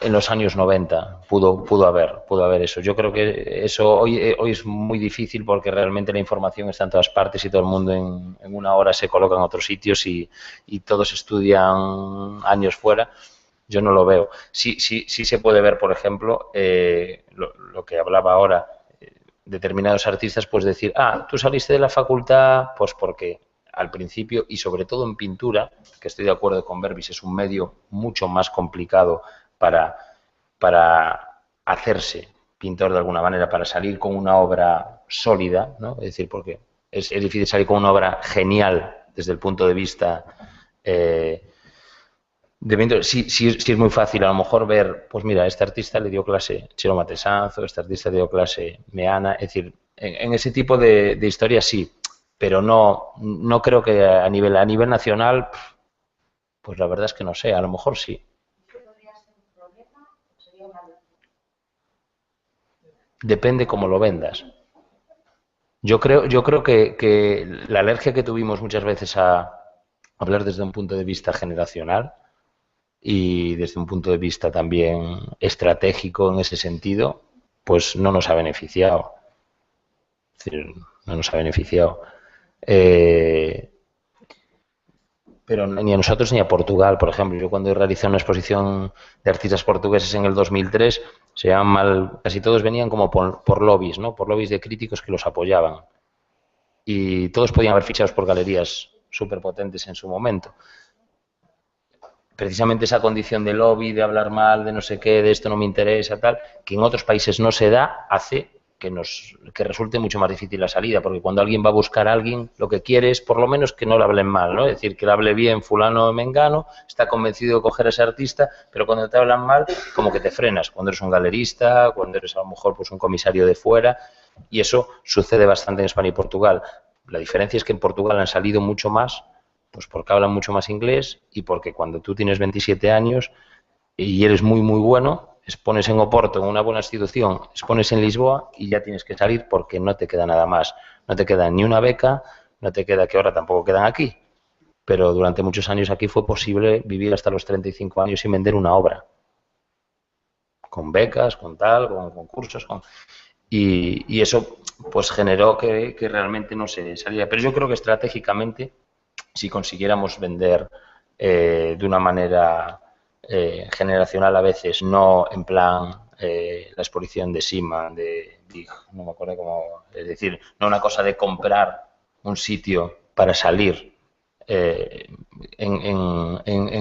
en los años 90 pudo haber eso. Yo creo que eso hoy es muy difícil porque realmente la información está en todas partes y todo el mundo en una hora se coloca en otros sitios y todos estudian años fuera. Yo no lo veo. Sí se puede ver, por ejemplo, lo que hablaba ahora, determinados artistas, pues decir, tú saliste de la facultad, pues porque al principio, y sobre todo en pintura, que estoy de acuerdo con Berbis, es un medio mucho más complicado para hacerse pintor de alguna manera, para salir con una obra sólida, ¿no? Es decir, porque es difícil salir con una obra genial desde el punto de vista sí es muy fácil a lo mejor ver, pues mira, este artista le dio clase Chelo Matesanzo, este artista le dio clase Meana, es decir, en ese tipo de historias sí, pero no creo que a nivel nacional, pues la verdad es que no sé, a lo mejor sí. Depende cómo lo vendas. Yo creo que la alergia que tuvimos muchas veces a hablar desde un punto de vista generacional y desde un punto de vista también estratégico en ese sentido, pues no nos ha beneficiado. Es decir, no nos ha beneficiado. Pero ni a nosotros ni a Portugal, por ejemplo. Yo cuando realicé una exposición de artistas portugueses en el 2003, casi todos venían como por lobbies, ¿no? Por lobbies de críticos que los apoyaban. Y todos podían haber fichados por galerías súper potentes en su momento. Precisamente esa condición de lobby, de hablar mal, de no sé qué, de esto no me interesa, tal, que en otros países no se da, hace que resulte mucho más difícil la salida, porque cuando alguien va a buscar a alguien, lo que quiere es por lo menos que no le hablen mal, ¿no? Es decir, que le hable bien fulano o mengano, está convencido de coger a ese artista, pero cuando te hablan mal, como que te frenas, cuando eres un galerista, cuando eres a lo mejor pues un comisario de fuera, y eso sucede bastante en España y Portugal. La diferencia es que en Portugal han salido mucho más, pues porque hablan mucho más inglés y porque cuando tú tienes 27 años y eres muy, muy bueno, expones en Oporto, en una buena institución, expones en Lisboa y ya tienes que salir porque no te queda nada más. No te queda ni una beca, no te queda, que ahora tampoco quedan aquí. Pero durante muchos años aquí fue posible vivir hasta los 35 años sin vender una obra. Con becas, con tal, con concursos, y eso pues generó que realmente no se saliera. Pero yo creo que estratégicamente, si consiguiéramos vender de una manera generacional a veces, no en plan la exposición de Sima, de Big, no me acuerdo cómo, es decir, no una cosa de comprar un sitio para salir en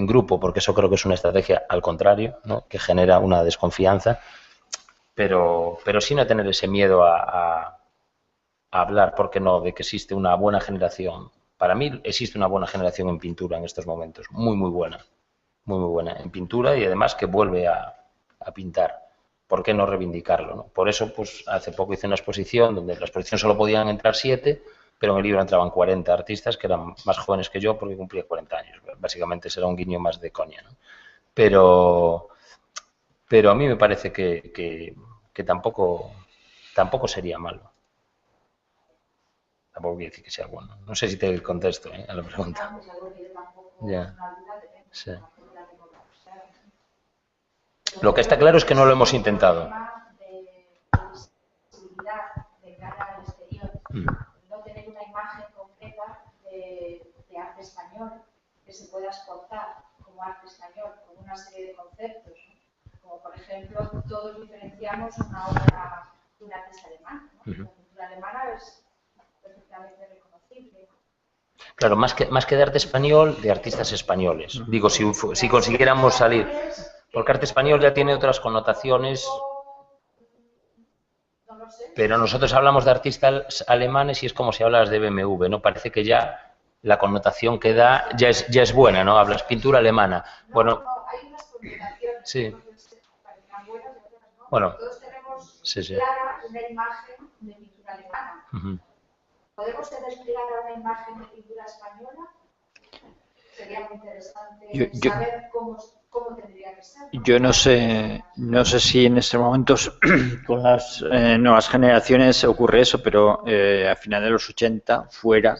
grupo, porque eso creo que es una estrategia al contrario, ¿no? Que genera una desconfianza, pero sí no tener ese miedo a hablar, ¿por qué no?, de que existe una buena generación. Para mí existe una buena generación en pintura en estos momentos, muy, muy buena en pintura y además que vuelve a pintar. ¿Por qué no reivindicarlo, no? Por eso, pues hace poco hice una exposición donde en la exposición solo podían entrar 7, pero en el libro entraban 40 artistas que eran más jóvenes que yo porque cumplía 40 años. Básicamente será un guiño más de coña, ¿no? Pero a mí me parece que tampoco sería malo. Tampoco quiere decir que sea bueno. No sé si te contesto a la pregunta. Ya. Sí. Lo que está claro es que no lo hemos intentado. No tener una imagen concreta de arte español que se pueda exportar como arte español con una serie de conceptos, ¿no? Como por ejemplo, todos diferenciamos una obra de un artista alemán, ¿no? La cultura alemana es perfectamente reconocible. Claro, más que de arte español, de artistas españoles. Digo, si consiguiéramos salir, porque arte español ya tiene otras connotaciones, pero nosotros hablamos de artistas alemanes y es como si hablas de BMW, ¿no? Parece que ya la connotación que da ya es buena, ¿no? Hablas pintura alemana. Bueno, hay unas connotaciones sí. Que parecen buenas y otras no. Bueno, todos tenemos sí. clara una imagen de pintura alemana. ¿Podemos tener clara una imagen de pintura española? Sería muy interesante saber cómo tendría que ser, ¿no? Yo no sé si en estos momentos con las nuevas generaciones ocurre eso, pero a finales de los 80, fuera,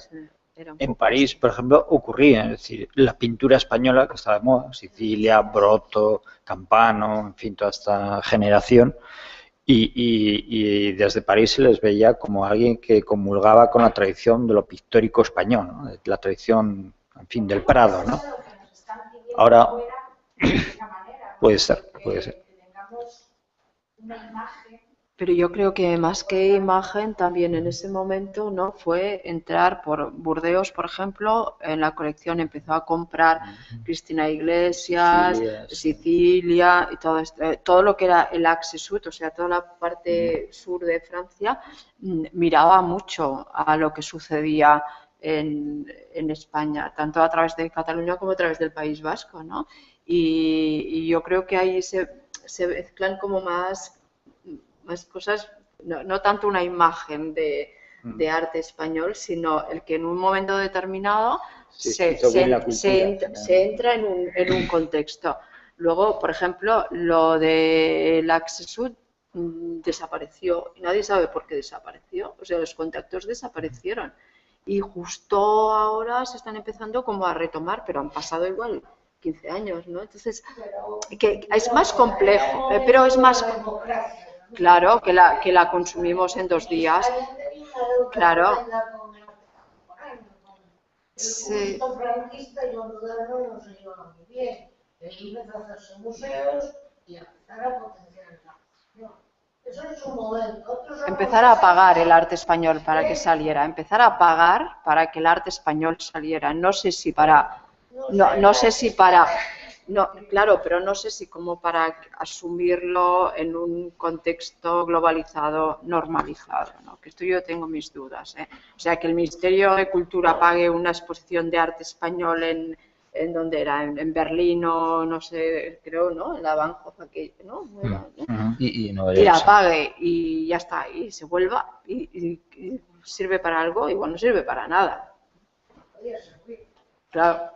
en París, por ejemplo, ocurría. Es decir, la pintura española que estaba de moda, Sicilia, Broto, Campano, en fin, toda esta generación, y desde París se les veía como alguien que comulgaba con la tradición de lo pictórico español, ¿no? La tradición, en fin, del Prado, ¿no? Ahora puede ser. Pero yo creo que más que imagen, también en ese momento, ¿no?, fue entrar por Burdeos, por ejemplo, en la colección empezó a comprar Cristina Iglesias, Sicilia y todo lo que era el Axe Sud, o sea, toda la parte sur de Francia, miraba mucho a lo que sucedía en España, tanto a través de Cataluña como a través del País Vasco, ¿no? Y yo creo que ahí se mezclan como más cosas, no tanto una imagen de de arte español, sino el que en un momento determinado se entra en un contexto. Luego, por ejemplo, lo del Access Sud desapareció y nadie sabe por qué desapareció. O sea, los contactos desaparecieron y justo ahora se están empezando como a retomar, pero han pasado igual 15 años, ¿no? Entonces, que es más complejo, pero es más... Claro, que la consumimos en 2 días. Claro. Sí. Empezar a pagar el arte español para que saliera, empezar a pagar para que el arte español saliera. No sé si para... No sé si para... No, claro, pero no sé si como para asumirlo en un contexto globalizado, normalizado, ¿no? Que esto yo tengo mis dudas, ¿eh? O sea, que el Ministerio de Cultura pague una exposición de arte español en donde era, en Berlín o no sé, creo, ¿no? En la Bahnhof, ¿no? Y la pague y ya está, y se vuelva y sirve para algo, igual no sirve para nada. Claro.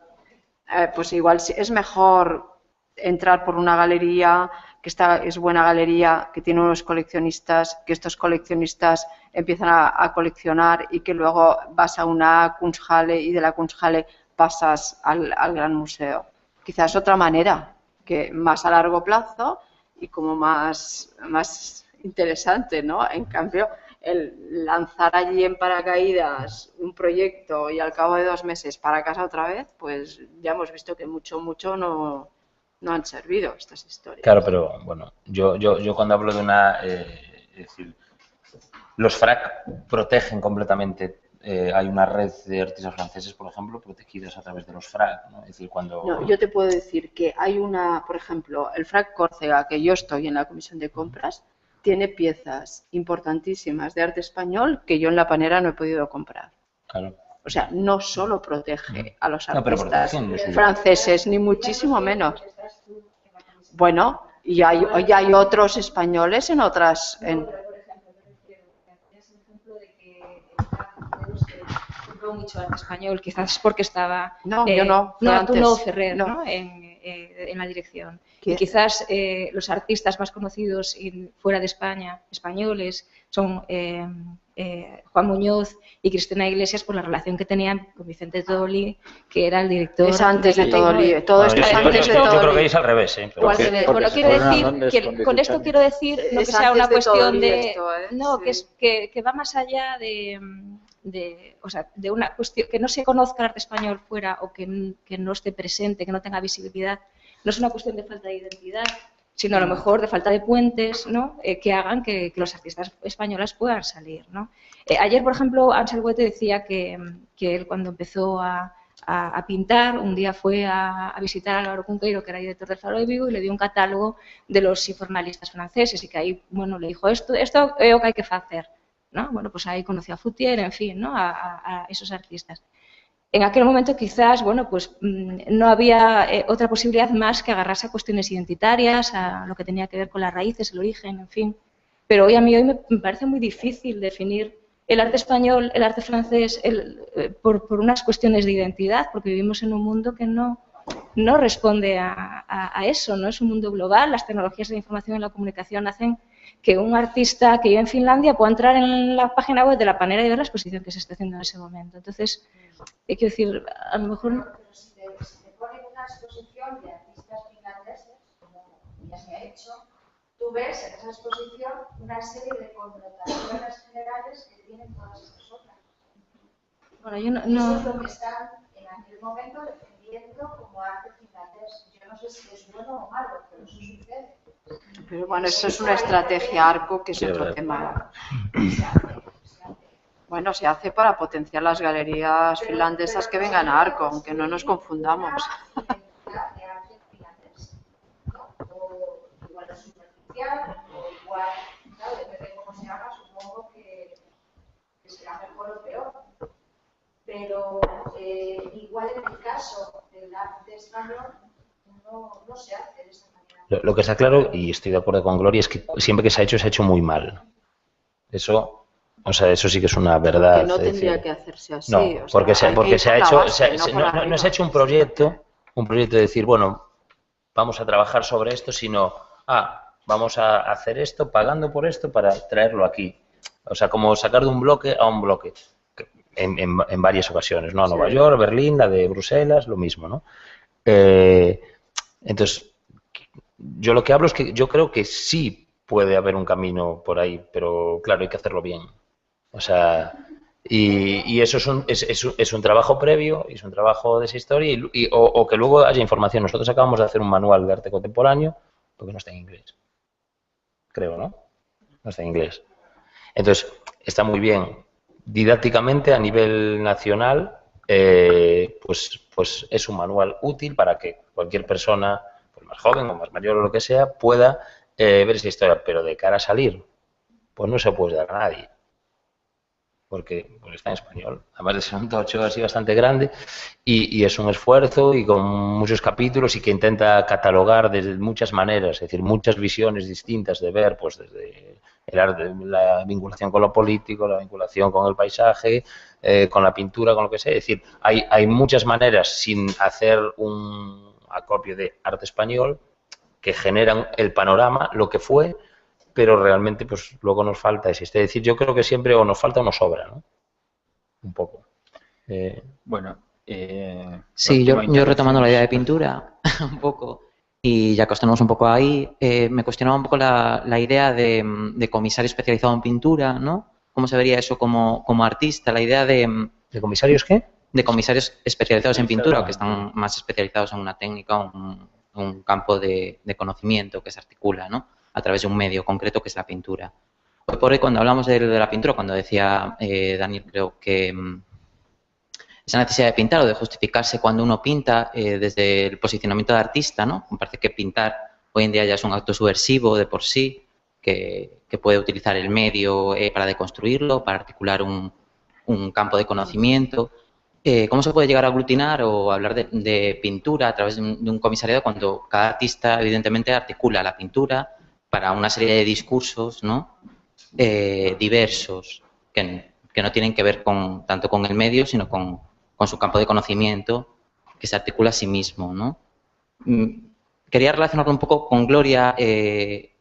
Pues igual es mejor entrar por una galería que es buena galería, que tiene unos coleccionistas, que estos coleccionistas empiezan a coleccionar y que luego vas a una Kunsthalle y de la Kunsthalle pasas al Gran Museo. Quizás otra manera, que más a largo plazo y como más interesante, ¿no? En cambio, el lanzar allí en paracaídas un proyecto y al cabo de 2 meses para casa otra vez, pues ya hemos visto que mucho no han servido estas historias. Claro, pero bueno, yo cuando hablo de una... es decir, los FRAC protegen completamente. Hay una red de artistas franceses, por ejemplo, protegidas a través de los FRAC, ¿no? Es decir, cuando... No, yo te puedo decir que hay por ejemplo, el FRAC Córcega, que yo estoy en la comisión de compras, tiene piezas importantísimas de arte español que yo en la Panera no he podido comprar. Claro. O sea, no solo protege a los artistas franceses, ni muchísimo menos. Bueno, y hay otros españoles en otras... mucho arte español, quizás porque estaba... No, yo no. No, tú no, Ferrer, ¿no? En la dirección. Y quizás los artistas más conocidos fuera de España, españoles, son Juan Muñoz y Cristina Iglesias por la relación que tenían con Vicente Todoli, que era el director... Es antes de Todoli. Todo esto es antes de Todoli. Yo creo que es al revés, ¿eh? Bueno, quiero decir que con esto quiero decir no que sea una cuestión de... No, que va más allá de una cuestión que no se conozca el arte español fuera o que no esté presente, que no tenga visibilidad. No es una cuestión de falta de identidad, sino a lo mejor de falta de puentes, ¿no? Que hagan que los artistas españoles puedan salir, ¿no? Ayer, por ejemplo, Ansel Huete decía que él cuando empezó a pintar, un día fue a visitar a Álvaro Cunqueiro, que era director del Faro de Vigo, y le dio un catálogo de los informalistas franceses y que ahí, bueno, le dijo esto es lo que hay que hacer, ¿no? Bueno, pues ahí conoció a Foutier, en fin, ¿no? A esos artistas. En aquel momento quizás, bueno, pues no había otra posibilidad más que agarrarse a cuestiones identitarias, a lo que tenía que ver con las raíces, el origen, en fin. Pero hoy me parece muy difícil definir el arte español, el arte francés, por unas cuestiones de identidad, porque vivimos en un mundo que no responde a eso, no es un mundo global. Las tecnologías de la información y la comunicación hacen que un artista que vive en Finlandia pueda entrar en la página web de la Panera y ver la exposición que se está haciendo en ese momento. Entonces, hay que decir, a lo mejor... Si te ponen una exposición de artistas finlandeses, como ya se ha hecho, tú ves en esa exposición una serie de connotaciones generales que tienen todas estas obras. Bueno, yo Eso es lo que están en aquel momento defendiendo como arte finlandés. Yo no sé si es bueno o malo, pero eso sucede. Pero bueno, eso es una estrategia ARCO, que es otro tema. Bueno, se hace para potenciar las galerías finlandesas que vengan a ARCO, aunque no nos confundamos. Igual es superficial, o igual, depende de cómo se haga, supongo que será mejor o peor. Pero igual en el caso del arte español no se hace de esta manera. Lo que está claro, y estoy de acuerdo con Gloria, es que siempre que se ha hecho muy mal. Eso O sea, eso sí que es una verdad. Que no es tendría decir, que hacerse así. no, o sea, porque hay que ir se ha por la hecho, base, no por no arriba. se ha hecho un proyecto de decir, bueno, vamos a trabajar sobre esto, sino, vamos a hacer esto pagando por esto para traerlo aquí. O sea, como sacar de un bloque a un bloque, en varias ocasiones, ¿no? Nueva York, Berlín, la de Bruselas, lo mismo, ¿no? Entonces, yo lo que hablo es que yo creo que sí puede haber un camino por ahí, pero claro, hay que hacerlo bien. O sea, y eso es un trabajo previo, es un trabajo de esa historia, o que luego haya información. Nosotros acabamos de hacer un manual de arte contemporáneo, porque no está en inglés. Creo, ¿no? No está en inglés. Entonces, está muy bien. Didácticamente, a nivel nacional, pues es un manual útil para que cualquier persona, pues más joven o más mayor o lo que sea, pueda ver esa historia. Pero de cara a salir, pues no se puede dar a nadie. Porque está en español. Además de ser un tocho así bastante grande y es un esfuerzo y con muchos capítulos y que intenta catalogar desde muchas maneras, es decir, muchas visiones distintas de ver, pues desde el arte, la vinculación con lo político, la vinculación con el paisaje, con la pintura, con lo que sea. Es decir, hay muchas maneras sin hacer un acopio de arte español que generan el panorama, lo que fue, pero realmente pues luego nos falta ese. Es decir, yo creo que siempre o nos falta o nos sobra, ¿no? Un poco. Bueno, sí, yo retomando la idea de pintura un poco, y ya que os tenemos un poco ahí, me cuestionaba un poco la idea de comisario especializado en pintura, ¿no? ¿Cómo se vería eso como artista? La idea de... ¿De comisarios qué? De comisarios especializados en pintura, o que están más especializados en una técnica, un campo de conocimiento que se articula, ¿no? A través de un medio concreto que es la pintura. Hoy por hoy, cuando hablamos de la pintura, cuando decía Daniel, creo que esa necesidad de pintar o de justificarse cuando uno pinta desde el posicionamiento de artista, ¿no? Me parece que pintar hoy en día ya es un acto subversivo de por sí, que puede utilizar el medio para deconstruirlo, para articular un campo de conocimiento. ¿Cómo se puede llegar a aglutinar o hablar de pintura a través de un comisariado cuando cada artista evidentemente articula la pintura para una serie de discursos, ¿no? Diversos que no tienen que ver tanto con el medio sino con su campo de conocimiento que se articula a sí mismo, ¿no? Quería relacionarlo un poco con Gloria,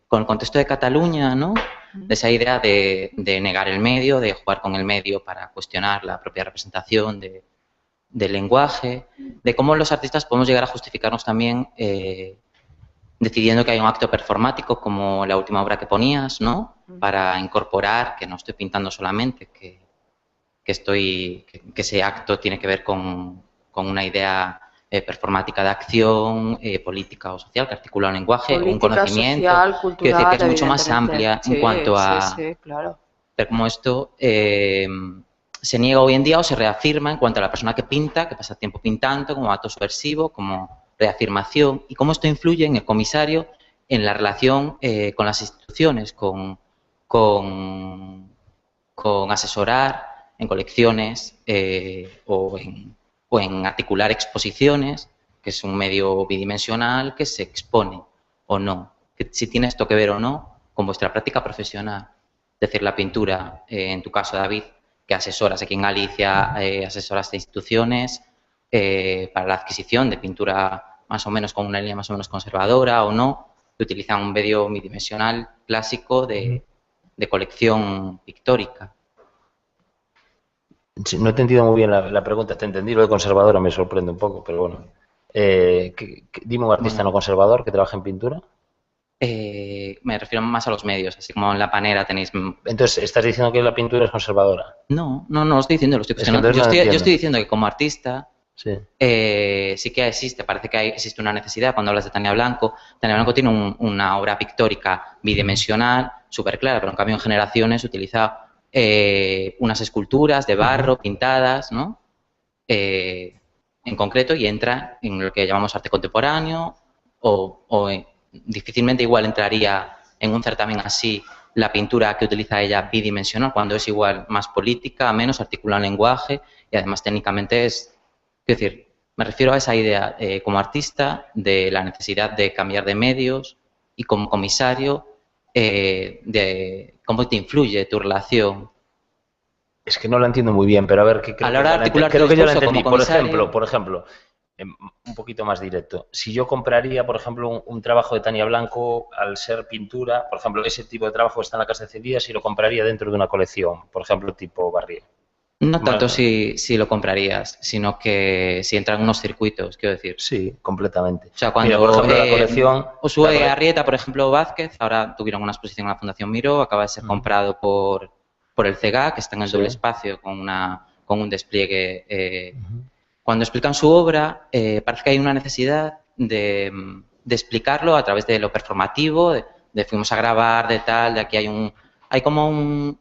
con el contexto de Cataluña, ¿no? De esa idea de negar el medio, de jugar con el medio para cuestionar la propia representación del lenguaje, de cómo los artistas podemos llegar a justificarnos también decidiendo que hay un acto performático como la última obra que ponías, ¿no? Para incorporar que no estoy pintando solamente, que ese acto tiene que ver con una idea performática de acción, política o social, que articula un lenguaje, política, un conocimiento, social, cultural, decir, que es mucho más amplia en cuanto a... Sí, claro. Pero como esto se niega hoy en día o se reafirma en cuanto a la persona que pinta, que pasa tiempo pintando, como acto subversivo, como reafirmación, y cómo esto influye en el comisario en la relación con las instituciones, con asesorar en colecciones o en articular exposiciones, que es un medio bidimensional que se expone o no, que si tiene esto que ver o no con vuestra práctica profesional. Es decir, la pintura, en tu caso, David, que asesoras aquí en Galicia, asesoras de instituciones para la adquisición de pintura más o menos con una línea más o menos conservadora o no, que utilizan un medio bidimensional clásico de colección pictórica. Sí, no he entendido muy bien la pregunta, te entendí lo de conservadora, me sorprende un poco, pero bueno. Dime un artista no conservador que trabaja en pintura. Me refiero más a los medios, así como en La Panera tenéis... Entonces, ¿estás diciendo que la pintura es conservadora? No lo estoy diciendo, lo estoy cuestionando. Yo estoy diciendo que como artista sí que existe, parece que existe una necesidad. Cuando hablas de Tania Blanco tiene una obra pictórica bidimensional, súper clara, pero en cambio en Generaciones utiliza unas esculturas de barro pintadas, ¿no? En concreto, y entra en lo que llamamos arte contemporáneo o difícilmente igual entraría en un certamen así la pintura que utiliza ella bidimensional, cuando es igual más política, menos articula un lenguaje y además técnicamente es decir, me refiero a esa idea como artista de la necesidad de cambiar de medios y como comisario de cómo te influye tu relación Es que no la entiendo muy bien, pero a ver, A la hora de articular tu creo que yo la discurso entendí. como comisario. Por ejemplo, un poquito más directo. Si yo compraría, por ejemplo, un trabajo de Tania Blanco, al ser pintura, por ejemplo, ese tipo de trabajo está en la Casa de Cedillas y lo compraría dentro de una colección, por ejemplo, tipo Barrié. No tanto si lo comprarías, sino que si entran unos circuitos, quiero decir. Sí, completamente. O sea, cuando Mira, por ejemplo, la colección... Usue Arrieta, por ejemplo, Vázquez, ahora tuvieron una exposición en la Fundación Miró, acaba de ser comprado por el CEGA, que está en el doble espacio con un despliegue. Cuando explican su obra, parece que hay una necesidad de explicarlo a través de lo performativo, de fuimos a grabar, de tal, de aquí hay como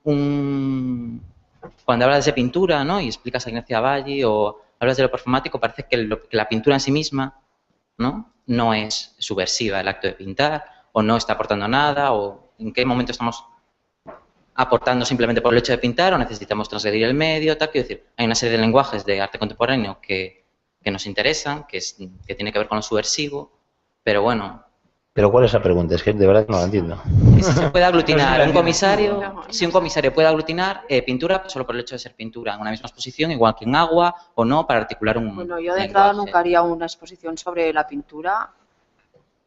cuando hablas de pintura, ¿no? Y explicas a Ignacia Valli o hablas de lo performático, parece que la pintura en sí misma, no es subversiva el acto de pintar, o no está aportando nada, o en qué momento estamos aportando simplemente por el hecho de pintar, o necesitamos transgredir el medio, tal. Quiero decir, hay una serie de lenguajes de arte contemporáneo que nos interesan, que tiene que ver con lo subversivo, pero bueno. Pero ¿cuál es la pregunta? Es que de verdad no la entiendo. Si se puede aglutinar un comisario, si un comisario puede aglutinar pintura solo por el hecho de ser pintura en una misma exposición, igual que en agua o no, para articular un Bueno, yo de entrada nunca haría una exposición sobre la pintura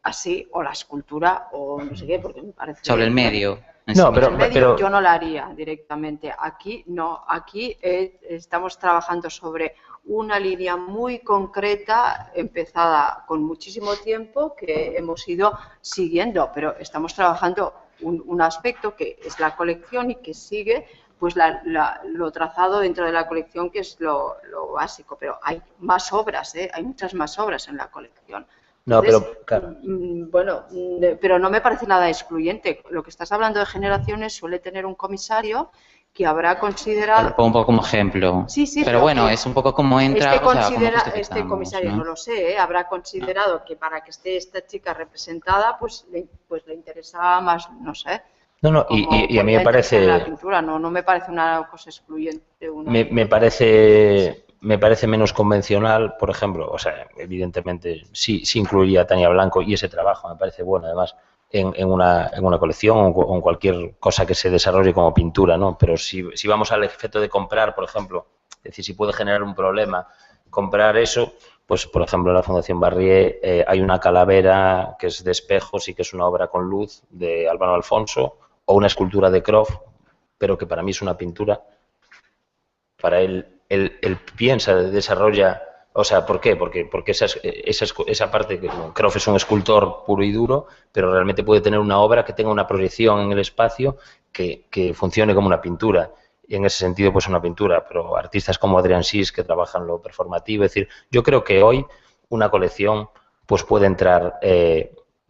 así, o la escultura, o no sé qué, porque me parece... Sobre el medio. No, pero yo no la haría directamente. Aquí no, aquí estamos trabajando sobre una línea muy concreta, empezada con muchísimo tiempo, que hemos ido siguiendo, pero estamos trabajando un aspecto que es la colección y que sigue pues lo trazado dentro de la colección, que es lo básico, pero hay más obras, hay muchas más obras en la colección. No, Entonces, pero claro. Bueno, pero no me parece nada excluyente. Lo que estás hablando de generaciones suele tener un comisario que habrá considerado... Lo pongo un poco como ejemplo. Sí, pero bueno, es un poco como entra... Este comisario, no lo sé, habrá considerado que para que esté esta chica representada, pues le interesa más, no sé. No, y a mí me parece... La pintura, no me parece una cosa excluyente. Me parece menos convencional, por ejemplo, o sea, evidentemente sí incluiría a Tania Blanco y ese trabajo me parece bueno, además, en una colección o en cualquier cosa que se desarrolle como pintura, ¿no? Pero si vamos al efecto de comprar, por ejemplo, es decir, si puede generar un problema comprar eso, pues, por ejemplo, en la Fundación Barrié hay una calavera que es de espejos y que es una obra con luz de Álvaro Alfonso, o una escultura de Croft, pero que para mí es una pintura. Para él piensa, desarrolla, o sea, ¿por qué? Porque esa parte, que Croft es un escultor puro y duro, pero realmente puede tener una obra que tenga una proyección en el espacio que funcione como una pintura. Y en ese sentido, pues una pintura, pero artistas como Adrián Sis que trabajan lo performativo, es decir, yo creo que hoy una colección pues puede entrar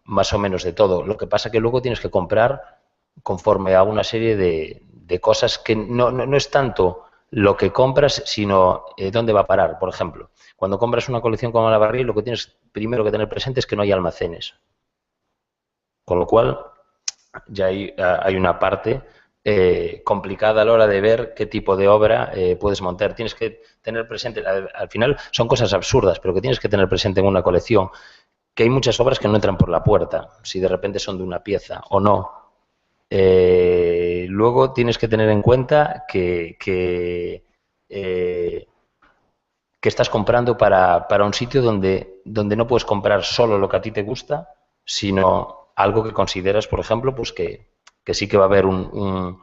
más o menos de todo. Lo que pasa que luego tienes que comprar conforme a una serie de cosas que no es tanto lo que compras, sino dónde va a parar. Por ejemplo, cuando compras una colección como la Barrié, lo que tienes primero que tener presente es que no hay almacenes. Con lo cual, ya hay una parte complicada a la hora de ver qué tipo de obra puedes montar. Tienes que tener presente, al final son cosas absurdas, pero que tienes que tener presente en una colección, que hay muchas obras que no entran por la puerta, si de repente son de una pieza o no. Luego tienes que tener en cuenta que estás comprando para un sitio donde no puedes comprar solo lo que a ti te gusta, sino algo que consideras, por ejemplo, pues que sí que va a haber una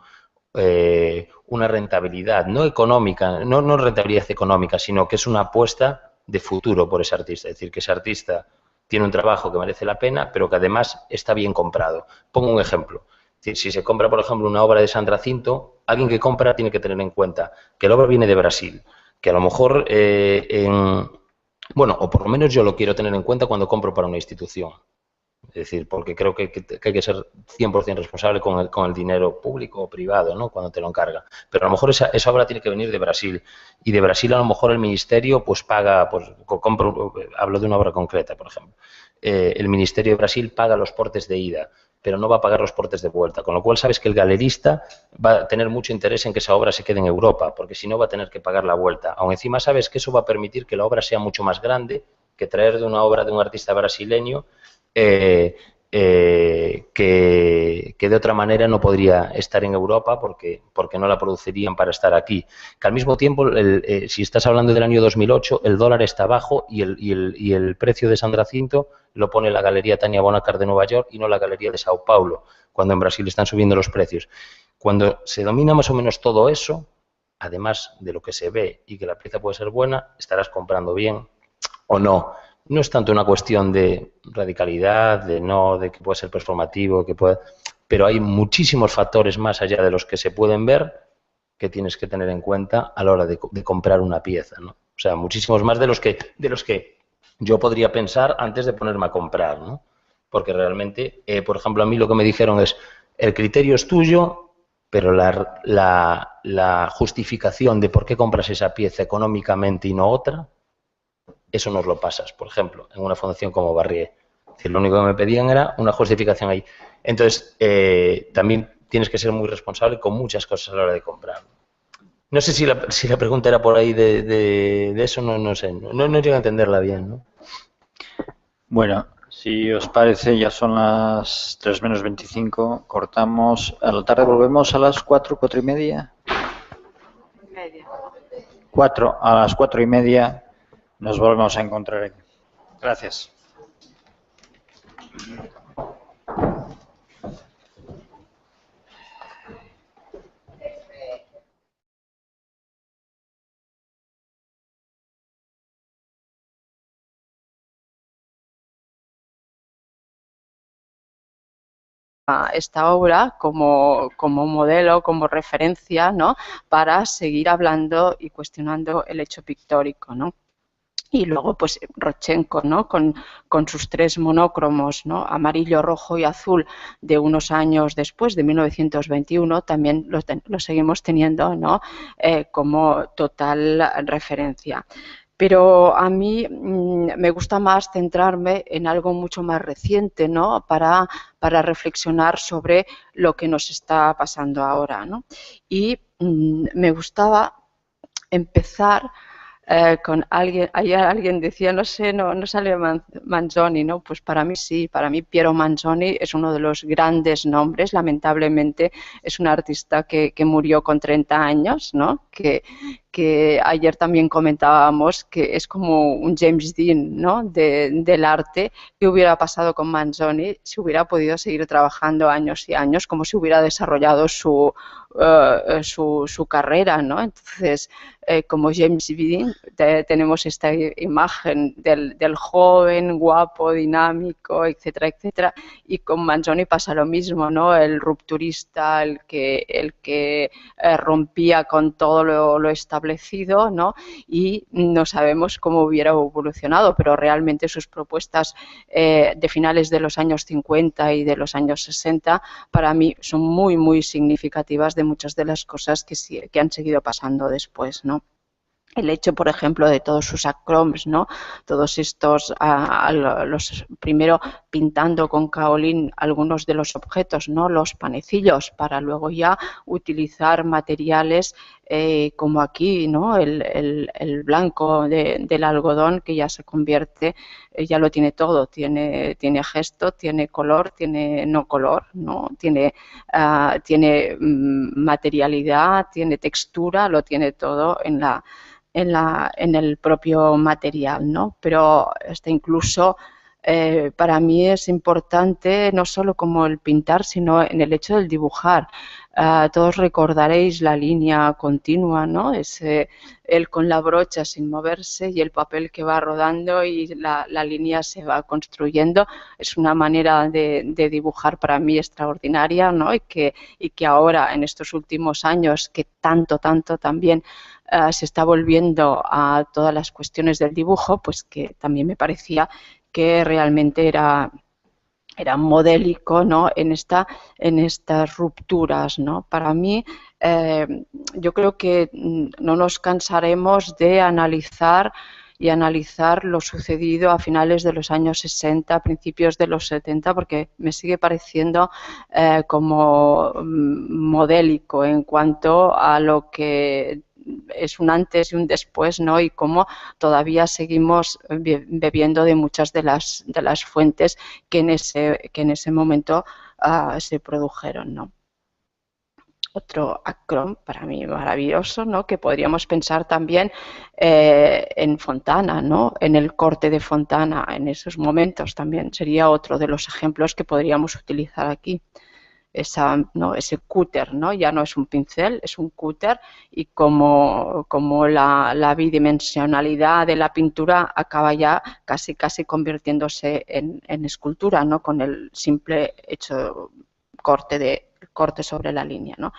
rentabilidad, no económica, no rentabilidad económica, sino que es una apuesta de futuro por ese artista. Es decir, que ese artista tiene un trabajo que merece la pena, pero que además está bien comprado. Pongo un ejemplo. Si se compra, por ejemplo, una obra de Sandra Cinto, alguien que compra tiene que tener en cuenta que la obra viene de Brasil, que a lo mejor, bueno, o por lo menos yo lo quiero tener en cuenta cuando compro para una institución. Es decir, porque creo que hay que ser 100% responsable con el dinero público o privado, ¿no? Cuando te lo encarga. Pero a lo mejor esa obra tiene que venir de Brasil. Y de Brasil a lo mejor el ministerio pues paga, pues hablo de una obra concreta, por ejemplo. El Ministerio de Brasil paga los portes de ida, pero no va a pagar los portes de vuelta. Con lo cual sabes que el galerista va a tener mucho interés en que esa obra se quede en Europa, porque si no va a tener que pagar la vuelta. Aún encima sabes que eso va a permitir que la obra sea mucho más grande que traer de una obra de un artista brasileño que de otra manera no podría estar en Europa porque no la producirían para estar aquí. Que al mismo tiempo, si estás hablando del año 2008, el dólar está bajo y el precio de San Jacinto lo pone la Galería Tania Bonacar de Nueva York y no la Galería de Sao Paulo, cuando en Brasil están subiendo los precios. Cuando se domina más o menos todo eso, además de lo que se ve y que la pieza puede ser buena, estarás comprando bien o no. No es tanto una cuestión de radicalidad, de que puede ser performativo, pero hay muchísimos factores más allá de los que se pueden ver que tienes que tener en cuenta a la hora de comprar una pieza, ¿no? O sea, muchísimos más de los que yo podría pensar antes de ponerme a comprar, ¿no? Porque realmente, por ejemplo, a mí lo que me dijeron es, el criterio es tuyo, pero la justificación de por qué compras esa pieza económicamente y no otra, eso nos lo pasas, por ejemplo, en una fundación como Barrié. Es decir, lo único que me pedían era una justificación ahí. Entonces, también tienes que ser muy responsable con muchas cosas a la hora de comprar. No sé si la pregunta era por ahí de eso, no sé, no llego a entenderla bien, ¿no? Bueno, si os parece, ya son las 3 menos 25, cortamos. A la tarde volvemos a las 4, 4 y media. 4, a las 4 y media. Nos volvemos a encontrar aquí. Gracias. Esta obra como modelo, como referencia, ¿no? Para seguir hablando y cuestionando el hecho pictórico, ¿no? Y luego, pues, Rodchenko, ¿no? Con sus 3 monócromos, ¿no? Amarillo, rojo y azul, de unos años después, de 1921, también lo seguimos teniendo, ¿no? Como total referencia. Pero a mí me gusta más centrarme en algo mucho más reciente, ¿no? Para reflexionar sobre lo que nos está pasando ahora, ¿no? Y me gustaba empezar con alguien. Ayer alguien decía, no sé, no sale Manzoni, ¿no? Pues para mí sí, para mí Piero Manzoni es uno de los grandes nombres. Lamentablemente es un artista que murió con 30 años, ¿no? Que ayer también comentábamos que es como un James Dean, ¿no? del arte. ¿Qué hubiera pasado con Manzoni si hubiera podido seguir trabajando años y años, como si hubiera desarrollado su carrera, ¿no? Entonces, como James Dean, tenemos esta imagen del joven, guapo, dinámico, etcétera, etcétera, y con Manzoni pasa lo mismo, ¿no? El rupturista, el que rompía con todo lo establecido, ¿no? Y no sabemos cómo hubiera evolucionado, pero realmente sus propuestas de finales de los años 50 y de los años 60 para mí son muy, muy significativas de muchas de las cosas que han seguido pasando después, ¿no? El hecho, por ejemplo, de todos sus acromes, ¿no? Todos estos, los primero pintando con kaolín algunos de los objetos, ¿no? Los panecillos, para luego ya utilizar materiales como aquí, ¿no? El blanco del algodón, que ya se convierte, ya lo tiene todo, tiene gesto, tiene color, tiene no color, ¿no? Tiene materialidad, tiene textura, lo tiene todo en el propio material, ¿no? Pero incluso para mí es importante no solo como el pintar, sino en el hecho del dibujar. Todos recordaréis la línea continua, ¿no? Él con la brocha sin moverse y el papel que va rodando y la línea se va construyendo. Es una manera de dibujar para mí extraordinaria, ¿no? Y que ahora, en estos últimos años, que tanto también se está volviendo a todas las cuestiones del dibujo, pues que también me parecía que realmente era modélico, ¿no? en estas rupturas, ¿no? Para mí, yo creo que no nos cansaremos de analizar lo sucedido a finales de los años 60, principios de los 70, porque me sigue pareciendo como modélico en cuanto a lo que es un antes y un después, ¿no? Y cómo todavía seguimos bebiendo de muchas de las fuentes que en ese momento se produjeron, ¿no? Otro acrón para mí maravilloso, ¿no? Que podríamos pensar también en Fontana, ¿no? En el corte de Fontana, en esos momentos también sería otro de los ejemplos que podríamos utilizar aquí. Ese cúter, ¿no? Ya no es un pincel, es un cúter, y como la bidimensionalidad de la pintura acaba ya casi convirtiéndose en escultura, ¿no? Con el simple hecho corte sobre la línea, ¿no?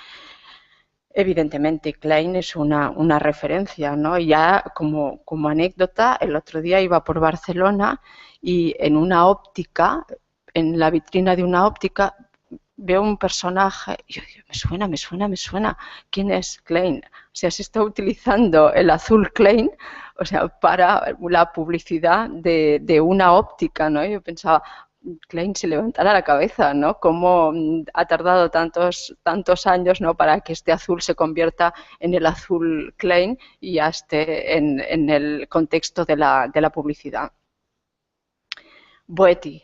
Evidentemente, Klein es una referencia, ¿no? Y ya como anécdota, el otro día iba por Barcelona y en una óptica, en la vitrina de una óptica, veo un personaje y yo digo, me suena. ¿Quién es Klein? O sea, se está utilizando el azul Klein, o sea, para la publicidad de una óptica, ¿no? Yo pensaba, Klein se levantara la cabeza, ¿no? Cómo ha tardado tantos años, ¿no? Para que este azul se convierta en el azul Klein y ya esté en el contexto de la publicidad. Boetti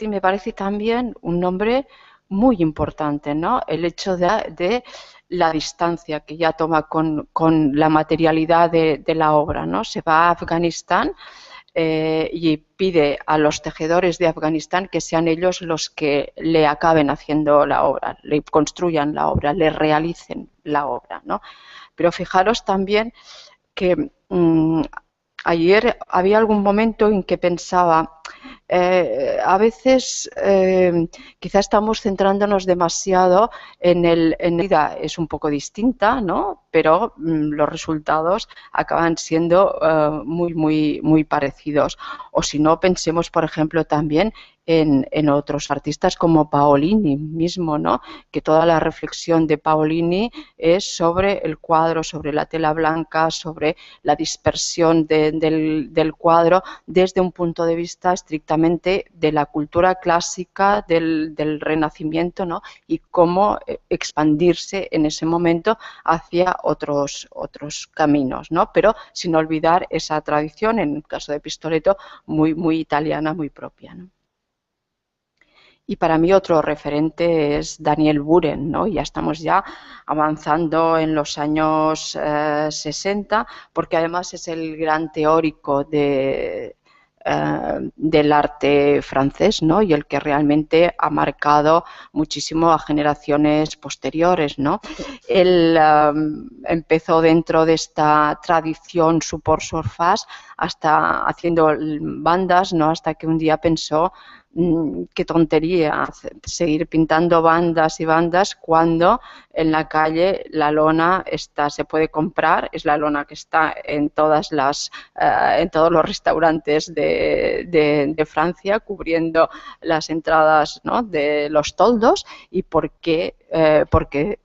me parece también un nombre muy importante, ¿no? El hecho de la distancia que ya toma con la materialidad de la obra, ¿no? Se va a Afganistán y pide a los tejedores de Afganistán que sean ellos los que le acaben haciendo la obra, le construyan la obra, le realicen la obra, ¿no? Pero fijaros también que ayer había algún momento en que pensaba, a veces quizá estamos centrándonos demasiado en la vida es un poco distinta, ¿no? Pero los resultados acaban siendo muy parecidos. O si no, pensemos, por ejemplo, también en otros artistas como Paolini mismo, ¿no? Que toda la reflexión de Paolini es sobre el cuadro, sobre la tela blanca, sobre la dispersión del cuadro desde un punto de vista estrictamente de la cultura clásica, del Renacimiento, ¿no? Y cómo expandirse en ese momento hacia otros caminos, ¿no? Pero sin olvidar esa tradición, en el caso de Pistoletto, muy italiana, muy propia, ¿no? Y para mí otro referente es Daniel Buren, ¿no? Ya estamos avanzando en los años 60, porque además es el gran teórico del arte francés, ¿no? Y el que realmente ha marcado muchísimo a generaciones posteriores, ¿no? Él empezó dentro de esta tradición support surface hasta haciendo bandas, ¿no? Hasta que un día pensó, qué tontería seguir pintando bandas y bandas cuando en la calle la lona se puede comprar, es la lona que está en todos los restaurantes de Francia, cubriendo las entradas, ¿no? De los toldos. ¿Y por qué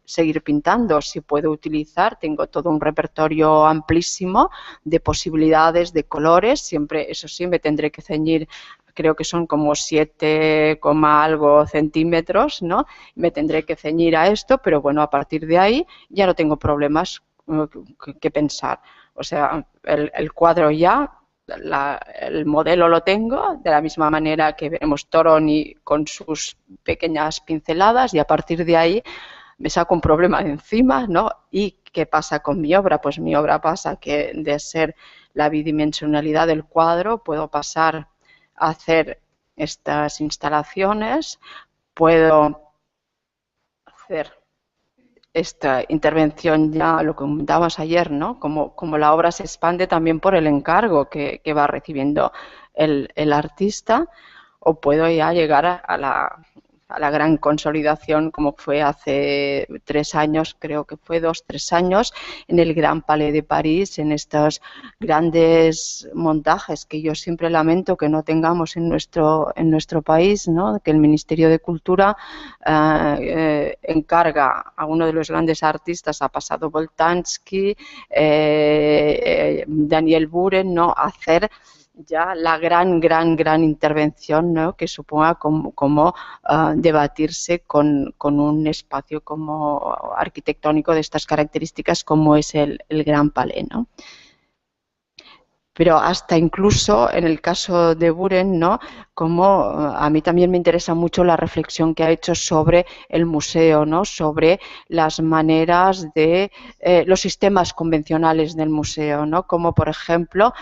seguir pintando? Si puedo utilizar, tengo todo un repertorio amplísimo de posibilidades, de colores, siempre, eso sí, me tendré que ceñir, creo que son como 7, algo centímetros, ¿no? Me tendré que ceñir a esto, pero bueno, a partir de ahí ya no tengo problemas que pensar. O sea, el cuadro ya, el modelo lo tengo, de la misma manera que vemos Toroni con sus pequeñas pinceladas, y a partir de ahí me saco un problema de encima, ¿no? ¿Y qué pasa con mi obra? Pues mi obra pasa que de ser la bidimensionalidad del cuadro puedo pasar a hacer estas instalaciones, puedo hacer esta intervención, ya lo que comentábamos ayer, ¿no? Como la obra se expande también por el encargo que va recibiendo el artista, o puedo ya llegar a la gran consolidación, como fue hace 3 años, creo que fue 2-3 años, en el Gran Palais de París, en estos grandes montajes que yo siempre lamento que no tengamos en nuestro país, ¿no? Que el Ministerio de Cultura encarga a uno de los grandes artistas, ha pasado Boltanski, Daniel Buren, ¿no? Hacer ya la gran intervención, ¿no?, que suponga como debatirse con un espacio como arquitectónico de estas características como es el Gran Palais, ¿no? Pero hasta incluso en el caso de Buren, ¿no?, como a mí también me interesa mucho la reflexión que ha hecho sobre el museo, ¿no?, sobre las maneras de los sistemas convencionales del museo, ¿no?, como por ejemplo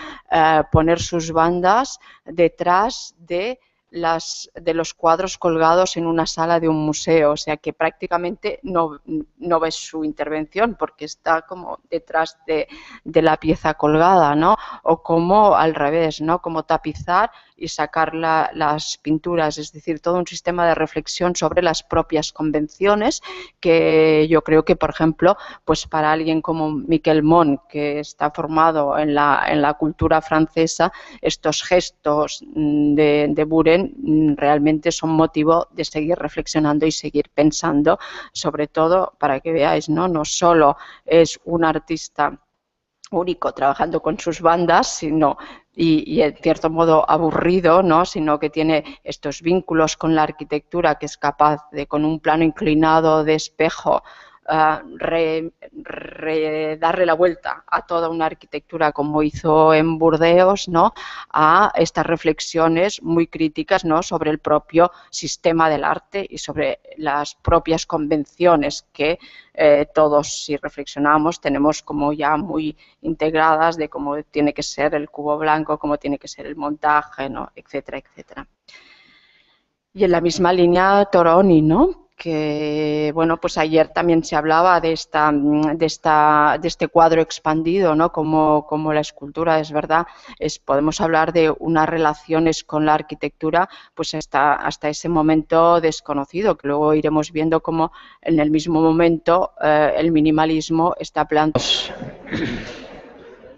poner sus bandas detrás de los cuadros colgados en una sala de un museo, o sea que prácticamente no ves su intervención porque está como detrás de la pieza colgada, ¿no? O como al revés, ¿no?, como tapizar y sacar las pinturas, es decir, todo un sistema de reflexión sobre las propias convenciones que yo creo que, por ejemplo, pues para alguien como Miquel Mont, que está formado en la cultura francesa, estos gestos de Buren realmente son motivo de seguir reflexionando y seguir pensando, sobre todo para que veáis, no solo es un artista único trabajando con sus bandas, sino y en cierto modo aburrido, ¿no?, sino que tiene estos vínculos con la arquitectura, que es capaz de, con un plano inclinado de espejo, darle la vuelta a toda una arquitectura, como hizo en Burdeos, ¿no?, a estas reflexiones muy críticas, ¿no?, sobre el propio sistema del arte y sobre las propias convenciones que todos, si reflexionamos, tenemos como ya muy integradas de cómo tiene que ser el cubo blanco, cómo tiene que ser el montaje, ¿no?, etcétera, etcétera. Y en la misma línea Toroni, ¿no?, que bueno, pues ayer también se hablaba de este cuadro expandido, ¿no?, como la escultura, es verdad, podemos hablar de unas relaciones con la arquitectura pues hasta ese momento desconocido, que luego iremos viendo cómo en el mismo momento el minimalismo está planteado.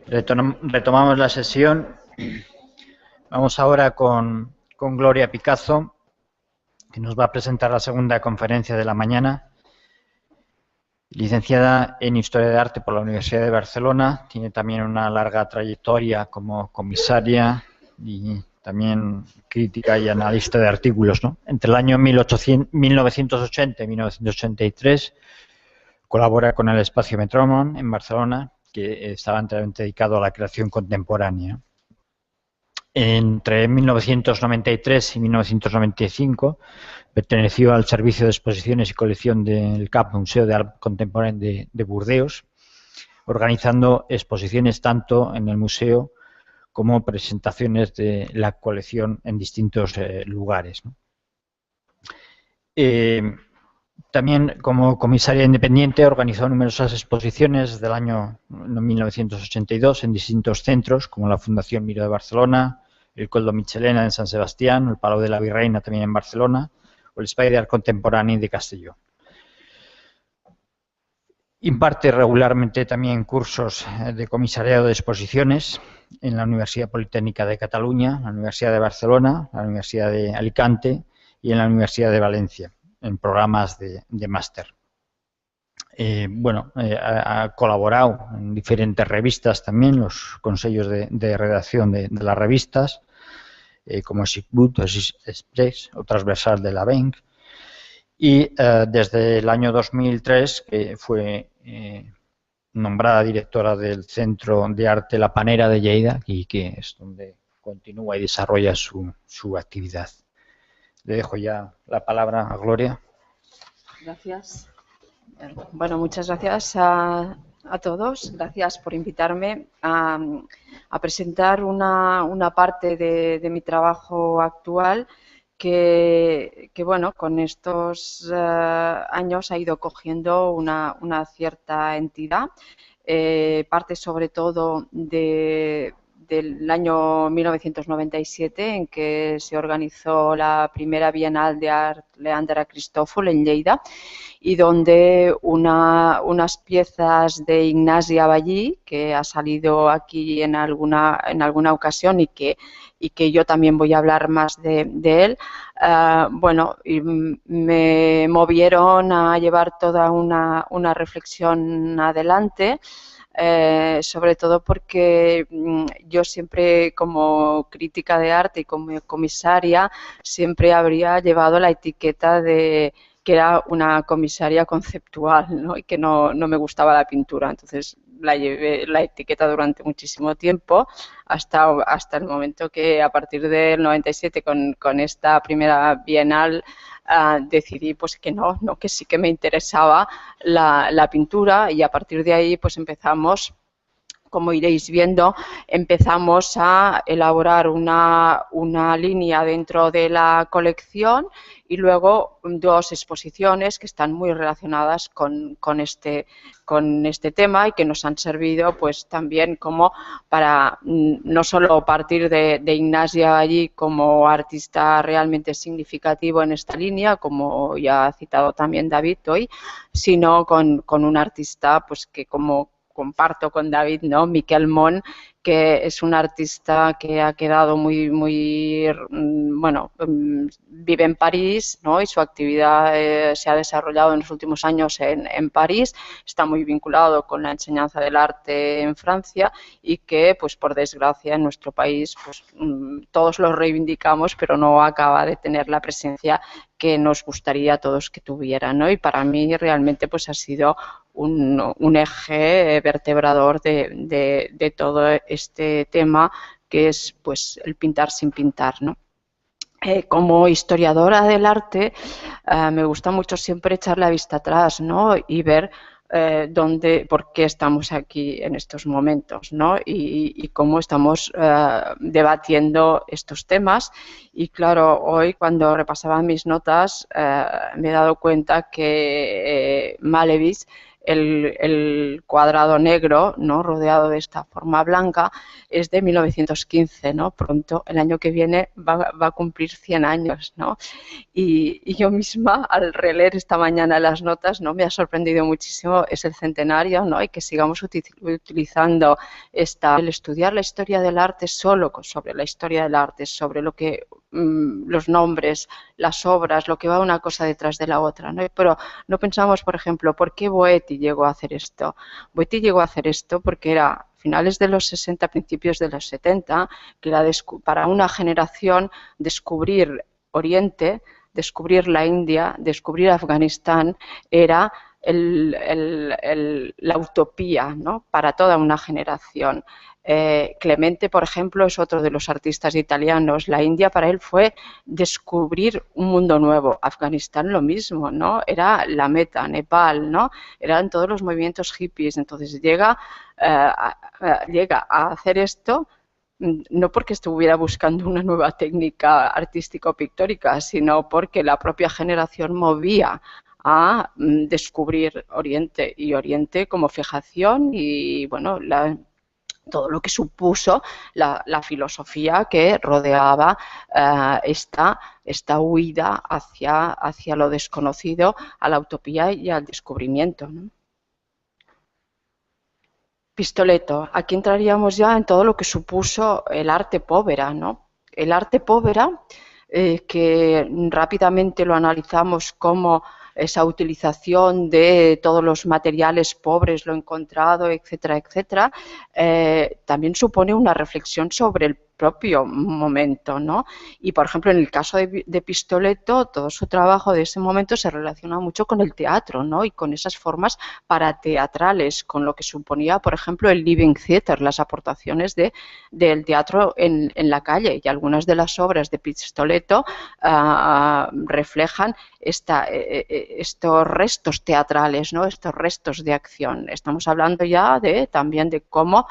Retomamos la sesión. Vamos ahora con Gloria Picazo, que nos va a presentar la segunda conferencia de la mañana. Licenciada en Historia de Arte por la Universidad de Barcelona, tiene también una larga trayectoria como comisaria y también crítica y analista de artículos, ¿no? Entre el año 1980 y 1983 colabora con el Espacio Metrònom en Barcelona, que estaba enteramente dedicado a la creación contemporánea. Entre 1993 y 1995 perteneció al Servicio de Exposiciones y Colección del CAP, Museo de Arte Contemporáneo de Burdeos, organizando exposiciones tanto en el museo como presentaciones de la colección en distintos lugares, ¿no? También como comisaria independiente organizó numerosas exposiciones desde el año 1982 en distintos centros, como la Fundación Miró de Barcelona, el Coldo Michelena en San Sebastián, el Palau de la Virreina también en Barcelona, o el Espai d'Art Contemporani de Castelló. Imparte regularmente también cursos de comisariado de exposiciones en la Universidad Politécnica de Cataluña, la Universidad de Barcelona, la Universidad de Alicante y en la Universidad de Valencia, en programas de máster. Ha colaborado en diferentes revistas también, los consejos de redacción de las revistas, como Sigbut, Express o Transversal de la Bank, y desde el año 2003 que fue nombrada directora del Centro de Arte La Panera de Lleida, y que es donde continúa y desarrolla su actividad. Le dejo ya la palabra a Gloria. Gracias. Bueno, muchas gracias a todos. Gracias por invitarme a presentar una parte de mi trabajo actual que bueno, con estos años ha ido cogiendo una cierta entidad. Parte sobre todo del año 1997, en que se organizó la primera Bienal de Art Leandre a Cristòfol en Lleida, y donde unas piezas de Ignasi Aballí, que ha salido aquí en alguna ocasión y que yo también voy a hablar más de él, me movieron a llevar toda una reflexión adelante sobre todo porque yo siempre, como crítica de arte y como comisaria, siempre habría llevado la etiqueta de que era una comisaria conceptual, ¿no? Y que no me gustaba la pintura. Entonces la llevé la etiqueta durante muchísimo tiempo, hasta el momento que a partir del 97 con esta primera bienal decidí pues que no, que sí que me interesaba la pintura, y a partir de ahí pues empezamos, como iréis viendo, empezamos a elaborar una línea dentro de la colección y luego 2 exposiciones que están muy relacionadas con este tema y que nos han servido pues también como para no solo partir de Ignacia allí como artista realmente significativo en esta línea, como ya ha citado también David hoy, sino con un artista pues que, como comparto con David, ¿no? Miquel Mont, que es un artista que ha quedado muy, bueno, vive en París, ¿no? Y su actividad se ha desarrollado en los últimos años en París, está muy vinculado con la enseñanza del arte en Francia y que, pues por desgracia, en nuestro país pues, todos lo reivindicamos, pero no acaba de tener la presencia que nos gustaría a todos que tuvieran, ¿no? Y para mí realmente pues ha sido un eje vertebrador de todo este tema, que es pues el pintar sin pintar, ¿no? Como historiadora del arte me gusta mucho siempre echar la vista atrás, ¿no? Y ver por qué estamos aquí en estos momentos, ¿no? Y cómo estamos debatiendo estos temas. Y claro, hoy cuando repasaba mis notas me he dado cuenta que Malevich, el cuadrado negro, ¿no? Rodeado de esta forma blanca, es de 1915, ¿no? Pronto, el año que viene, va a cumplir 100 años, ¿no? Y yo misma, al releer esta mañana las notas, ¿no? Me ha sorprendido muchísimo, es el centenario, ¿no? Y que sigamos utilizando el estudiar la historia del arte solo sobre la historia del arte, sobre lo que los nombres, las obras, lo que va una cosa detrás de la otra, ¿no? Pero no pensamos, por ejemplo, ¿por qué Boetti llegó a hacer esto? Boetti llegó a hacer esto porque era finales de los 60, principios de los 70, que era para una generación descubrir Oriente, descubrir la India, descubrir Afganistán, era la utopía, ¿no? Para toda una generación. Clemente, por ejemplo, es otro de los artistas italianos. La India para él fue descubrir un mundo nuevo. Afganistán lo mismo, ¿no? Era la meta, Nepal, ¿no? Eran todos los movimientos hippies. Entonces llega a hacer esto no porque estuviera buscando una nueva técnica artística o pictórica, sino porque la propia generación movía a descubrir Oriente, y Oriente como fijación y, bueno, todo lo que supuso la filosofía que rodeaba esta huida hacia lo desconocido, a la utopía y al descubrimiento, ¿no? Pistoletto, aquí entraríamos ya en todo lo que supuso el arte povera, ¿no? El arte povera, que rápidamente lo analizamos como esa utilización de todos los materiales pobres, lo encontrado, etcétera, etcétera, también supone una reflexión sobre el propio momento, ¿no? Y, por ejemplo, en el caso de Pistoletto, todo su trabajo de ese momento se relaciona mucho con el teatro, ¿no? Y con esas formas parateatrales, con lo que suponía, por ejemplo, el living theater, las aportaciones del teatro en la calle. Y algunas de las obras de Pistoletto reflejan estos restos teatrales, ¿no? Estos restos de acción. Estamos hablando ya también de cómo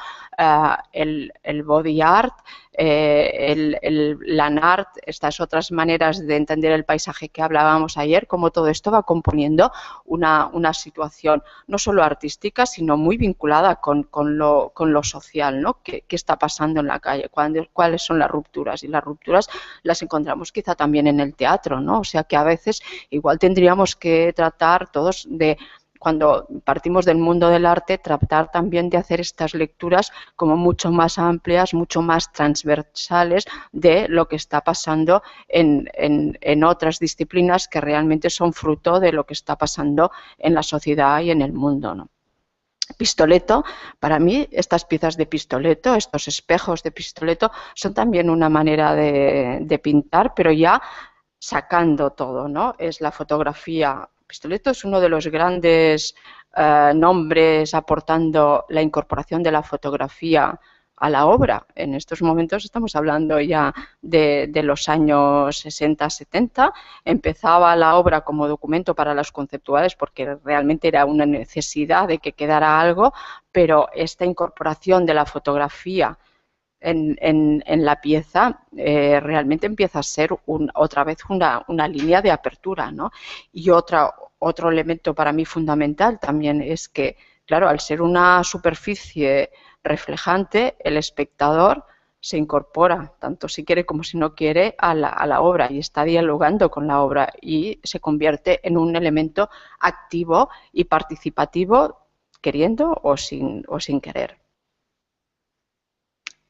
el body art, el land art, estas otras maneras de entender el paisaje que hablábamos ayer, cómo todo esto va componiendo una situación no solo artística, sino muy vinculada con lo social, ¿no? ¿Qué está pasando en la calle? ¿Cuáles son las rupturas? Y las rupturas las encontramos quizá también en el teatro, ¿no? O sea que a veces igual tendríamos que tratar todos de, cuando partimos del mundo del arte, tratar también de hacer estas lecturas como mucho más amplias, mucho más transversales de lo que está pasando en otras disciplinas que realmente son fruto de lo que está pasando en la sociedad y en el mundo, ¿no? Pistoletto, para mí estas piezas de Pistoletto, estos espejos de Pistoletto, son también una manera de pintar, pero ya sacando todo, ¿no? Es la fotografía. Pistoletto es uno de los grandes nombres aportando la incorporación de la fotografía a la obra. En estos momentos estamos hablando ya de los años 60-70. Empezaba la obra como documento para los conceptuales porque realmente era una necesidad de que quedara algo, pero esta incorporación de la fotografía en la pieza realmente empieza a ser otra vez una línea de apertura, ¿no? Y otro elemento para mí fundamental también es que, claro, al ser una superficie reflejante, el espectador se incorpora, tanto si quiere como si no quiere, a la obra y está dialogando con la obra y se convierte en un elemento activo y participativo, queriendo o sin querer.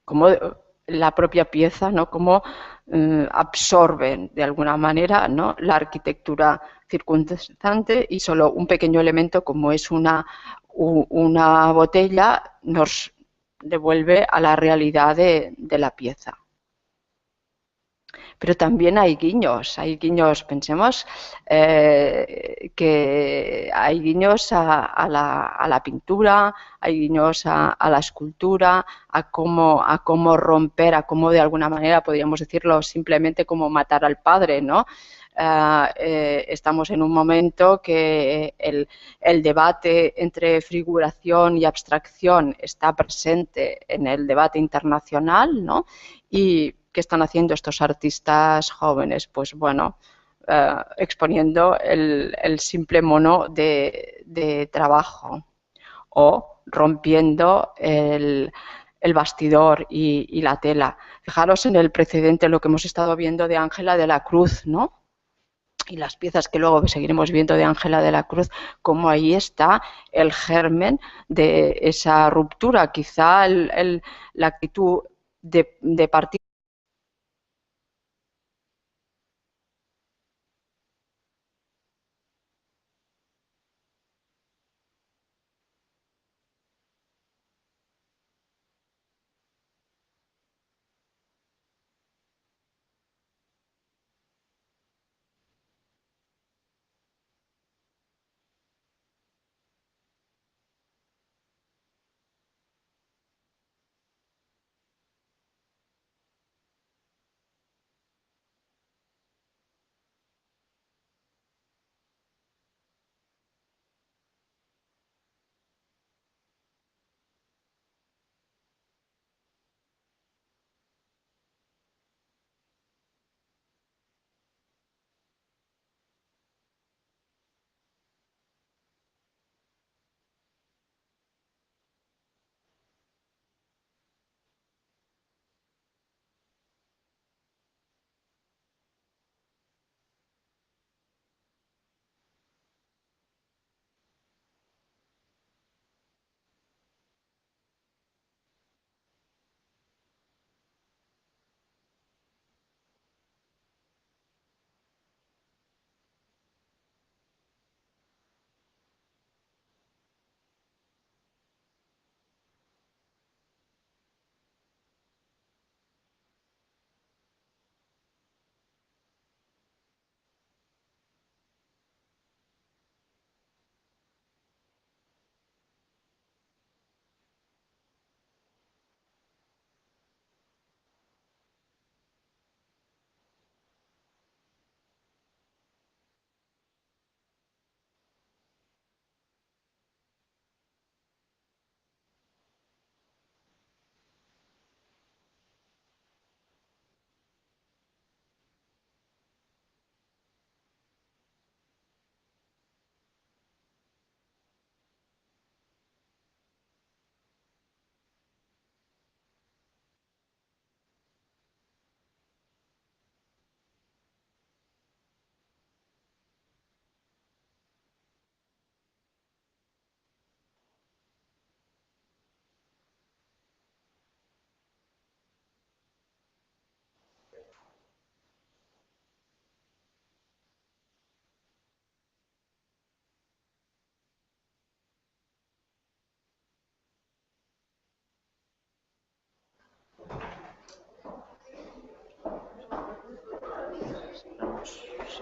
Como la propia pieza, ¿no? Cómo absorben de alguna manera, ¿no? La arquitectura circunstante y solo un pequeño elemento como es una botella nos devuelve a la realidad de la pieza. Pero también hay guiños, pensemos que hay guiños a la pintura, hay guiños a la escultura, a cómo romper, a cómo de alguna manera podríamos decirlo simplemente como matar al padre, ¿no? Estamos en un momento que el debate entre figuración y abstracción está presente en el debate internacional, ¿no? Y ¿qué están haciendo estos artistas jóvenes? Pues bueno, exponiendo el simple mono de trabajo o rompiendo el bastidor y la tela. Fijaros en el precedente, lo que hemos estado viendo de Ángela de la Cruz, ¿no? Y las piezas que luego seguiremos viendo de Ángela de la Cruz, como ahí está el germen de esa ruptura, quizá la actitud de partir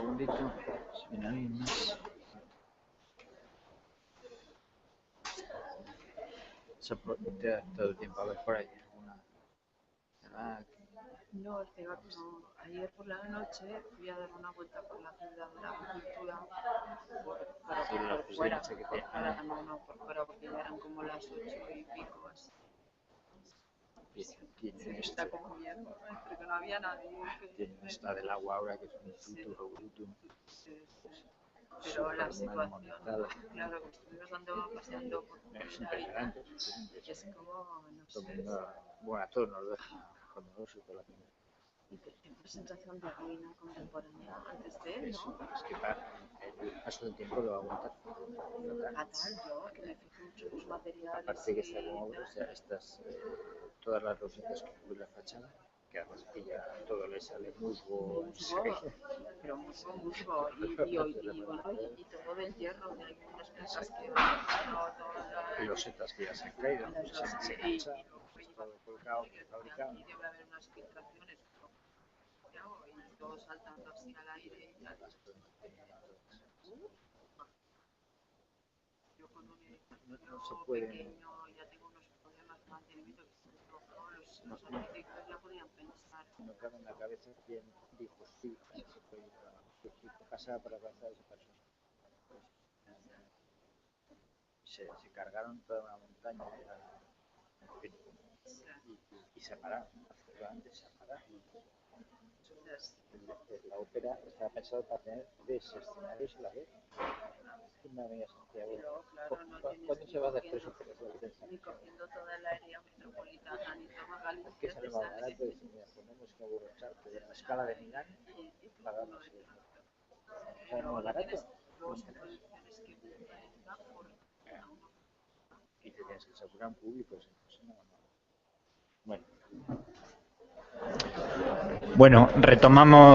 segundito. Si viene alguien más. Se aprovecha todo el tiempo a ver por ahí alguna. No, es que no. Ayer por la noche fui a dar una vuelta por la ciudad de la agricultura por fuera, por fuera, porque ya eran como las 8 y pico así. Está como miedo, porque no había nadie. Está del agua ahora, que es un futuro bruto. Pero la situación, claro, que estuvimos paseando por es impresionante. Es como, no sé. Bueno, a todos nos deja horroroso por la primera. Y que tengo una sensación de ruina contemporánea antes de él, ¿no? Es que el paso del tiempo lo va a aguantar. Fatal, yo, que me fijo mucho en los materiales. Aparte que está como estas, todas las rosetas que cubre la fachada, que además que ya todo le sale musgo. Pero musgo, y todo del hierro, de algunas cosas que y los setas que ya se han caído, se engancha, todo colocado, fabricado. Y debe haber unas filtraciones, y todo saltando así al aire y tal. Yo con un edificio pequeño ya tengo unos problemas de mantenimiento que los arquitectos ya podían pensar. No cabe en la cabeza quién dijo sí a ese proyecto, que pasaba por la cabeza de esa persona. Se cargaron toda una montaña y se pararon, absolutamente se pararon. La ópera estaba pensada para tener 3 escenarios a la vez. Una amiga Santiago, ¿cuándo se va a hacer 3 óperas a la vez? Ni cogiendo toda la área metropolitana, ni toma Galicia. Que sale más barato, mira, ponemos que Burrocharte de la Scala de Milán, pagamos ¿sale más barato? Y te tienes que asegurar un público, entonces no. Bueno, retomamos.